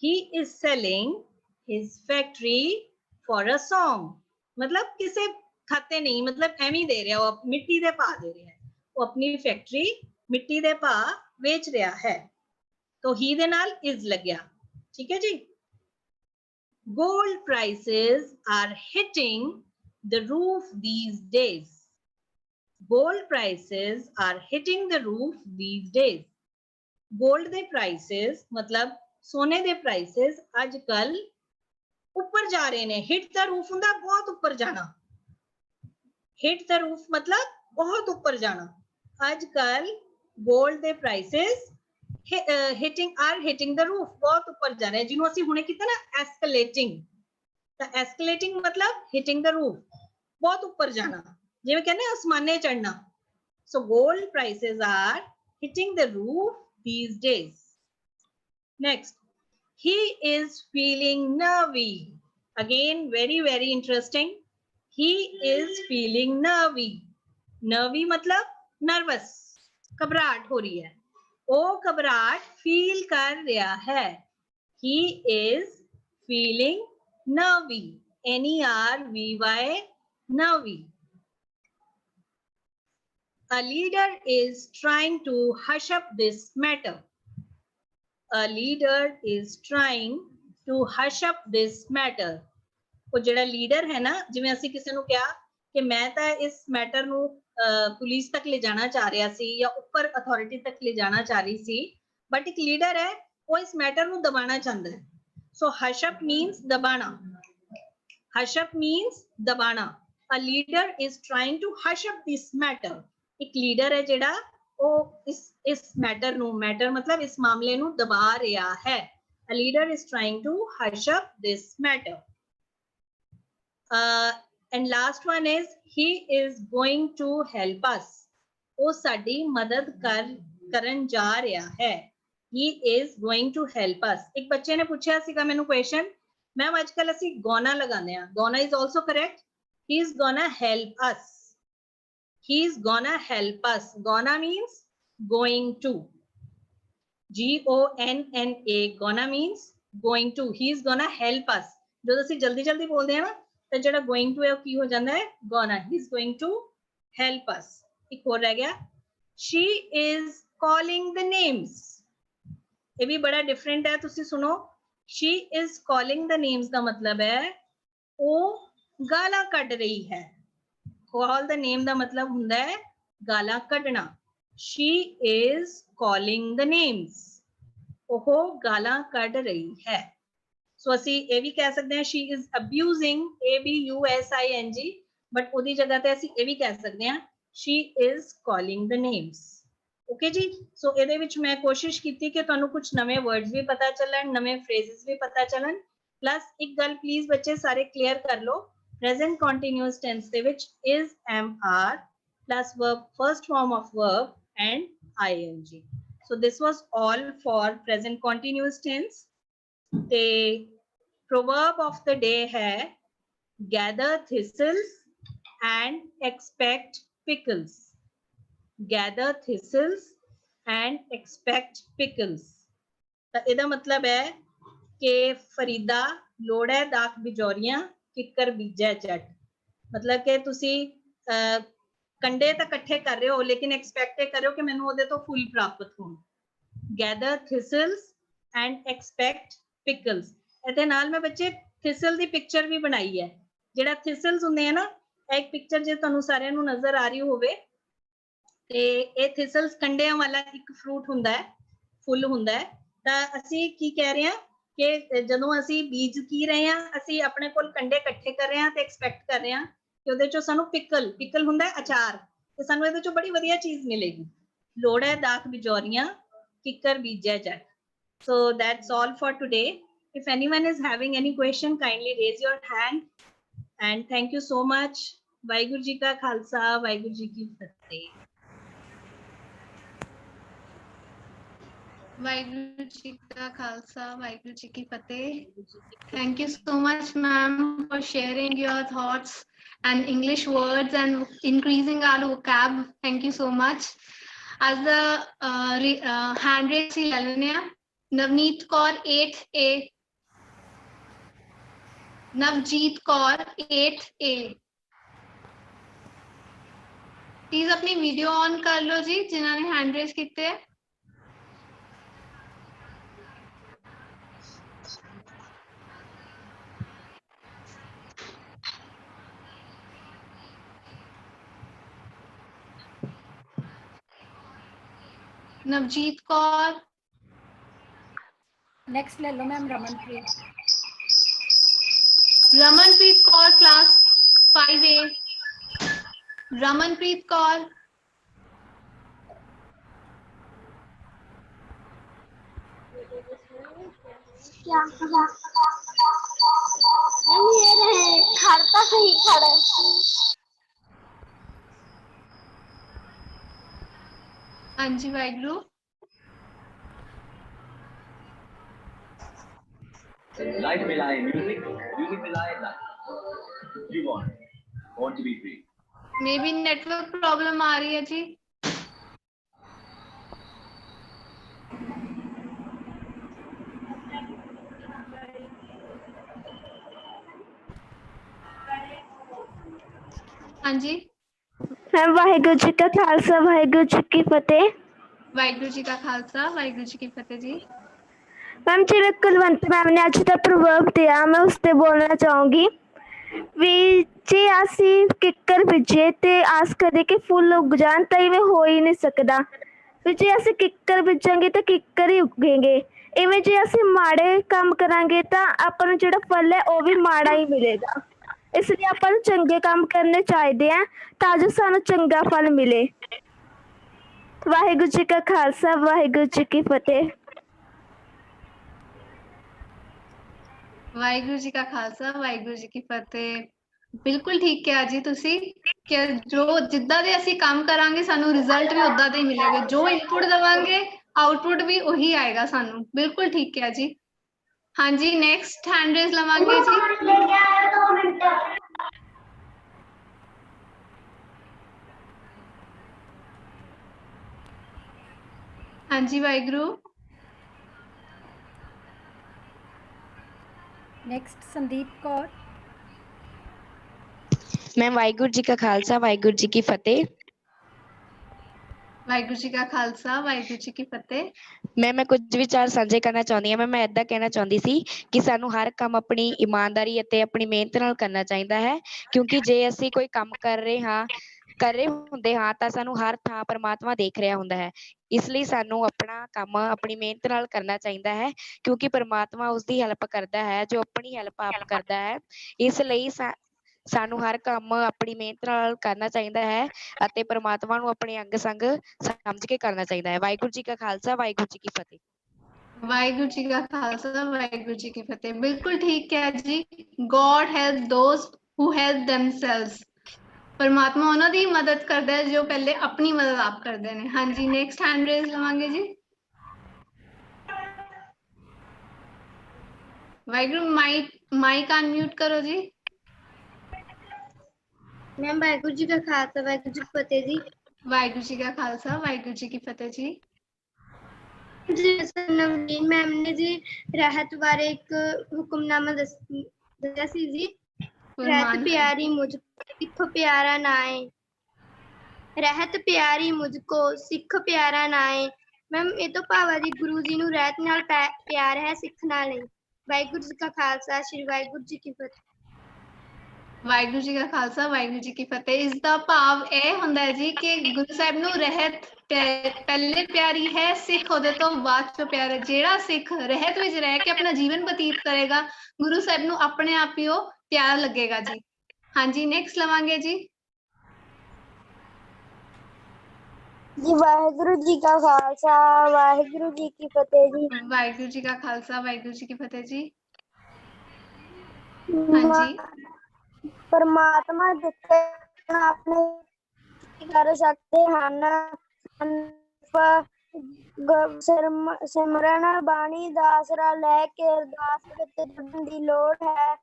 He is selling his factory for a song. मतलब किसे खाते नहीं, मतलब एवं दे रहा, वो मिट्टी दे भाव दे रहा है। वो अपनी फैक्ट्री मिट्टी दे भाव बेच रहा है। तो ही दे नाल is लग गया। ठीक है जी। Gold prices are hitting the roof these days. Gold prices are hitting the roof these days. Gold they prices मतलब सोने दे प्राइसेस अजकल ऊपर जा रहे ने। हिट द रूफ हुंदा बहुत ऊपर जाना। हिट द रूफ मतलब बहुत ऊपर जाना। अजकल गोल्ड दे प्राइसेस हिटिंग द रूफ, बहुत ऊपर जा रहे हैं, जिन्हों ਅਸੀਂ ਹੁਣੇ ਕੀਤਾ ਨਾ एस्केलेटिंग। ਤਾਂ एस्केलेटिंग मतलब हिटिंग द रूफ, बहुत ऊपर जाना, ਜਿਵੇਂ ਕਹਿੰਦੇ ਆਸਮਾਨੇ ਚੜਨਾ। So gold prices are hitting the roof these days. Next, he is feeling nervy. Again, very, very interesting. He is feeling nervy. Nervy मतलब nervous, घबराहट हो रही है। वो घबराहट feel कर रहा है। He is feeling nervy. N-E-R-V-Y, nervy. A leader is trying to hush up this matter. A leader is trying to hush up this matter. ਉਹ ਜਿਹੜਾ ਲੀਡਰ ਹੈ ਨਾ, ਜਿਵੇਂ ਅਸੀਂ ਕਿਸੇ ਨੂੰ ਕਿਹਾ ਕਿ ਮੈਂ ਤਾਂ ਇਸ ਮੈਟਰ ਨੂੰ ਪੁਲਿਸ ਤੱਕ ਲੈ ਜਾਣਾ ਚਾਹ ਰਿਹਾ ਸੀ ਜਾਂ ਉੱਪਰ ਅਥਾਰਟੀ ਤੱਕ ਲੈ ਜਾਣਾ ਚਾਹ ਰਹੀ ਸੀ, ਬਟ ਇੱਕ ਲੀਡਰ ਹੈ ਉਹ ਇਸ ਮੈਟਰ ਨੂੰ ਦਬਾਣਾ ਚਾਹੁੰਦਾ ਹੈ। ਸੋ hush up means ਦਬਾਣਾ। hush up means ਦਬਾਣਾ। A leader is trying to hush up this matter. ਇੱਕ ਲੀਡਰ ਹੈ ਜਿਹੜਾ ਉਹ ਇਸ ਮੈਟਰ ਨੂੰ, ਮੈਟਰ मतलब इस मामले ਨੂੰ ਦਬਾ ਰਿਹਾ ਹੈ। A leader is trying to hush up this matter. And last one is he is going to help us. ਉਹ ਸਾਡੀ ਮਦਦ ਕਰਨ ਜਾ ਰਿਹਾ ਹੈ। He is going to help us. ਇੱਕ ਬੱਚੇ ਨੇ ਪੁੱਛਿਆ ਸੀਗਾ ਮੈਨੂੰ ਕੁਐਸਚਨ, ਮੈਮ ਅੱਜਕੱਲ ਅਸੀਂ ਗੋਨਾ ਲਗਾਉਂਦੇ ਆ, ਗੋਨਾ is also correct. He is gonna help us. He is gonna help us. Gonna means going to. G-O-N-N-A. Gonna means going to. He is gonna help us. जो ਅਸੀਂ जल्दी जल्दी बोलते हैं ना, तो ਜਿਹੜਾ going to है वो की हो जाता है gonna. He is going to help us. एक और रह गया. She is calling the names. ये भी बड़ा different है, तुसी सुनो. She is calling the names का मतलब है वो गाला कट रही है। Call the name ਦਾ मतलब ਹੁੰਦਾ ਹੈ ਗਾਲਾਂ ਕੱਢਣਾ। She is calling the names. ਉਹ ਗਾਲਾਂ ਕੱਢ ਰਹੀ ਹੈ। ਸੋ ਅਸੀਂ ਇਹ ਵੀ ਕਹਿ ਸਕਦੇ ਹਾਂ she is abusing, A-B-U-S-I-N-G, but ਉਹਦੀ ਜਗ੍ਹਾ ਤੇ ਅਸੀਂ ਇਹ ਵੀ ਕਹਿ ਸਕਦੇ ਹਾਂ she is calling the names. Okay ਜੀ। ਸੋ ਇਹਦੇ ਵਿੱਚ ਮੈਂ ਕੋਸ਼ਿਸ਼ ਕੀਤੀ ਕਿ ਤੁਹਾਨੂੰ ਕੁਝ ਨਵੇਂ ਵਰਡਸ ਵੀ ਪਤਾ ਚੱਲਣ, ਨਵੇਂ ਫਰੇਜ਼ਸ ਵੀ ਪਤਾ ਚੱਲਣ। ਪਲੱਸ ਇੱਕ ਗੱਲ ਪਲੀਜ਼ ਬੱਚੇ ਸਾਰੇ ਕਲੀਅਰ ਕਰ ਲਓ, present continuous tense ਦੇ ਵਿੱਚ is, am, are plus verb, first form of verb and ing. So this was all for present continuous tense. The proverb of the day है gather thistles and expect pickles. Gather thistles and expect pickles. ਤਾਂ ਇਹਦਾ ਮਤਲਬ ਹੈ ਕਿ ਫਰੀਦਾ ਲੋੜ ਹੈ ਦਾਖ ਬਿਜੌਰੀਆਂ ਕਿੱਕਰ ਬੀਜੈ ਜੱਟ। मतलब कि तुसी कंडे तो इकट्ठे कर रहे हो लेकिन एक्सपेक्ट कर रहे हो कि मैनू ओदे तो फुल प्राप्त हो। Gather thistles and expect pickles. ਇਹਦੇ ਨਾਲ मैं बच्चे थिसल ਦੀ पिक्चर भी बनाई है। ਜਿਹੜਾ थिसल्स ਹੁੰਦੇ हैं ना, एक पिक्चर जे ਤੁਹਾਨੂੰ ਸਾਰਿਆਂ ਨੂੰ नजर आ रही होवे, ਤੇ ਇਹ ਥਿਸਲਸ ਕੰਡਿਆਂ ਵਾਲਾ ਇੱਕ ਫਰੂਟ ਹੁੰਦਾ ਹੈ, ਫੁੱਲ ਹੁੰਦਾ ਹੈ। ਤਾਂ ਅਸੀਂ ਕੀ ਕਹਿ ਰਹੇ ਹਾਂ ਕਿ ਜਦੋਂ ਅਸੀਂ ਬੀਜ ਕੀ ਰਹੇ ਹਾਂ, ਅਸੀਂ ਆਪਣੇ ਕੋਲ ਕੰਡੇ ਇਕੱਠੇ ਕਰ ਰਹੇ ਹਾਂ ਤੇ ਐਕਸਪੈਕਟ ਕਰ ਰਹੇ ਹਾਂ ਕਿ ਉਹਦੇ ਚੋਂ ਸਾਨੂੰ ਪਿਕਲ ਹੁੰਦਾ ਹੈ, ਅਚਾਰ, ਤੇ ਸਾਨੂੰ ਇਹਦੇ ਚੋਂ ਬੜੀ ਵਧੀਆ ਚੀਜ਼ ਮਿਲੇਗੀ। ਲੋੜ ਹੈ ਦਾਖ ਬਿਜੌਰੀਆਂ, ਕਿੱਕਰ ਬੀਜਿਆ ਜੱਟ। So that's all for today. If anyone is having any question, kindly raise your hand. And thank you so much. Waheguru ji ਕਾ ਖਾਲਸਾ, ਵਾਹਿਗੁਰੂ ਜੀ ਕੀ ਫਤਿਹ। ਵਾਹਿਗੁਰੂ ਜੀ ਕਾ ਖਾਲਸਾ, ਵਾਹਿਗੁਰੂ ਜੀ ਕੀ ਫਤਿਹ। Thank you so much, ma'am, for sharing your thoughts and English words and increasing our vocab. Thank you so much. As the hand raise ਹੀ ਲੈ ਲੈਂਦੇ ਹਾਂ। Navneet Kaur 8A, Navjeet Kaur 8A। Please ਆਪਣੀ ਵੀਡੀਓ ਔਨ ਕਰ ਲਓ ਜੀ, ਜਿਨ੍ਹਾਂ ਨੇ ਹੈਂਡ ਰੇਜ਼ ਕੀਤੇ ਹੈ। ਨਵਜੀਤ ਕੌਰ। ਨੈਕਸਟ ਲੈ ਲਓ ma'am Ramanpreet. Ramanpreet Kaur class 5A, Ramanpreet Kaur. क्या ये रहे खड़ता सही खड़े। हाँ जी वाहिगुरु। Light मिलाए music, music मिलाए light. You want to be free. Maybe network problem आ रही है जी। हाँ जी मैम वाहिगुरु जी का खालसा, वाहिगुरु जी की फतेह। वाहिगुरु जी का खालसा, वाहिगुरु जी की फतेह जी। मैम ਜਿਹੜਾ ਕੁਲਵੰਤ ਮੈਮ ਨੇ ਅੱਜ ਦਾ ਪ੍ਰਵਰਬ ਦਿਆ, ਮੈਂ ਉਸ ਤੇ ਬੋਲਣਾ ਚਾਹੂੰਗੀ ਵੀ ਜੇ ਅਸੀਂ ਕਿੱਕਰ ਬੀਜੇ ਤੇ ਆਸ ਕਰੇ ਕਿ ਫੁੱਲ ਉੱਗ ਜਾਣ ਤਾਂ ਇਵੇਂ ਹੋ ਹੀ ਨਹੀਂ ਸਕਦਾ। ਵੀ ਜੇ ਅਸੀਂ ਕਿੱਕਰ ਬੀਜਾਂਗੇ ਤਾਂ ਕਿੱਕਰ ਹੀ ਉੱਗेंगे। ਇਵੇਂ ਜੇ ਅਸੀਂ ਮਾੜੇ ਕੰਮ ਕਰਾਂਗੇ ਤਾਂ ਆਪਾਂ ਨੂੰ ਜਿਹੜਾ ਫਲ ਹੈ ਉਹ ਵੀ ਮਾੜਾ ਹੀ ਮਿਲੇਗਾ। ਇਸ ਲਈ ਆਪਾਂ ਨੂੰ ਚੰਗੇ ਕੰਮ ਕਰਨੇ ਚਾਹੀਦੇ ਆ ਤਾਂ ਜੋ ਸਾਨੂੰ ਚੰਗਾ ਫਲ ਮਿਲੇ। ਵਾਹਿਗੁਰੂ ਜੀ ਕਾ ਖਾਲਸਾ, ਵਾਹਿਗੁਰੂ ਜੀ ਕੀ ਫਤਿਹ। ਵਾਹਿਗੁਰੂ ਜੀ ਕਾ ਖਾਲਸਾ, ਵਾਹਿਗੁਰੂ ਜੀ ਕੀ ਫਤਿਹ। ਬਿਲਕੁਲ ਠੀਕ ਕਿਹਾ ਜੀ ਤੁਸੀਂ ਕਿ ਜੋ ਜਿੱਦਾਂ ਦੇ ਅਸੀਂ ਕੰਮ ਕਰਾਂਗੇ ਸਾਨੂੰ ਰਿਜ਼ਲਟ ਵੀ ਉਦਾਂ ਦੇ ਹੀ ਮਿਲੇਗਾ। ਜੋ ਇਨਪੁਟ ਦੇਵਾਂਗੇ ਆਊਟਪੁੱਟ ਵੀ ਉਹੀ ਆਏਗਾ ਸਾਨੂੰ। ਬਿਲਕੁਲ ਠੀਕ ਕਿਹਾ ਜੀ। हाँ जी नेक्स्ट हैंड रेज लवांगे जी। हाँ जी वाहिगुरु। नेक्स्ट संदीप कौर। मैम वाहिगुरु जी का खालसा, वाहिगुरु जी की फतेह। ਵਾਹਿਗੁਰੂ ਜੀ ਕਾ ਖਾਲਸਾ, ਵਾਹਿਗੁਰੂ ਜੀ ਕੀ ਫਤਿਹ। ਮੈਂ ਕੁਝ ਵਿਚਾਰ ਸਾਂਝੇ ਕਰਨਾ ਚਾਹੁੰਦੀ ਹਾਂ। ਮੈਂ ਏਦਾਂ ਕਹਿਣਾ ਚਾਹੁੰਦੀ ਸੀ ਕਿ ਸਾਨੂੰ ਹਰ ਕੰਮ ਆਪਣੀ ਇਮਾਨਦਾਰੀ ਅਤੇ ਆਪਣੀ ਮਿਹਨਤ ਨਾਲ ਕਰਨਾ ਚਾਹੀਦਾ ਹੈ, ਕਿਉਂਕਿ ਜੇ ਅਸੀਂ ਕੋਈ ਕੰਮ ਕਰ ਰਹੇ ਹੁੰਦੇ ਹਾਂ ਤਾਂ ਸਾਨੂੰ ਹਰ ਥਾਂ ਪਰਮਾਤਮਾ ਦੇਖ ਰਿਹਾ ਹੁੰਦਾ ਹੈ। ਇਸ ਲਈ ਸਾਨੂੰ ਆਪਣਾ ਕੰਮ ਆਪਣੀ ਮਿਹਨਤ ਨਾਲ ਕਰਨਾ ਚਾਹੀਦਾ ਹੈ, ਕਿਉਂਕਿ ਪਰਮਾਤਮਾ ਉਸਦੀ ਹੈਲਪ ਕਰਦਾ ਹੈ ਜੋ ਆਪਣੀ ਹੈਲਪ ਆਪ ਕਰਦਾ ਹੈ। ਇਸ ਲਈ ਸਾਨੂੰ ਹਰ ਕੰਮ ਆਪਣੀ ਮਿਹਨਤ ਨਾਲ ਕਰਨਾ ਚਾਹੀਦਾ ਹੈ ਅਤੇ ਪਰਮਾਤਮਾ ਨੂੰ ਆਪਣੇ ਅੰਗ ਸੰਗ ਸਮਝ ਕੇ ਕਰਨਾ ਚਾਹੀਦਾ ਹੈ। ਵਾਹਿਗੁਰੂ ਜੀ ਕਾ ਖਾਲਸਾ, ਵਾਹਿਗੁਰੂ ਜੀ ਕੀ ਫਤਿਹ। ਵਾਹਿਗੁਰੂ ਜੀ ਕਾ ਖਾਲਸਾ, ਵਾਹਿਗੁਰੂ ਜੀ ਕੀ ਫਤਿਹ। ਬਿਲਕੁਲ ਠੀਕ ਹੈ ਜੀ। God help those who help themselves। ਪਰਮਾਤਮਾ ਉਹਨਾਂ ਦੀ ਮਦਦ ਕਰਦਾ ਹੈ ਜੋ ਪਹਿਲੇ ਆਪਣੀ ਮਦਦ ਆਪ ਕਰਦੇ ਨੇ। ਹਾਂਜੀ ਨੈਕਸਟ ਹੈਂਡ ਰੇਜ਼ ਲਵਾਂਗੇ ਜੀ। ਵਾਹਿਗੁਰੂ ਮਾਈਕ ਅਨਮਿਊਟ ਕਰੋ ਜੀ। मैम वाहिगुरु जी का खालसा, वाहिगुरु जी की फतेह जी। ਵਾਹਿਗੁਰੂ ਜੀ का खालसा, वाहिगुरु जी की फतेह जी। नवनीत मैम ने जी राहत बारे एक हुक्मनामा दस्या सी जी। रहत प्यारी मुझको सिख प्यारा नाए, रहत प्यारी मुझको सिख प्यारा नाए। मैम ये तो भावा जी गुरु जी नूं रहत नाल प्यार है, सिख नाल नहीं। वाहिगुरु जी का खालसा, श्री वाहिगुरु जी की फतेह। ਵਾਹਿਗੁਰੂ ਜੀ ਕਾ ਖਾਲਸਾ ਵਾਹਿਗੁਰੂ ਜੀ ਕੀ ਫਤਿਹ। ਇਸ ਦਾ ਭਾਵ ਇਹ ਹੁੰਦਾ ਹੈ ਜੀ ਕਿ ਗੁਰੂ ਸਾਹਿਬ ਨੂੰ ਰਹਿਤ ਪਹਿਲੇ ਪਿਆਰੀ ਹੈ, ਸਿੱਖ ਉਹਦੇ ਤੋਂ ਬਾਅਦ ਚੋਂ ਪਿਆਰਾ। ਜਿਹੜਾ ਸਿੱਖ ਰਹਿਤ ਵਿੱਚ ਰਹਿ ਕੇ ਆਪਣਾ ਜੀਵਨ ਬਤੀਤ ਕਰੇਗਾ, ਗੁਰੂ ਸਾਹਿਬ ਨੂੰ ਆਪਣੇ ਆਪ ਹੀ ਉਹ ਪਿਆਰਾ ਲੱਗੇਗਾ ਜੀ। ਹਾਂਜੀ, ਨੈਕਸਟ ਲਵਾਂਗੇ ਜੀ। ਜੀ ਵਾਹਿਗੁਰੂ ਜੀ ਕਾ ਖਾਲਸਾ ਵਾਹਿਗੁਰੂ ਜੀ ਕੀ ਫਤਿਹ ਜੀ। ਵਾਹਿਗੁਰੂ ਜੀ ਕਾ ਖਾਲਸਾ ਵਾਹਿਗੁਰੂ ਜੀ ਕੀ ਫਤਿਹ ਜੀ। ਹਾਂਜੀ, ਪਰਮਾਤਮਾ ਜਿੱਥੇ ਆਪਣੇ ਕਰ ਸਕਦੇ ਹਨ, ਸਿਮਰਨ ਬਾਣੀ ਦਾ ਆਸਰਾ ਲੈ ਕੇ ਅਰਦਾਸ ਵਿੱਚ ਜੁੜਨ ਦੀ ਲੋੜ ਹੈ।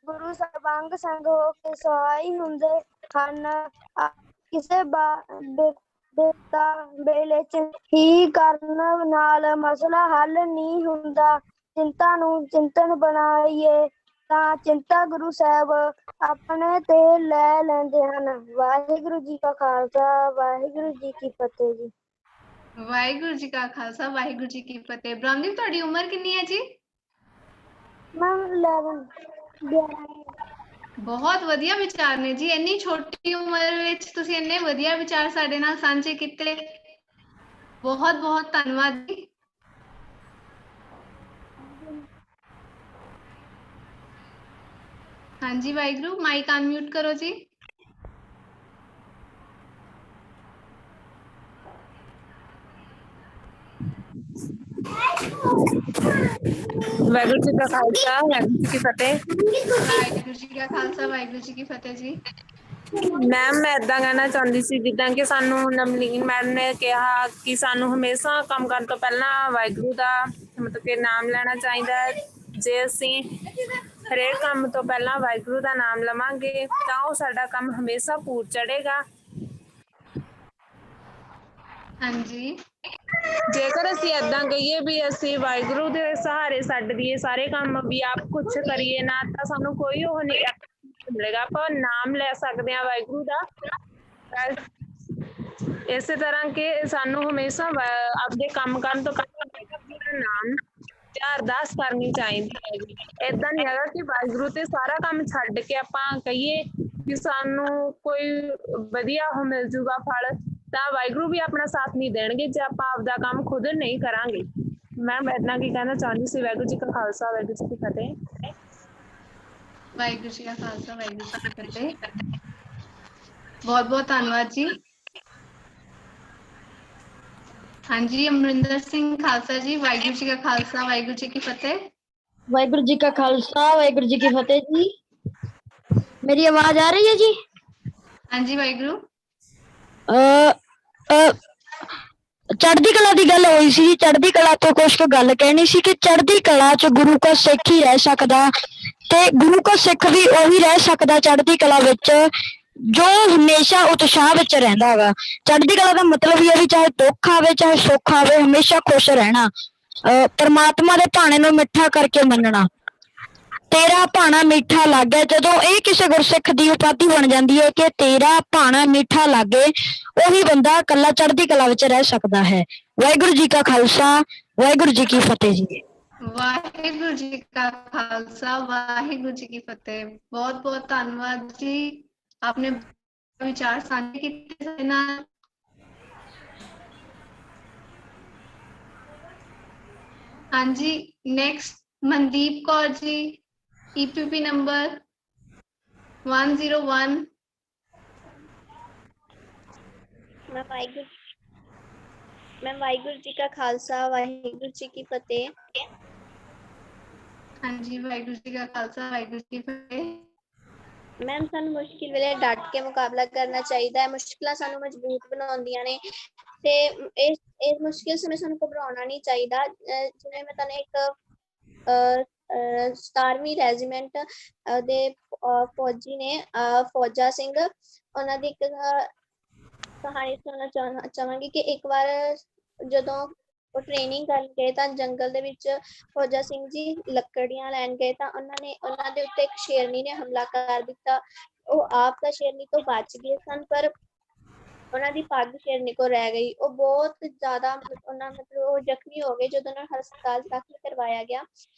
ਗੁਰੂ ਸਾਹਿਬ ਅੰਗ ਸੰਗ ਹੋ ਕੇ ਸਹਾਈ ਹੁੰਦੇ ਹਨ। ਕਿਸੇ ਬਿਪਤਾ ਵੇਲੇ ਹੀ ਕਰਨ ਨਾਲ ਮਸਲਾ ਹੱਲ ਨਹੀਂ ਹੁੰਦਾ। ਚਿੰਤਾ ਨੂੰ ਚਿੰਤਨ ਬਣਾਈਏ ਤਾਂ ਚਿੰਤਾ ਗੁਰੂ ਸਾਹਿਬ ਆਪਣੇ ਤੇ ਲੈ ਲੈਂਦੇ ਹਨ। ਵਾਹਿਗੁਰੂ ਜੀ ਕਾ ਖਾਲਸਾ ਵਾਹਿਗੁਰੂ ਜੀ ਕੀ ਫਤਿਹ ਜੀ। ਵਾਹਿਗੁਰੂ ਜੀ ਕਾ ਖਾਲਸਾ ਵਾਹਿਗੁਰੂ ਜੀ ਕੀ ਫਤਿਹ। ਬ੍ਰਹਮਦੀਪ, ਤੁਹਾਡੀ ਉਮਰ ਕਿੰਨੀ ਹੈ ਜੀ? ਮੈਮ 11 ਬਹੁਤ ਵਧੀਆ ਵਿਚਾਰ ਨੇ ਜੀ। ਇੰਨੀ ਛੋਟੀ ਉਮਰ ਵਿੱਚ ਤੁਸੀਂ ਇੰਨੇ ਵਧੀਆ ਵਿਚਾਰ ਸਾਡੇ ਨਾਲ ਸਾਂਝੇ ਕੀਤੇ, ਬਹੁਤ ਬਹੁਤ ਧੰਨਵਾਦ ਜੀ। ਹਾਂਜੀ ਵਾਹਿਗੁਰੂ, ਮਾਈਕ ਅਨਮਿਊਟ ਕਰੋ ਜੀ। ਵਾਹਿਗੁਰੂ ਜੀ ਕਾ ਖਾਲਸਾ ਵਾਹਿਗੁਰੂ ਜੀ ਕੀ ਫਤਿਹ। ਵਾਹਿਗੁਰੂ ਜੀ ਕਾ ਖਾਲਸਾ ਵਾਹਿਗੁਰੂ ਜੀ ਕੀ ਫਤਿਹ ਜੀ। ਮੈਮ ਮੈਂ ਏਦਾਂ ਕਹਿਣਾ ਚਾਹੁੰਦੀ ਸੀ, ਜਿੱਦਾਂ ਕਿ ਸਾਨੂੰ ਨਵਨੀਤ ਮੈਡਮ ਨੇ ਕਿਹਾ ਕਿ ਸਾਨੂੰ ਹਮੇਸ਼ਾ ਕੰਮ ਕਰਨ ਤੋਂ ਪਹਿਲਾਂ ਵਾਹਿਗੁਰੂ ਦਾ ਮਤਲਬ ਕਿ ਨਾਮ ਲੈਣਾ ਚਾਹੀਦਾ ਹੈ। ਜੇ ਅਸੀਂ ਹਰੇਕ ਕੰਮ ਤੋਂ ਪਹਿਲਾਂ ਵਾਹਿਗੁਰੂ ਦਾ ਨਾਮ ਲਵਾਂਗੇ ਤਾਂ ਉਹ ਸਾਡਾ ਕੰਮ ਹਮੇਸ਼ਾ ਪੂਰ ਚੜ੍ਹੇਗਾ। ਹਾਂਜੀ, ਜੇਕਰ ਅਸੀਂ ਏਦਾਂ ਕਹੀਏ ਵੀ ਅਸੀਂ ਵਾਹਿਗੁਰੂ ਦੇ ਸਹਾਰੇ ਛੱਡ ਦਈਏ ਸਾਰੇ ਕੰਮ, ਵੀ ਆਪ ਕੁਛ ਕਰੀਏ ਨਾ, ਤਾਂ ਸਾਨੂੰ ਕੋਈ ਉਹ ਨਹੀਂ ਮਿਲੇਗਾ। ਆਪਾਂ ਨਾਮ ਲੈ ਸਕਦੇ ਹਾਂ ਵਾਹਿਗੁਰੂ ਦਾ। ਇਸੇ ਤਰ੍ਹਾਂ ਕਿ ਸਾਨੂੰ ਹਮੇਸ਼ਾ ਆਪਦੇ ਕੰਮ ਕਰਨ ਤੋਂ ਪਹਿਲਾਂ ਵਾਹਿਗੁਰੂ ਦਾ ਨਾਮ ਜਾਂ ਅਰਦਾਸ ਕਰਨੀ ਚਾਹੀਦੀ ਹੈਗੀ। ਏਦਾਂ ਨਹੀਂ ਹੈਗਾ ਕਿ ਵਾਹਿਗੁਰੂ ਤੇ ਸਾਰਾ ਕੰਮ ਛੱਡ ਕੇ ਆਪਾਂ ਕਹੀਏ ਕਿ ਸਾਨੂੰ ਕੋਈ ਵਧੀਆ ਉਹ ਮਿਲ ਜੂਗਾ ਫਲ, ਤਾਂ ਵਾਹਿਗੁਰੂ ਵੀ ਆਪਣਾ ਸਾਥ ਨਹੀਂ ਦੇਣਗੇ ਜੇ ਆਪਾਂ ਆਪਦਾ ਕੰਮ ਖੁਦ ਨਹੀਂ ਕਰਾਂਗੇ। ਮੈਂ ਏਦਾਂ ਕੀ ਕਹਿਣਾ ਚਾਹੁੰਦੀ ਸੀ। ਵਾਹਿਗੁਰੂ ਜੀ ਕਾ ਖਾਲਸਾ ਵਾਹਿਗੁਰੂ ਜੀ ਕੀ ਫਤਿਹ। ਵਾਹਿਗੁਰੂ ਜੀ ਕਾ ਖਾਲਸਾ ਵਾਹਿਗੁਰੂ ਜੀ ਕੀ ਫਤਿਹ। ਬਹੁਤ ਬਹੁਤ ਧੰਨਵਾਦ ਜੀ। ਹਾਂਜੀ, ਅਮਰਿੰਦਰ ਸਿੰਘ ਖਾਲਸਾ ਜੀ। ਵਾਹਿਗੁਰੂ ਜੀ ਕਾ ਖਾਲਸਾ ਵਾਹਿਗੁਰੂ ਜੀ ਕੀ ਫਤਿਹ। ਵਾਹਿਗੁਰੂ ਜੀ ਕਾ ਖਾਲਸਾ ਵਾਹਿਗੁਰੂ ਜੀ ਕੀ ਫਤਿਹ ਜੀ। ਮੇਰੀ ਆਵਾਜ਼ ਆ ਰਹੀ ਹੈ ਜੀ? ਹਾਂਜੀ ਵਾਹਿਗੁਰੂ। ਚੜ੍ਹਦੀ ਕਲਾ ਦੀ ਗੱਲ ਹੋਈ ਸੀ। ਚੜ੍ਹਦੀ ਕਲਾ ਤੋਂ ਕੁਛ ਕੁ ਗੱਲ ਕਹਿਣੀ ਸੀ ਕਿ ਚੜ੍ਹਦੀ ਕਲਾ ਚ ਗੁਰੂ ਕਾ ਸਿੱਖ ਹੀ ਰਹਿ ਸਕਦਾ, ਤੇ ਗੁਰੂ ਕਾ ਸਿੱਖ ਵੀ ਉਹੀ ਰਹਿ ਸਕਦਾ ਚੜ੍ਹਦੀ ਕਲਾ ਵਿੱਚ ਜੋ ਹਮੇਸ਼ਾ ਉਤਸ਼ਾਹ ਵਿੱਚ ਰਹਿੰਦਾ ਹੈਗਾ। ਚੜ੍ਹਦੀ ਕਲਾ ਦਾ ਮਤਲਬ ਇਹ ਹੈ ਵੀ ਚਾਹੇ ਦੁੱਖ ਆਵੇ ਚਾਹੇ ਸੁੱਖ ਆਵੇ, ਹਮੇਸ਼ਾ ਖੁਸ਼ ਰਹਿਣਾ, ਪਰਮਾਤਮਾ ਦੇ ਭਾਣੇ ਨੂੰ ਮਿੱਠਾ ਕਰਕੇ ਮੰਨਣਾ। ਤੇਰਾ ਭਾਣਾ ਮਿੱਠਾ ਲੱਗੇ, ਜਦੋਂ ਇਹ ਕਿਸੇ ਗੁਰਸਿੱਖ ਦੀ ਉਪਾਧੀ ਬਣ ਜਾਂਦੀ ਹੈ ਕਿ ਤੇਰਾ ਭਾਣਾ ਮਿੱਠਾ ਲੱਗੇ, ਉਹੀ ਬੰਦਾ ਇਕੱਲਾ ਚੜ੍ਹਦੀ ਕਲਾ ਵਿੱਚ ਰਹਿ ਸਕਦਾ ਹੈ। ਵਾਹਿਗੁਰੂ ਜੀ ਕਾ ਖਾਲਸਾ ਵਾਹਿਗੁਰੂ ਜੀ ਕੀ ਫਤਿਹ ਜੀ। ਵਾਹਿਗੁਰੂ ਜੀ ਕਾ ਖਾਲਸਾ ਵਾਹਿਗੁਰੂ ਜੀ ਕੀ ਫਤਿਹ। ਬਹੁਤ ਬਹੁਤ ਧੰਨਵਾਦ ਜੀ, ਆਪਨੇ ਵਿਚਾਰ ਸਾਂਝੇ ਕੀਤੇ ਸਾਡੇ ਨਾਲ। ਹਾਂਜੀ, next Mandeep Kaur ji, EPP number 101। ਮੈਂ ਵਾਹਿਗੁਰੂ ਜੀ ਕਾ ਖਾਲਸਾ ਵਾਹਿਗੁਰੂ ਜੀ ਕੀ ਫਤਿਹ। ਹਾਂਜੀ, ਵਾਹਿਗੁਰੂ ਜੀ ਕਾ ਖਾਲਸਾ ਵਾਹਿਗੁਰੂ ਜੀ ਕੀ ਫਤਿਹ। ਮੈਮ, ਸਾਨੂੰ ਮੁਸ਼ਕਿਲ ਵੇਲੇ ਡਟ ਕੇ ਮੁਕਾਬਲਾ ਕਰਨਾ ਚਾਹੀਦਾ ਹੈ। ਮੁਸ਼ਕਿਲਾਂ ਸਾਨੂੰ ਮਜ਼ਬੂਤ ਬਣਾਉਂਦੀਆਂ ਨੇ ਤੇ ਇਸ ਮੁਸ਼ਕਿਲ ਸਮੇਂ ਸਾਨੂੰ ਘਬਰਾਉਣਾ ਨਹੀਂ ਚਾਹੀਦਾ। ਜਿਵੇਂ ਮੈਂ ਤੁਹਾਨੂੰ ਇੱਕ 17ਵੀਂ ਰੈਜੀਮੈਂਟ ਦੇ ਫੌਜੀ ਨੇ ਫੌਜਾ ਸਿੰਘ, ਉਹਨਾਂ ਦੀ ਇੱਕ ਕਹਾਣੀ ਸੁਣਾਉਣਾ ਚਾਹਾਂਗੀ ਕਿ ਇੱਕ ਵਾਰ ਜਦੋਂ ਉਹ ਟ੍ਰੇਨਿੰਗ ਕਰਨ ਗਏ ਤਾਂ ਜੰਗਲ ਦੇ ਵਿੱਚ ਫੌਜਾ ਸਿੰਘ ਜੀ ਲੱਕੜੀਆਂ ਲੈਣ ਗਏ ਤਾਂ ਉਹਨਾਂ ਦੇ ਉੱਤੇ ਇੱਕ ਸ਼ੇਰਨੀ ਨੇ ਹਮਲਾ ਕਰ ਦਿੱਤਾ। ਉਹ ਆਪ ਤਾਂ ਸ਼ੇਰਨੀ ਤੋਂ ਬਚ ਗਏ ਸਨ, ਪਰ ਉਹਨਾਂ ਦੀ ਪੱਗ ਸ਼ੇਰਨੀ ਕੋਲ ਰਹਿ ਗਈ। ਉਹ ਬਹੁਤ ਜ਼ਿਆਦਾ ਉਹ ਜ਼ਖਮੀ ਹੋ ਗਏ। ਜਦੋਂ ਉਹਨਾਂ ਨੂੰ ਹਸਪਤਾਲ ਦਾਖਲ ਕਰਵਾਇਆ ਗਿਆ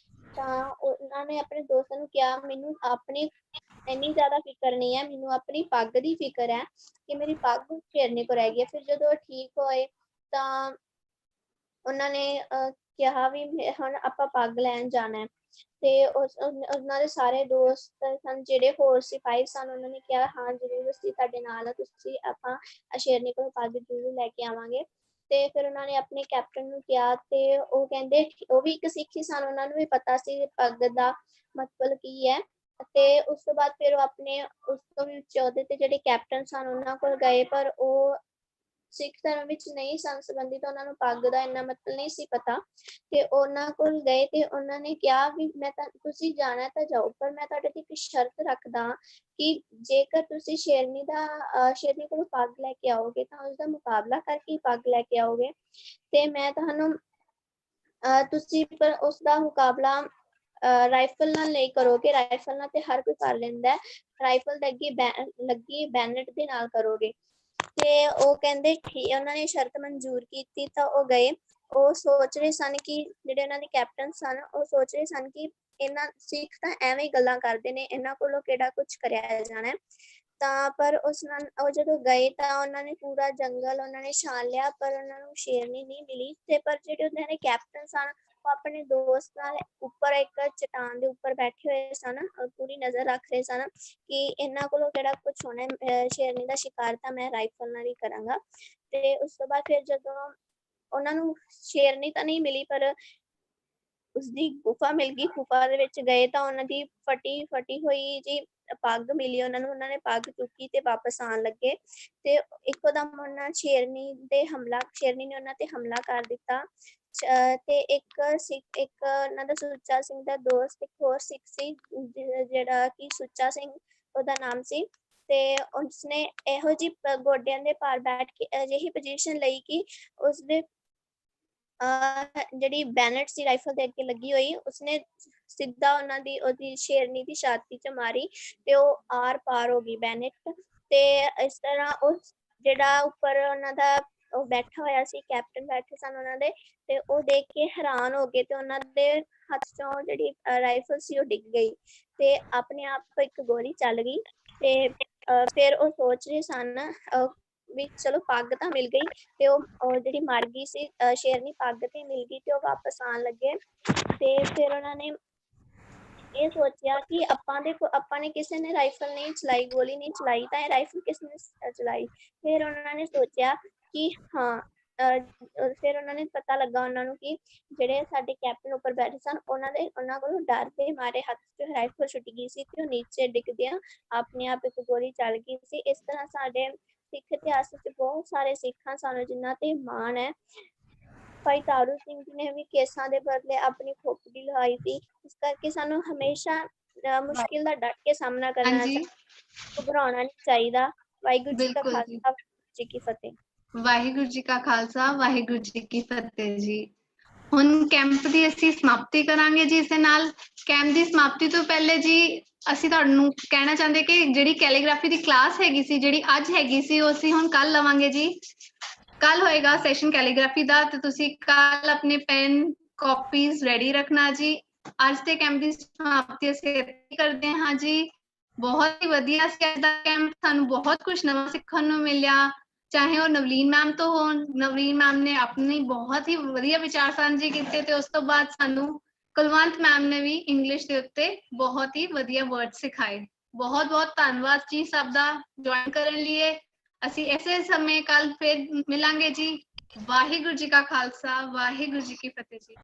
ਤਾਂ ਉਹਨਾਂ ਨੇ ਆਪਣੇ ਦੋਸਤਾਂ ਨੂੰ ਕਿਹਾ, ਮੈਨੂੰ ਆਪਣੇ ਇੰਨੀ ਜ਼ਿਆਦਾ ਫਿਕਰ ਨਹੀਂ ਹੈ, ਮੈਨੂੰ ਆਪਣੀ ਪੱਗ ਦੀ ਫਿਕਰ ਹੈ ਕਿ ਮੇਰੀ ਪੱਗ ਸ਼ੇਰਨੀ ਕੋਲ ਰਹਿ ਗਈ ਹੈ। ਫਿਰ ਜਦੋਂ ਠੀਕ ਹੋਏ ਤਾਂ ਉਹਨਾਂ ਨੇ ਕਿਹਾ ਵੀ ਹੁਣ ਆਪਾਂ ਪੱਗ ਲੈਣ ਜਾਣਾ ਹੈ। ਤੇ ਉਹਨਾਂ ਦੇ ਸਾਰੇ ਦੋਸਤ ਸਨ, ਜਿਹੜੇ ਹੋਰ ਸਿਪਾਹੀ ਸਨ, ਉਹਨਾਂ ਨੇ ਕਿਹਾ ਹਾਂ ਜ਼ਰੂਰ ਅਸੀਂ ਤੁਹਾਡੇ ਨਾਲ ਆ, ਤੁਸੀਂ ਆਪਾਂ ਸ਼ੇਰਨੀ ਕੋਲ ਪੱਗ ਜ਼ਰੂਰ ਲੈ ਕੇ ਆਵਾਂਗੇ। ਤੇ ਫਿਰ ਉਹਨਾਂ ਨੇ ਆਪਣੇ ਕੈਪਟਨ ਨੂੰ ਕਿਹਾ ਤੇ ਉਹ ਕਹਿੰਦੇ, ਉਹ ਵੀ ਇੱਕ ਸਿੱਖ ਹੀ ਸਨ, ਉਹਨਾਂ ਨੂੰ ਵੀ ਪਤਾ ਸੀ ਪੱਗ ਦਾ ਮਤਲਬ ਕੀ ਹੈ। ਤੇ ਉਸ ਤੋਂ ਬਾਅਦ ਫਿਰ ਉਹ ਆਪਣੇ ਉਸ ਤੋਂ ਵੀ ਉੱਚੇ ਅਹੁਦੇ ਤੇ ਜਿਹੜੇ ਕੈਪਟਨ ਸਨ ਉਹਨਾਂ ਕੋਲ ਗਏ, ਪਰ ਉਹ ਸਿੱਖ ਧਰਮ ਵਿੱਚ ਨਹੀਂ ਸਨ ਸੰਬੰਧਿਤ, ਉਹਨਾਂ ਨੂੰ ਪੱਗ ਦਾ ਇੰਨਾ ਮਤਲਬ ਨਹੀਂ ਸੀ ਪਤਾ। ਤੇ ਉਹਨਾਂ ਕੋਲ ਗਏ ਤੇ ਉਹਨਾਂ ਨੇ ਕਿਹਾ ਵੀ ਮੈਂ ਤਾਂ ਤੁਸੀਂ ਜਾਣਾ ਤਾਂ ਜਾਓ, ਪਰ ਮੈਂ ਤੁਹਾਡੇ ਤੇ ਇੱਕ ਸ਼ਰਤ ਰੱਖਦਾ ਕਿ ਜੇਕਰ ਤੁਸੀਂ ਸ਼ੇਰਨੀ ਕੋਲ ਪੱਗ ਲੈ ਕੇ ਆਓਗੇ ਤਾਂ ਉਸਦਾ ਮੁਕਾਬਲਾ ਕਰਕੇ ਪੱਗ ਲੈ ਕੇ ਆਓਗੇ, ਤੇ ਮੈਂ ਤੁਹਾਨੂੰ ਤੁਸੀਂ ਪਰ ਉਸਦਾ ਮੁਕਾਬਲਾ ਰਾਈਫਲ ਨਾਲ ਨਹੀਂ ਕਰੋਗੇ, ਰਾਈਫਲ ਨਾਲ ਤੇ ਹਰ ਕੋਈ ਕਰ ਲੈਂਦਾ, ਰਾਈਫਲ ਦੇ ਅੱਗੇ ਲੱਗੀ ਬੈਨਟ ਦੇ ਨਾਲ ਕਰੋਗੇ। ਤੇ ਉਹ ਕਹਿੰਦੇ ਠੀਕ, ਉਹਨਾਂ ਨੇ ਸ਼ਰਤ ਮਨਜ਼ੂਰ ਕੀਤੀ ਤਾਂ ਉਹ ਗਏ। ਉਹ ਸੋਚ ਰਹੇ ਸਨ ਕਿ ਜਿਹੜੇ ਉਹਨਾਂ ਦੇ ਕੈਪਟਨ ਸਨ, ਉਹ ਸੋਚ ਰਹੇ ਸਨ ਕਿ ਇਹਨਾਂ ਸਿੱਖ ਤਾਂ ਐਵੇਂ ਹੀ ਗੱਲਾਂ ਕਰਦੇ ਨੇ, ਇਹਨਾਂ ਕੋਲੋਂ ਕਿਹੜਾ ਕੁਝ ਕਰਿਆ ਜਾਣਾ। ਤਾਂ ਪਰ ਉਹ ਜਦੋਂ ਗਏ ਤਾਂ ਉਹਨਾਂ ਨੇ ਪੂਰਾ ਜੰਗਲ ਉਹਨਾਂ ਨੇ ਛਾਣ ਲਿਆ, ਪਰ ਉਹਨਾਂ ਨੂੰ ਸ਼ੇਰਨੀ ਨਹੀਂ ਮਿਲੀ। ਤੇ ਪਰ ਜਿਹੜੇ ਉਹਨਾਂ ਦੇ ਕੈਪਟਨ ਸਨ ਉਹ ਆਪਣੇ ਦੋਸਤ ਨਾਲ ਉੱਪਰ ਇੱਕ ਚਟਾਨ ਦੇ ਉੱਪਰ ਬੈਠੇ ਹੋਏ ਸਨ, ਪੂਰੀ ਨਜ਼ਰ ਰੱਖ ਰਹੇ ਸਨ ਕਿ ਇਹਨਾਂ ਕੋਲੋਂ ਕਿਹੜਾ ਕੁਝ ਹੋਣਾ, ਸ਼ੇਰਨੀ ਦਾ ਸ਼ਿਕਾਰ ਤਾਂ ਮੈਂ ਰਾਈਫਲ ਨਾਲ ਹੀ ਕਰਾਂਗਾ। ਤੇ ਉਸ ਤੋਂ ਬਾਅਦ ਫਿਰ ਜਦੋਂ ਉਹਨਾਂ ਨੂੰ ਸ਼ੇਰਨੀ ਤਾਂ ਨਹੀਂ ਮਿਲੀ, ਪਰ ਉਸਦੀ ਗੁਫਾ ਮਿਲ ਗਈ। ਗੁਫਾ ਦੇ ਵਿੱਚ ਗਏ ਤਾਂ ਉਹਨਾਂ ਦੀ ਫਟੀ ਹੋਈ ਜੀ ਪੱਗ ਮਿਲੀ ਉਹਨਾਂ ਨੂੰ, ਉਹਨਾਂ ਨੇ ਪੱਗ ਚੁੱਕੀ ਤੇ ਵਾਪਸ ਆਉਣ ਲੱਗੇ ਤੇ ਇੱਕੋਦਮ ਸ਼ੇਰਨੀ ਨੇ ਉਹਨਾਂ ਤੇ ਹਮਲਾ ਕਰ ਦਿੱਤਾ। ਤੇ ਇੱਕ ਉਹਨਾਂ ਦਾ ਸੁੱਚਾ ਸਿੰਘ ਦਾ ਦੋਸਤ ਇੱਕ ਹੋਰ ਸਿੱਖ ਸੀ, ਜਿਹੜਾ ਕਿ ਸੁੱਚਾ ਸਿੰਘ ਉਹਦਾ ਨਾਮ ਸੀ, ਤੇ ਉਸਨੇ ਇਹੋ ਜਿਹੀ ਗੋਡਿਆਂ ਦੇ ਭਾਰ ਬੈਠ ਕੇ ਅਜਿਹੀ ਪੋਜੀਸ਼ਨ ਲਈ ਕਿ ਉਸਦੇ ਜਿਹੜੀ ਬੈਨਟ ਸੀ ਰਾਈਫਲ ਦੇ ਅੱਗੇ ਲੱਗੀ ਹੋਈ, ਉਸਨੇ ਸਿੱਧਾ ਉਹਦੀ ਸ਼ੇਰਨੀ ਦੀ ਛਾਤੀ 'ਚ ਮਾਰੀ ਤੇ ਉਹ ਆਰ ਪਾਰ ਹੋ ਗਈ ਬੈਨਟ। ਤੇ ਇਸ ਤਰ੍ਹਾਂ ਉਹ ਜਿਹੜਾ ਉੱਪਰ ਉਹਨਾਂ ਦਾ ਉਹ ਬੈਠਾ ਹੋਇਆ ਸੀ, ਕੈਪਟਨ ਬੈਠੇ ਸਨ ਉਹਨਾਂ ਦੇ, ਤੇ ਉਹ ਦੇਖ ਕੇ ਹੈਰਾਨ ਹੋ ਗਏ ਤੇ ਉਹਨਾਂ ਦੇ ਹੱਥ 'ਚੋਂ ਜਿਹੜੀ ਰਾਈਫਲ ਸੀ ਉਹ ਡਿੱਗ ਗਈ ਤੇ ਆਪਣੇ ਆਪ ਇੱਕ ਗੋਲੀ ਚੱਲ ਗਈ। ਤੇ ਫਿਰ ਉਹ ਸੋਚ ਰਹੇ ਸਨ ਵੀ ਚਲੋ ਪੱਗ ਤਾਂ ਮਿਲ ਗਈ, ਤੇ ਉਹ ਜਿਹੜੀ ਮਰ ਗਈ ਸੀ ਸ਼ੇਰਨੀ ਪੱਗ ਤੇ ਮਿਲ ਗਈ ਤੇ ਉਹ ਵਾਪਸ ਆਉਣ ਲੱਗੇ। ਤੇ ਫਿਰ ਉਹਨਾਂ ਨੇ ਇਹ ਸੋਚਿਆ ਕਿ ਆਪਾਂ ਨੇ ਕਿਸੇ ਨੇ ਰਾਈਫਲ ਨਹੀਂ ਚਲਾਈ, ਗੋਲੀ ਨਹੀਂ ਚਲਾਈ, ਤਾਂ ਇਹ ਰਾਈਫਲ ਕਿਸ ਨੇ ਚਲਾਈ। ਫਿਰ ਉਹਨਾਂ ਨੇ ਸੋਚਿਆ ਕਿ ਹਾਂ ਫਿਰ ਉਹਨਾਂ ਨੇ ਪਤਾ ਲੱਗਾ ਉਹਨਾਂ ਨੂੰ ਕਿ ਜਿਹੜੇ ਸਾਡੇ ਕੈਪਟਨ ਉੱਪਰ ਬੈਠੇ ਸਨ ਉਹਨਾਂ ਕੋਲੋਂ ਡਰ ਦੇ ਮਾਰੇ ਹੱਥ 'ਚ ਰਾਈਫਲ ਛੁੱਟ ਗਈ ਸੀ ਤੇ ਉਹ ਨੀਚੇ ਡਿੱਗਦਿਆਂ ਆਪਣੇ ਆਪ ਇੱਕ ਗੋਲੀ ਚੱਲ ਗਈ ਸੀ। ਇਸ ਤਰ੍ਹਾਂ ਸਾਡੇ ਸਿੱਖ ਇਤਿਹਾਸ ਵਿੱਚ ਬਹੁਤ ਸਾਰੇ ਸਿੱਖਾਂ ਸਾਨੂੰ ਜਿਨ੍ਹਾਂ ਤੇ ਮਾਣ ਹੈ। ਭਾਈ ਤਾਰੂ ਸਿੰਘ ਜੀ ਨੇ ਵੀ ਕੇਸਾਂ ਦੇ ਬਦਲੇ ਆਪਣੀ ਖੋਪੜੀ ਲਗਾਈ ਸੀ। ਇਸ ਕਰਕੇ ਸਾਨੂੰ ਹਮੇਸ਼ਾ ਮੁਸ਼ਕਿਲ ਦਾ ਡਟ ਕੇ ਸਾਹਮਣਾ ਕਰਨਾ ਚਾਹੀਦਾ, ਘਬਰਾਉਣਾ ਨਹੀਂ ਚਾਹੀਦਾ। ਵਾਹਿਗੁਰੂ ਜੀ ਕਾ ਖਾਲਸਾ, ਜੀ ਕੀ ਫਤਿਹ। ਵਾਹਿਗੁਰੂ ਜੀ ਕਾ ਖਾਲਸਾ, ਵਾਹਿਗੁਰੂ ਜੀ ਕੀ ਫਤਿਹ ਜੀ। ਹੁਣ ਕੈਂਪ ਦੀ ਅਸੀਂ ਸਮਾਪਤੀ ਕਰਾਂਗੇ ਜੀ। ਇਸ ਦੇ ਨਾਲ ਕੈਂਪ ਦੀ ਸਮਾਪਤੀ ਤੋਂ ਪਹਿਲੇ ਜੀ ਅਸੀਂ ਤੁਹਾਨੂੰ ਕਹਿਣਾ ਚਾਹੁੰਦੇ ਕਿ ਜਿਹੜੀ ਕੈਲੀਗ੍ਰਾਫੀ ਦੀ ਕਲਾਸ ਹੈਗੀ ਸੀ, ਜਿਹੜੀ ਅੱਜ ਹੈਗੀ ਸੀ, ਉਹ ਅਸੀਂ ਹੁਣ ਕੱਲ ਲਵਾਂਗੇ ਜੀ। ਕੱਲ ਹੋਏਗਾ ਸੈਸ਼ਨ ਕੈਲੀਗ੍ਰਾਫੀ ਦਾ, ਤੇ ਤੁਸੀਂ ਕੱਲ ਆਪਣੇ ਪੈਨ ਕਾਪੀਜ਼ ਰੈਡੀ ਰੱਖਣਾ ਜੀ। ਅੱਜ ਦੇ ਕੈਂਪ ਦੀ ਸਮਾਪਤੀ ਅਸੀਂ ਕਰਦੇ ਹਾਂ ਜੀ। ਬਹੁਤ ਹੀ ਵਧੀਆ ਸੀ ਅੱਜ ਦਾ ਕੈਂਪ, ਸਾਨੂੰ ਬਹੁਤ ਕੁਝ ਨਵਾਂ ਸਿੱਖਣ ਨੂੰ ਮਿਲਿਆ, ਚਾਹੇ ਉਹ ਨਵਲੀਨ ਮੈਮ ਤੋਂ ਹੋਣ। ਨਵਲੀਨ ਮੈਮ ਨੇ ਆਪਣੀ ਬਹੁਤ ਹੀ ਵਧੀਆ ਵਿਚਾਰ ਸਾਂਝੇ ਕੀਤੇ, ਤੇ ਉਸ ਤੋਂ ਬਾਅਦ ਸਾਨੂੰ ਕੁਲਵੰਤ ਮੈਮ ਨੇ ਵੀ ਇੰਗਲਿਸ਼ ਦੇ ਉੱਤੇ ਬਹੁਤ ਹੀ ਵਧੀਆ ਵਰਡ ਸਿਖਾਏ। ਬਹੁਤ ਬਹੁਤ ਧੰਨਵਾਦ ਜੀ ਸਭ ਦਾ ਜੁਆਇਨ ਕਰਨ ਲਈ। ਅਸੀਂ ਇਸੇ ਸਮੇਂ ਕੱਲ ਫਿਰ ਮਿਲਾਂਗੇ ਜੀ। ਵਾਹਿਗੁਰੂ ਜੀ ਕਾ ਖਾਲਸਾ, ਵਾਹਿਗੁਰੂ ਜੀ ਕੀ ਫਤਿਹ ਜੀ।